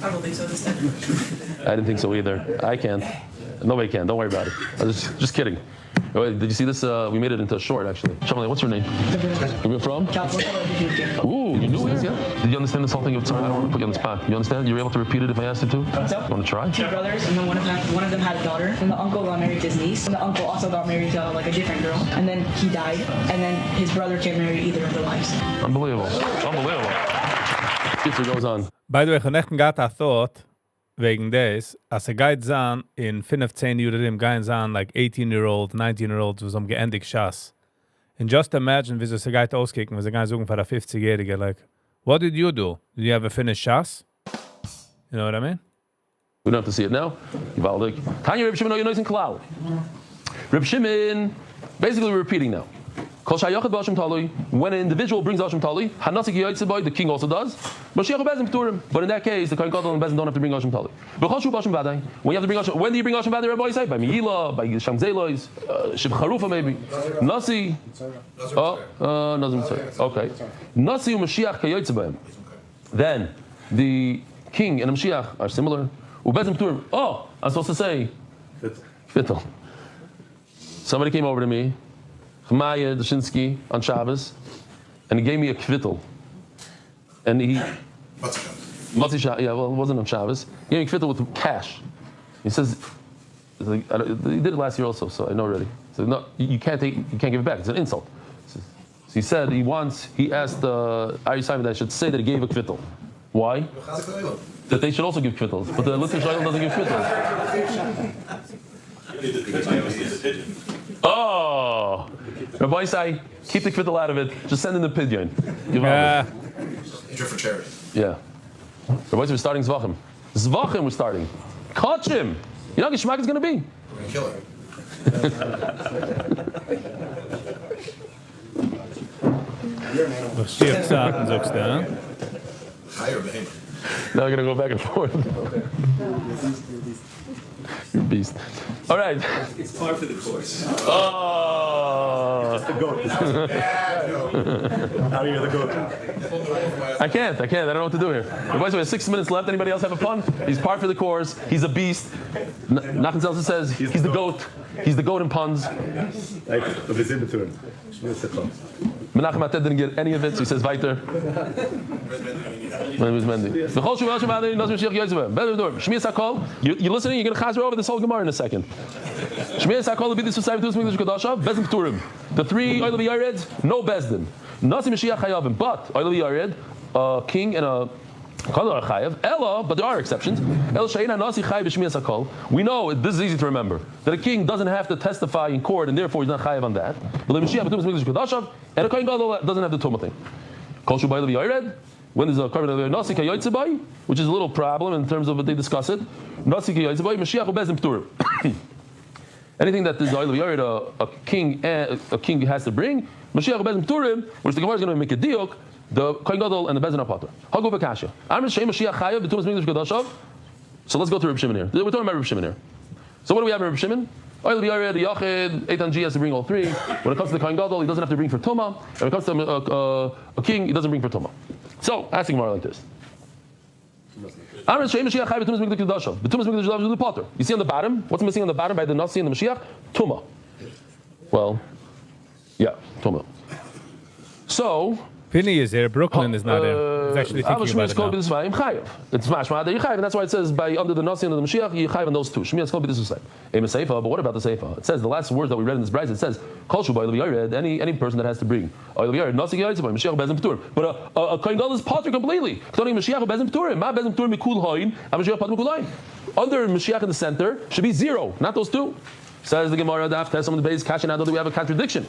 I don't think so this time. I didn't think so either. I can't. Nobody can. Don't worry about it. I was just kidding. Did you see this? We made it into a short, actually. Shamali, what's your name? Where you from? Ooh, you knew it? Yeah. Did you understand this whole thing? Sorry, I don't want to put you on the spot. You understand? You're able to repeat it if I asked you to? You want to try? Two brothers, and then one of them had a daughter, and the uncle got married to his niece, and the uncle also got married to like a different girl, and then he died, and then his brother can't marry either of the wives. Unbelievable. Unbelievable. Pizza goes on. By the way, ich habe echt got a thought wegen des, als geht sein in 15 Jahren gehen sein like 18-year-old, 19-year-olds, was geendigt Schass. And just imagine wie sie geht auskicken, wenn sie gehen suchen für der 50-Jährige, like, what did you do? Did you ever finish Schass? You know what I mean? We don't have to see it now. Yivaldik. Tanya Reb Shimon, you're nice and klal. Reb Shimon, basically we're repeating now. Kol shayachad b'Hashem talui. When an individual brings Hashem talui, hanasik yaitziboy, the king also does. Mashiach bezim pturim. But in that case, the kohen gadol and bezim don't have to bring Hashem talui. B'chol shu b'Hashem vaday. When you have to bring Hashem, when do you bring Hashem vaday? Rabbi say by Meila, by Sham Zelois, Shib Charufa maybe. Nasi. Nazim Tzar. Okay. Nasi u'Mashiach kayaitziboyim. Then the king and the Mashiach are similar. Ubezim pturim. Oh, I'm supposed to say Fittel. Somebody came over to me, Chmaya Dushinsky, on Shabbos, and he gave me a kvittel. And he... Matzi Shabbos. Yeah, well, it wasn't on Shabbos. He gave me a kvittel with cash. He says, he did it last year also, so I know already. So no, you can't give it back. It's an insult. So he said he asked Ari Simon that I should say that he gave a kvittel. Why? That they should also give kvittels, but the Litzvah Shayla doesn't give kvittels. Oh! Rabbi say, keep the kvittel out of it, just send in the pidyon. Yeah. For charity. Yeah. Rabbi say, we're starting Zvachim. Zvachim we're starting. Catch him! You know how Geshmak is going to be? We're going to kill him. Was schief zaten, sagst du, huh? Higher behemoth. Now we're going to go back and forth. You're a beast. All right. It's par for the course. Oh! The goat. How are you the goat? I can't. I don't know what to do here. By the way, 6 minutes left. Anybody else have a pun? He's par for the course. He's a beast. Nachman Seltzer says he's the goat. He's the goat in puns. Menachem Atet didn't get any of it, so he says weiter. You're listening, you're going to chazer over this whole Gemara in a second. The three Oil of Yared, no Bezdin. Nasi Mashiach Chayavim, but Oil of Yared, a king and a Kadar Chayav, Ella, but there are exceptions. El Shayna Nasi Chayav B'Shmiyas HaKol. We know, this is easy to remember, that a king doesn't have to testify in court and therefore he's not Chayav on that. But the Mashiach B'Tumas Mikdash Kodashav, and a Kohen Gadol doesn't have the Tumah thing. Kol Shu B'Oil of Yared, when there's a Karban Nasi Kayotzebay, which is a little problem in terms of what they discuss it. Nasi Kayotzebay, Mashiach Ubezim Pturim. Anything that is Oil of Yared, a king has to bring, Mashiach Ubezim Pturim, which the Gemara is going to make a diuk, the Kohen Gadol and the Bezin Apater. Hagu v'Kasha. Amr Shem Mashiach Chayav B'Tumas Mikdash Kodashav. So let's go to Reb Shimon here. We're talking about Reb Shimon here. So what do we have in Reb Shimon? Oil of Yared, the Yachid, Eitan G has to bring all three. When it comes to the Kohen Gadol, he doesn't have to bring for Tumah. When it comes to a king, he doesn't bring for Tumah. So, asking Gemara like this. Amr Shem Mashiach Chayav B'Tumas Mikdash Kodashav. B'Tumas Mikdash Kodashav is the Potter. You see on the bottom, what's missing on the bottom by the Nasi and the Mashiach? Tumah. Well, yeah, Tumah. So, Finney is here. Brooklyn is not here. He's actually thinking about it now. It's mashma that you chayiv, and that's why it says by under the Nasi and the Mashiach you chayiv on those two. Shmiyas kol b'dis usay. Aim a seifa, but what about the seifa? It says the last words that we read in this brayz. It says kol shu b'oil v'yared. Any person that has to bring oil v'yared Nasi yayitzavay Mashiach bezim p'turim. But a kohen gadol is potter completely. Ktoning Mashiach bezim p'turim. Ma bezim p'turim mikul hoyin. A Mashiach potter mikul hoyin. Under Mashiach in the center should be zero, not those two. Says the Gemara. After some of the base catching out that we have a contradiction.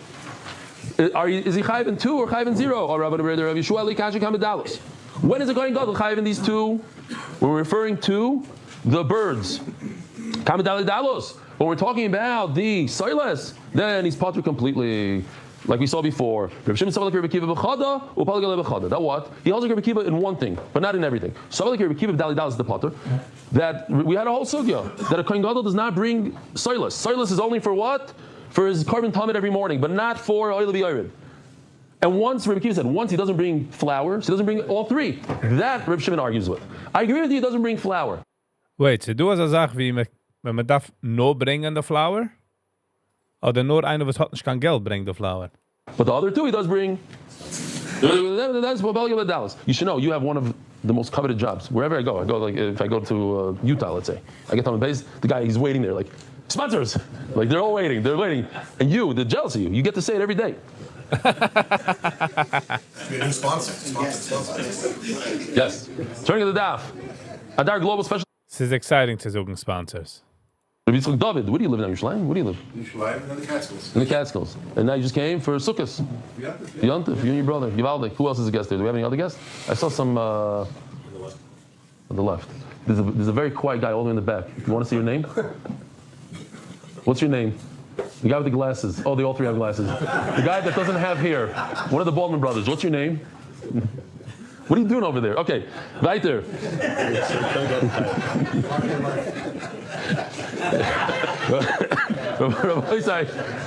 Is he chayiv in 2 or chayiv in 0? Or Rabbi Yeshua Kashi Kamidalos. When is it going to go? Chayiv in these two? We're referring to the birds. Kamidali Dalos. When we're talking about the soiless, then he's potter completely. Like we saw before. Reb Shimon Savalek Reb Akiva b'chada, upalgal b'chada. That what? He holds Reb Akiva in one thing, but not in everything. Savalek Reb Akiva b'dali dalos is the potter. That we had a whole sugya that a kohen gadol does not bring soilus. Soilus is only for what? For his carbon talmud every morning, but not for oil of yared. And once Reb Akiva said, once he doesn't bring flour, so he doesn't bring all three. That Reb Shimon argues with. I agree with you. He doesn't bring flour. Wait, so du hast eine Sache wie Wenn man darf nur bringen the flour? Oder nur einer, was hat nicht kein Geld, bringt the flour? But the other two he does bring. That's what Dallas. You should know you have one of the most coveted jobs. Wherever I go like if I go to Utah, let's say, I get on the base, the guy he's waiting there like sponsors, like they're all waiting, and you, the jealousy, you get to say it every day. Be a new sponsor. Yes. Turning to the daf. Adar Global Special. This is exciting to suchen sponsors. Rabbi Yitzchak David, where do you live now? Yerushalayim? Where do you live? Yerushalayim and the Catskills. In the Catskills. And now you just came for Sukkot. Yontif, you and your brother. Yivaldi. Who else is a guest there? Do we have any other guests? I saw some on the left. There's a very quiet guy all the way in the back. You want to see your name? What's your name? The guy with the glasses. Oh, they all three have glasses. The guy that doesn't have hair. One of the Baldwin brothers. What's your name? What are you doing over there? Okay, weiter.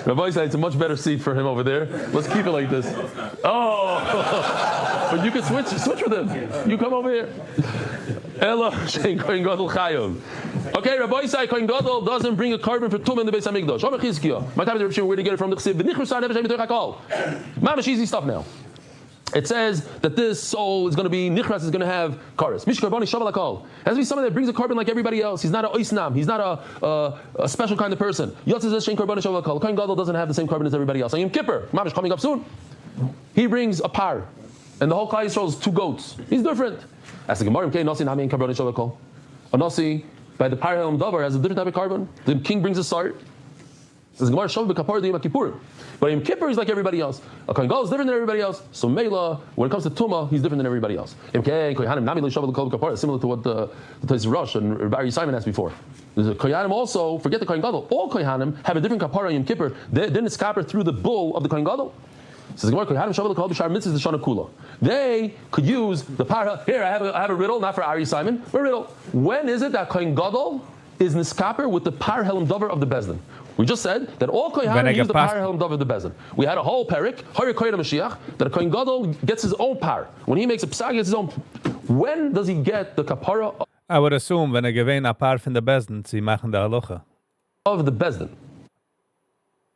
Rabbi said it's a much better seat for him over there. Let's keep it like this. Oh, but you can switch with him. You come over here. Ella Shein Kohen Gadol Chayov. Okay, Rabbi Yisai Kohen Gadol doesn't bring a carbon for Tum in the Beis Hamikdash. Omer Chizkiah. My time is where to get it from the Chesiv. V'nichrusa nefesh b'toich hakol. Mamash easy stuff now. It says that this soul is going to be nichras, is going to have karas. Mish karboni shaval hakol. Has to be someone that brings a carbon like everybody else. He's not a oisnam. He's not a special kind of person. Yotzes shein karboni shaval hakol. Kohen Gadol doesn't have the same carbon as everybody else. Yom Kippur, Mamish coming up soon. He brings a par, and the whole Klal Yisrael is 2 goats. He's different. As the Gemara, okay, nasi nami karboni shaval hakol. A nasi by the par helam davar has a different type of carbon. The king brings a sart. Says Gemara shav b'kapar d'yom kippurim. But Yom Kippur is like everybody else. A Kohen Gadol is different than everybody else. So Mela, when it comes to Tumah, he's different than everybody else. Similar to what the Tais Rosh and Barry Simon asked before. The Kohanim also, forget the Kohen Gadol, all Kohanim have a different kapara Yom Kippur. Then it's kapar through the bull of the Kohen Gadol. Says Gemara, Kohanim shavu l'kol b'shar mitzvahs l'shana kula. They could use the para. Here, I have a riddle, not for Ari Simon. A riddle. When is it that Kohen Gadol is niskaper with the par helam davar of the bezdin? We just said that all Kohanim use the par helam davar of the bezdin. We had a whole parak, Hayir Kohen Mashiach, that a Kohen Gadol gets his own par. When he makes a psag, he gets his own. When does he get the kapara? I would assume when gewähnt a par von der Besten, sie machen der Halacha. Of the bezdin.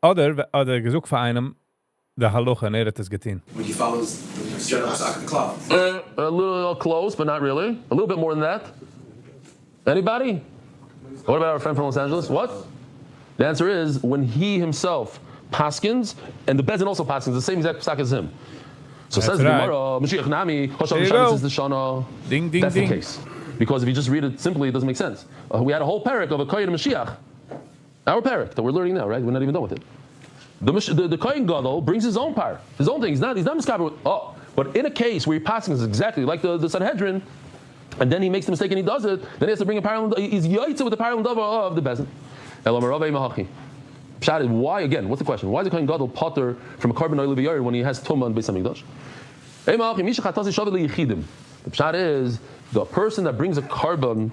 Oder gesucht für einem der Halacha, er hat es getan. When he follows the general Pesach of the cloud. A little close, but not really. A little bit more than that. Anybody? What about our friend from Los Angeles? What? The answer is when he himself paskins, and the Bezdin also paskins, the same exact psak as him. So That's says the right. Gemara, Mashiach Nami, Hosham There you Shabbos go. is the Shana. Ding, ding, That's ding. the case. Because if you just read it simply, it doesn't make sense. We had a whole parak of a Kohen Mashiach. Our parak that we're learning now, right? We're not even done with it. The Kohen Gadol brings his own par, his own thing. He's not miskaber with, but in a case where he paskins exactly like the Sanhedrin, and then he makes the mistake and he does it, then he has to bring a parallel. He's yaitza with the parallel davar of the Bezdin. Why again? What's the question? Why is the Kohen Gadol potter from a carbon oil when he has tumah and Beis Hamikdash? The pshat is the person that brings a carbon,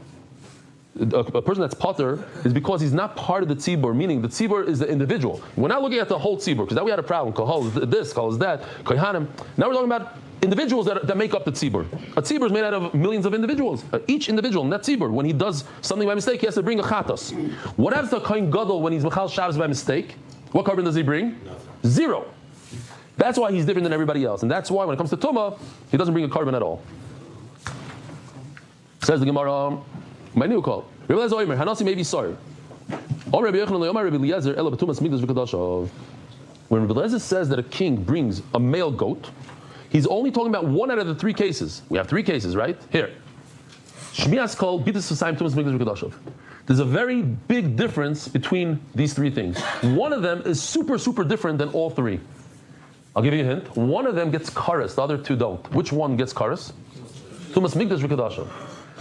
a person that's potter, is because he's not part of the tzibur. Meaning the tzibur is the individual. We're not looking at the whole tzibur because now we had a problem. Kohol is this, kohol is that, kohanim. Now we're talking about individuals that make up the tzibur. A tzibur is made out of millions of individuals. Each individual in that tzibur, when he does something by mistake, he has to bring a chatos. What happens to Kohen Gadol when he's mechal Shabbos by mistake? What carbon does he bring? Nothing. 0. That's why he's different than everybody else, and that's why when it comes to tumah, he doesn't bring a carbon at all. Says the Gemara, my new call. Rabbi Eliezer Omer, Hanasi may be sorry. When Rabbi Eliezer says that a king brings a male goat, he's only talking about one out of the 3 cases. We have 3 cases, right? Here. There's a very big difference between these 3 things. One of them is super, super different than all 3. I'll give you a hint. One of them gets karas, the other 2 don't. Which one gets karas? Tumas Migdash V'Kedashav.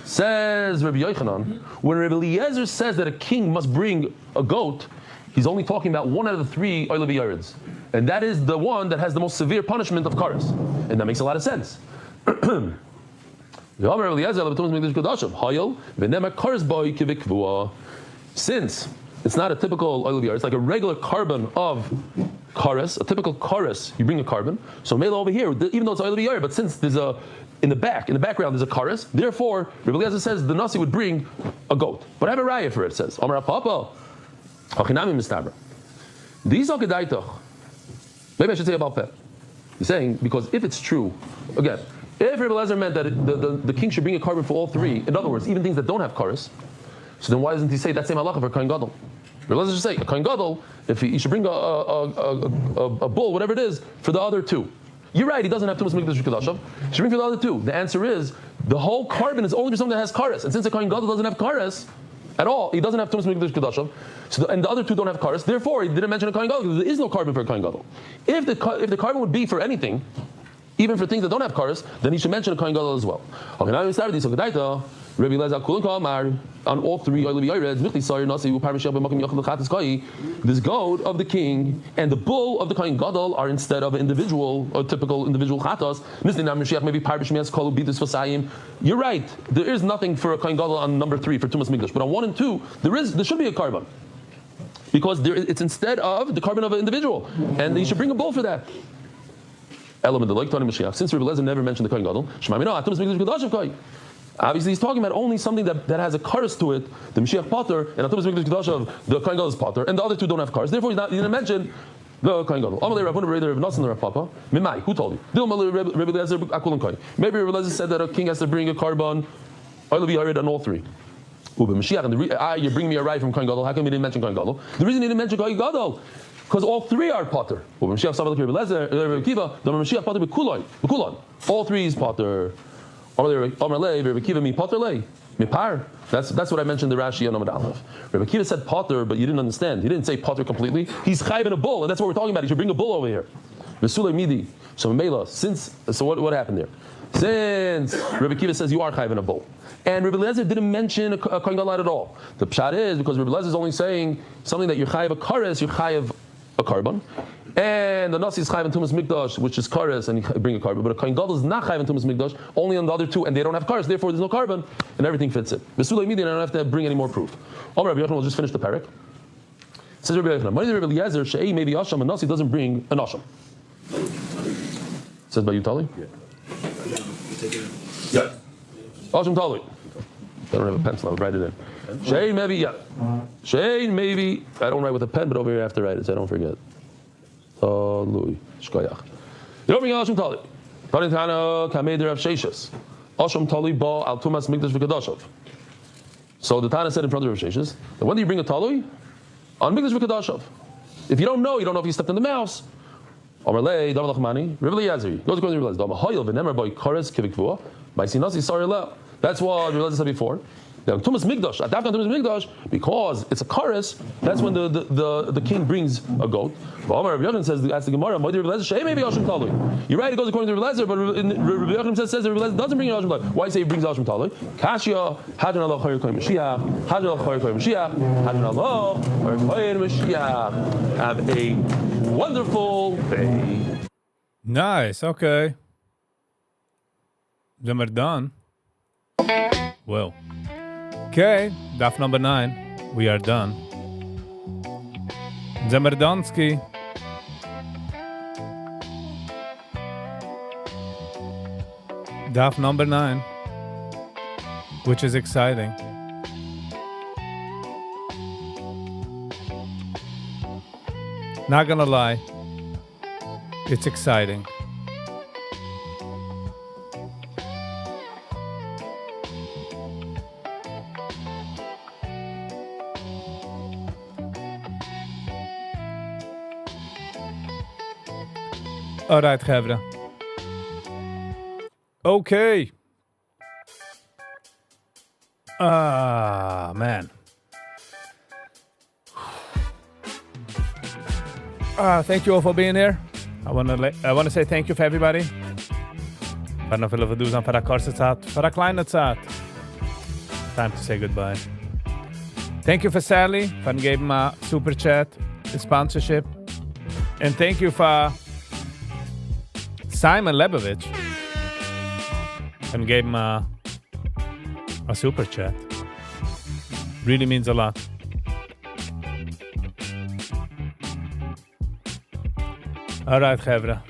Says Rabbi Yochanan, when Rabbi Eliezer says that a king must bring a goat, he's only talking about one out of the 3 Oilev Yaredz. And that is the one that has the most severe punishment of karas. And that makes a lot of sense. Since it's not a typical Oilev Yaredz, it's like a regular carbon of karas, a typical karas, you bring a carbon. So Mela over here, even though it's Oilev Yaredz, but since there's a in the background, there's a chorus. Therefore, Rabbi Eliezer says the nasi would bring a goat. But I have a raya for it. It says, Amar Papa, Hachinami Mistabra. These are gedaitoch. Maybe I should say about Pep. He's saying, because if it's true, again, if Rabbi Eliezer meant that the king should bring a carbon for all three, in other words, even things that don't have chorus, so then why doesn't he say that same halacha for Kohen Gadol? Rabbi Eliezer should say, a Kohen Gadol, if he should bring a bull, whatever it is, for the other two. You're right, he doesn't have Tumas Mikdash Kedashav. He should bring for the other two. The answer is, the whole carbon is only for something that has chorus. And since a Kohen Gadol doesn't have chorus at all, he doesn't have Tumas Mikdash Kedashav, and the other two don't have chorus, therefore he didn't mention a Kohen Gadol, because there is no carbon for a Kohen Gadol. If the carbon would be for anything, even for things that don't have chorus, then he should mention a Kohen Gadol as well. Okay, now we start with this. Rabbi Eliezer on all three this goat of the king and the bull of the Kohen Gadol are instead of an individual or typical individual chatos. You're right. There is nothing for a Kohen Gadol on number 3 for Tumas Mikdash, but on 1 and 2 there should be a carbon because it's instead of the carbon of an individual, and you should bring a bull for that. Element like Tony Mashiach. Since Rabbi Eliezer never mentioned the Kohen Gadol, obviously, he's talking about only something that has a chorus to it, the Mashiach Potter, and Atumas Mikdash Kedashav, the Kohen Gadol's Potter, and the other two don't have chorus. Therefore, he didn't mention the Kohen Gadol. Who told you? Maybe Rabbi Eliezer said that a king has to bring a carbon, on all three. And you're bringing me a ride from Kohen Gadol. How come you didn't mention Kohen Gadol? The reason he didn't mention Kohen Gadol, because all three are Potter. All three is Potter. That's what I mentioned the Rashi on Amud Aleph. Rabbi Akiva said Potter, but you didn't understand. He didn't say Potter completely. He's chayv in a bull, and that's what we're talking about. He should bring a bull over here. Vesule midi. So what happened there? Since Rabbi Akiva says you are chayv in a bull, and Rabbi Eliezer didn't mention a Kohen Gadol at all. The pshat is because Rabbi Eliezer is only saying something that you're chayv a kares, you're chayv a carbon. And the Nasi is Chayv and Tumas Mikdash, which is Kares, and you bring a carbon. But a Kohen Gadol is not Chayv and Tumas Mikdash, only on the other two, and they don't have Kares, therefore there's no carbon, and everything fits it. V'sulei Midi, and I don't have to bring any more proof. Rabbi Yochanan will just finish the parak. Says Rabbi Yochanan, Rabbi Eliezer, She'ei maybe Asham, and Nasi doesn't bring an Asham. Says by Yutali? Yeah. Asham Tali. I don't have a pencil, I'll write it in. She'ei maybe, yeah. She'ei maybe, I don't write with a pen, but over here I have to write it, so I don't forget. Louis Shkoyach. You don't bring Asham Tali. Tanitana Kameder of Sheshus. Asham Tali Ba Al Tumas Mikdash V'Kadashov. So the Tana said in front of Rav Sheshus, that when do you bring a Tali? On Mikdash V'Kadashov. If you don't know if you stepped in the mouse. Amarlei Dav Lachmani Rabbi Eliezer. Goes according to Rabbi Eliezer. Dama Hoyel V'Nemer By Kares Kivikvua By Sinasi Sarila. That's what Rabbi Eliezer said before. Tumas Mikdash, Tumas Mikdash, because it's a kares, that's when the king brings a goat. Rabbi Yochanan says, ask the Gemara, maybe Asham Talui. You're right, it goes according to Rabbi Eliezer, but Rabbi Yochanan says that Rabbi Eliezer doesn't bring an Asham Talui. Why say he brings Asham Talui? Kashya, Hadran Allah Chayr Koyim Mashiach, Hadran Allah Chayr Koyim Mashiach, Hadran Allah Chayr Koyim Mashiach. Have a wonderful day. Nice, okay. Then we're done. Well. Okay, daf number 9. We are done. Zemerdonsky. Daf number 9. Which is exciting. Not gonna lie. It's exciting. All right, Gevra. Okay. Man. Thank you all for being here. I want to say thank you for everybody. Para não veel doen para korte tijd, para kleine tijd. Time to say goodbye. Thank you for Sally, for giving my super chat, the sponsorship. And thank you for Simon Lebovich and gave him a super chat. Really means a lot. All right, Chevra.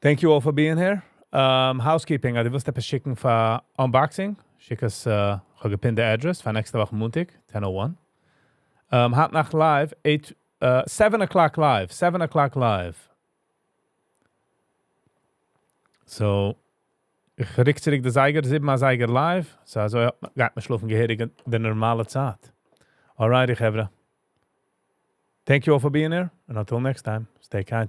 Thank you all for being here. Housekeeping, du wirst etwas schicken für Unboxing. Schick es, gepinte Address für nächste Woche Montag, 10:01. Hat nach live, 7 o'clock live, 7 o'clock live. So, ich richte zurück die Seiger, 7 Seiger live. So, also, ja, geht mir schlafen gehörig der normale Zeit. Alrighty, Chevra. Thank you all for being here, and until next time, stay kind.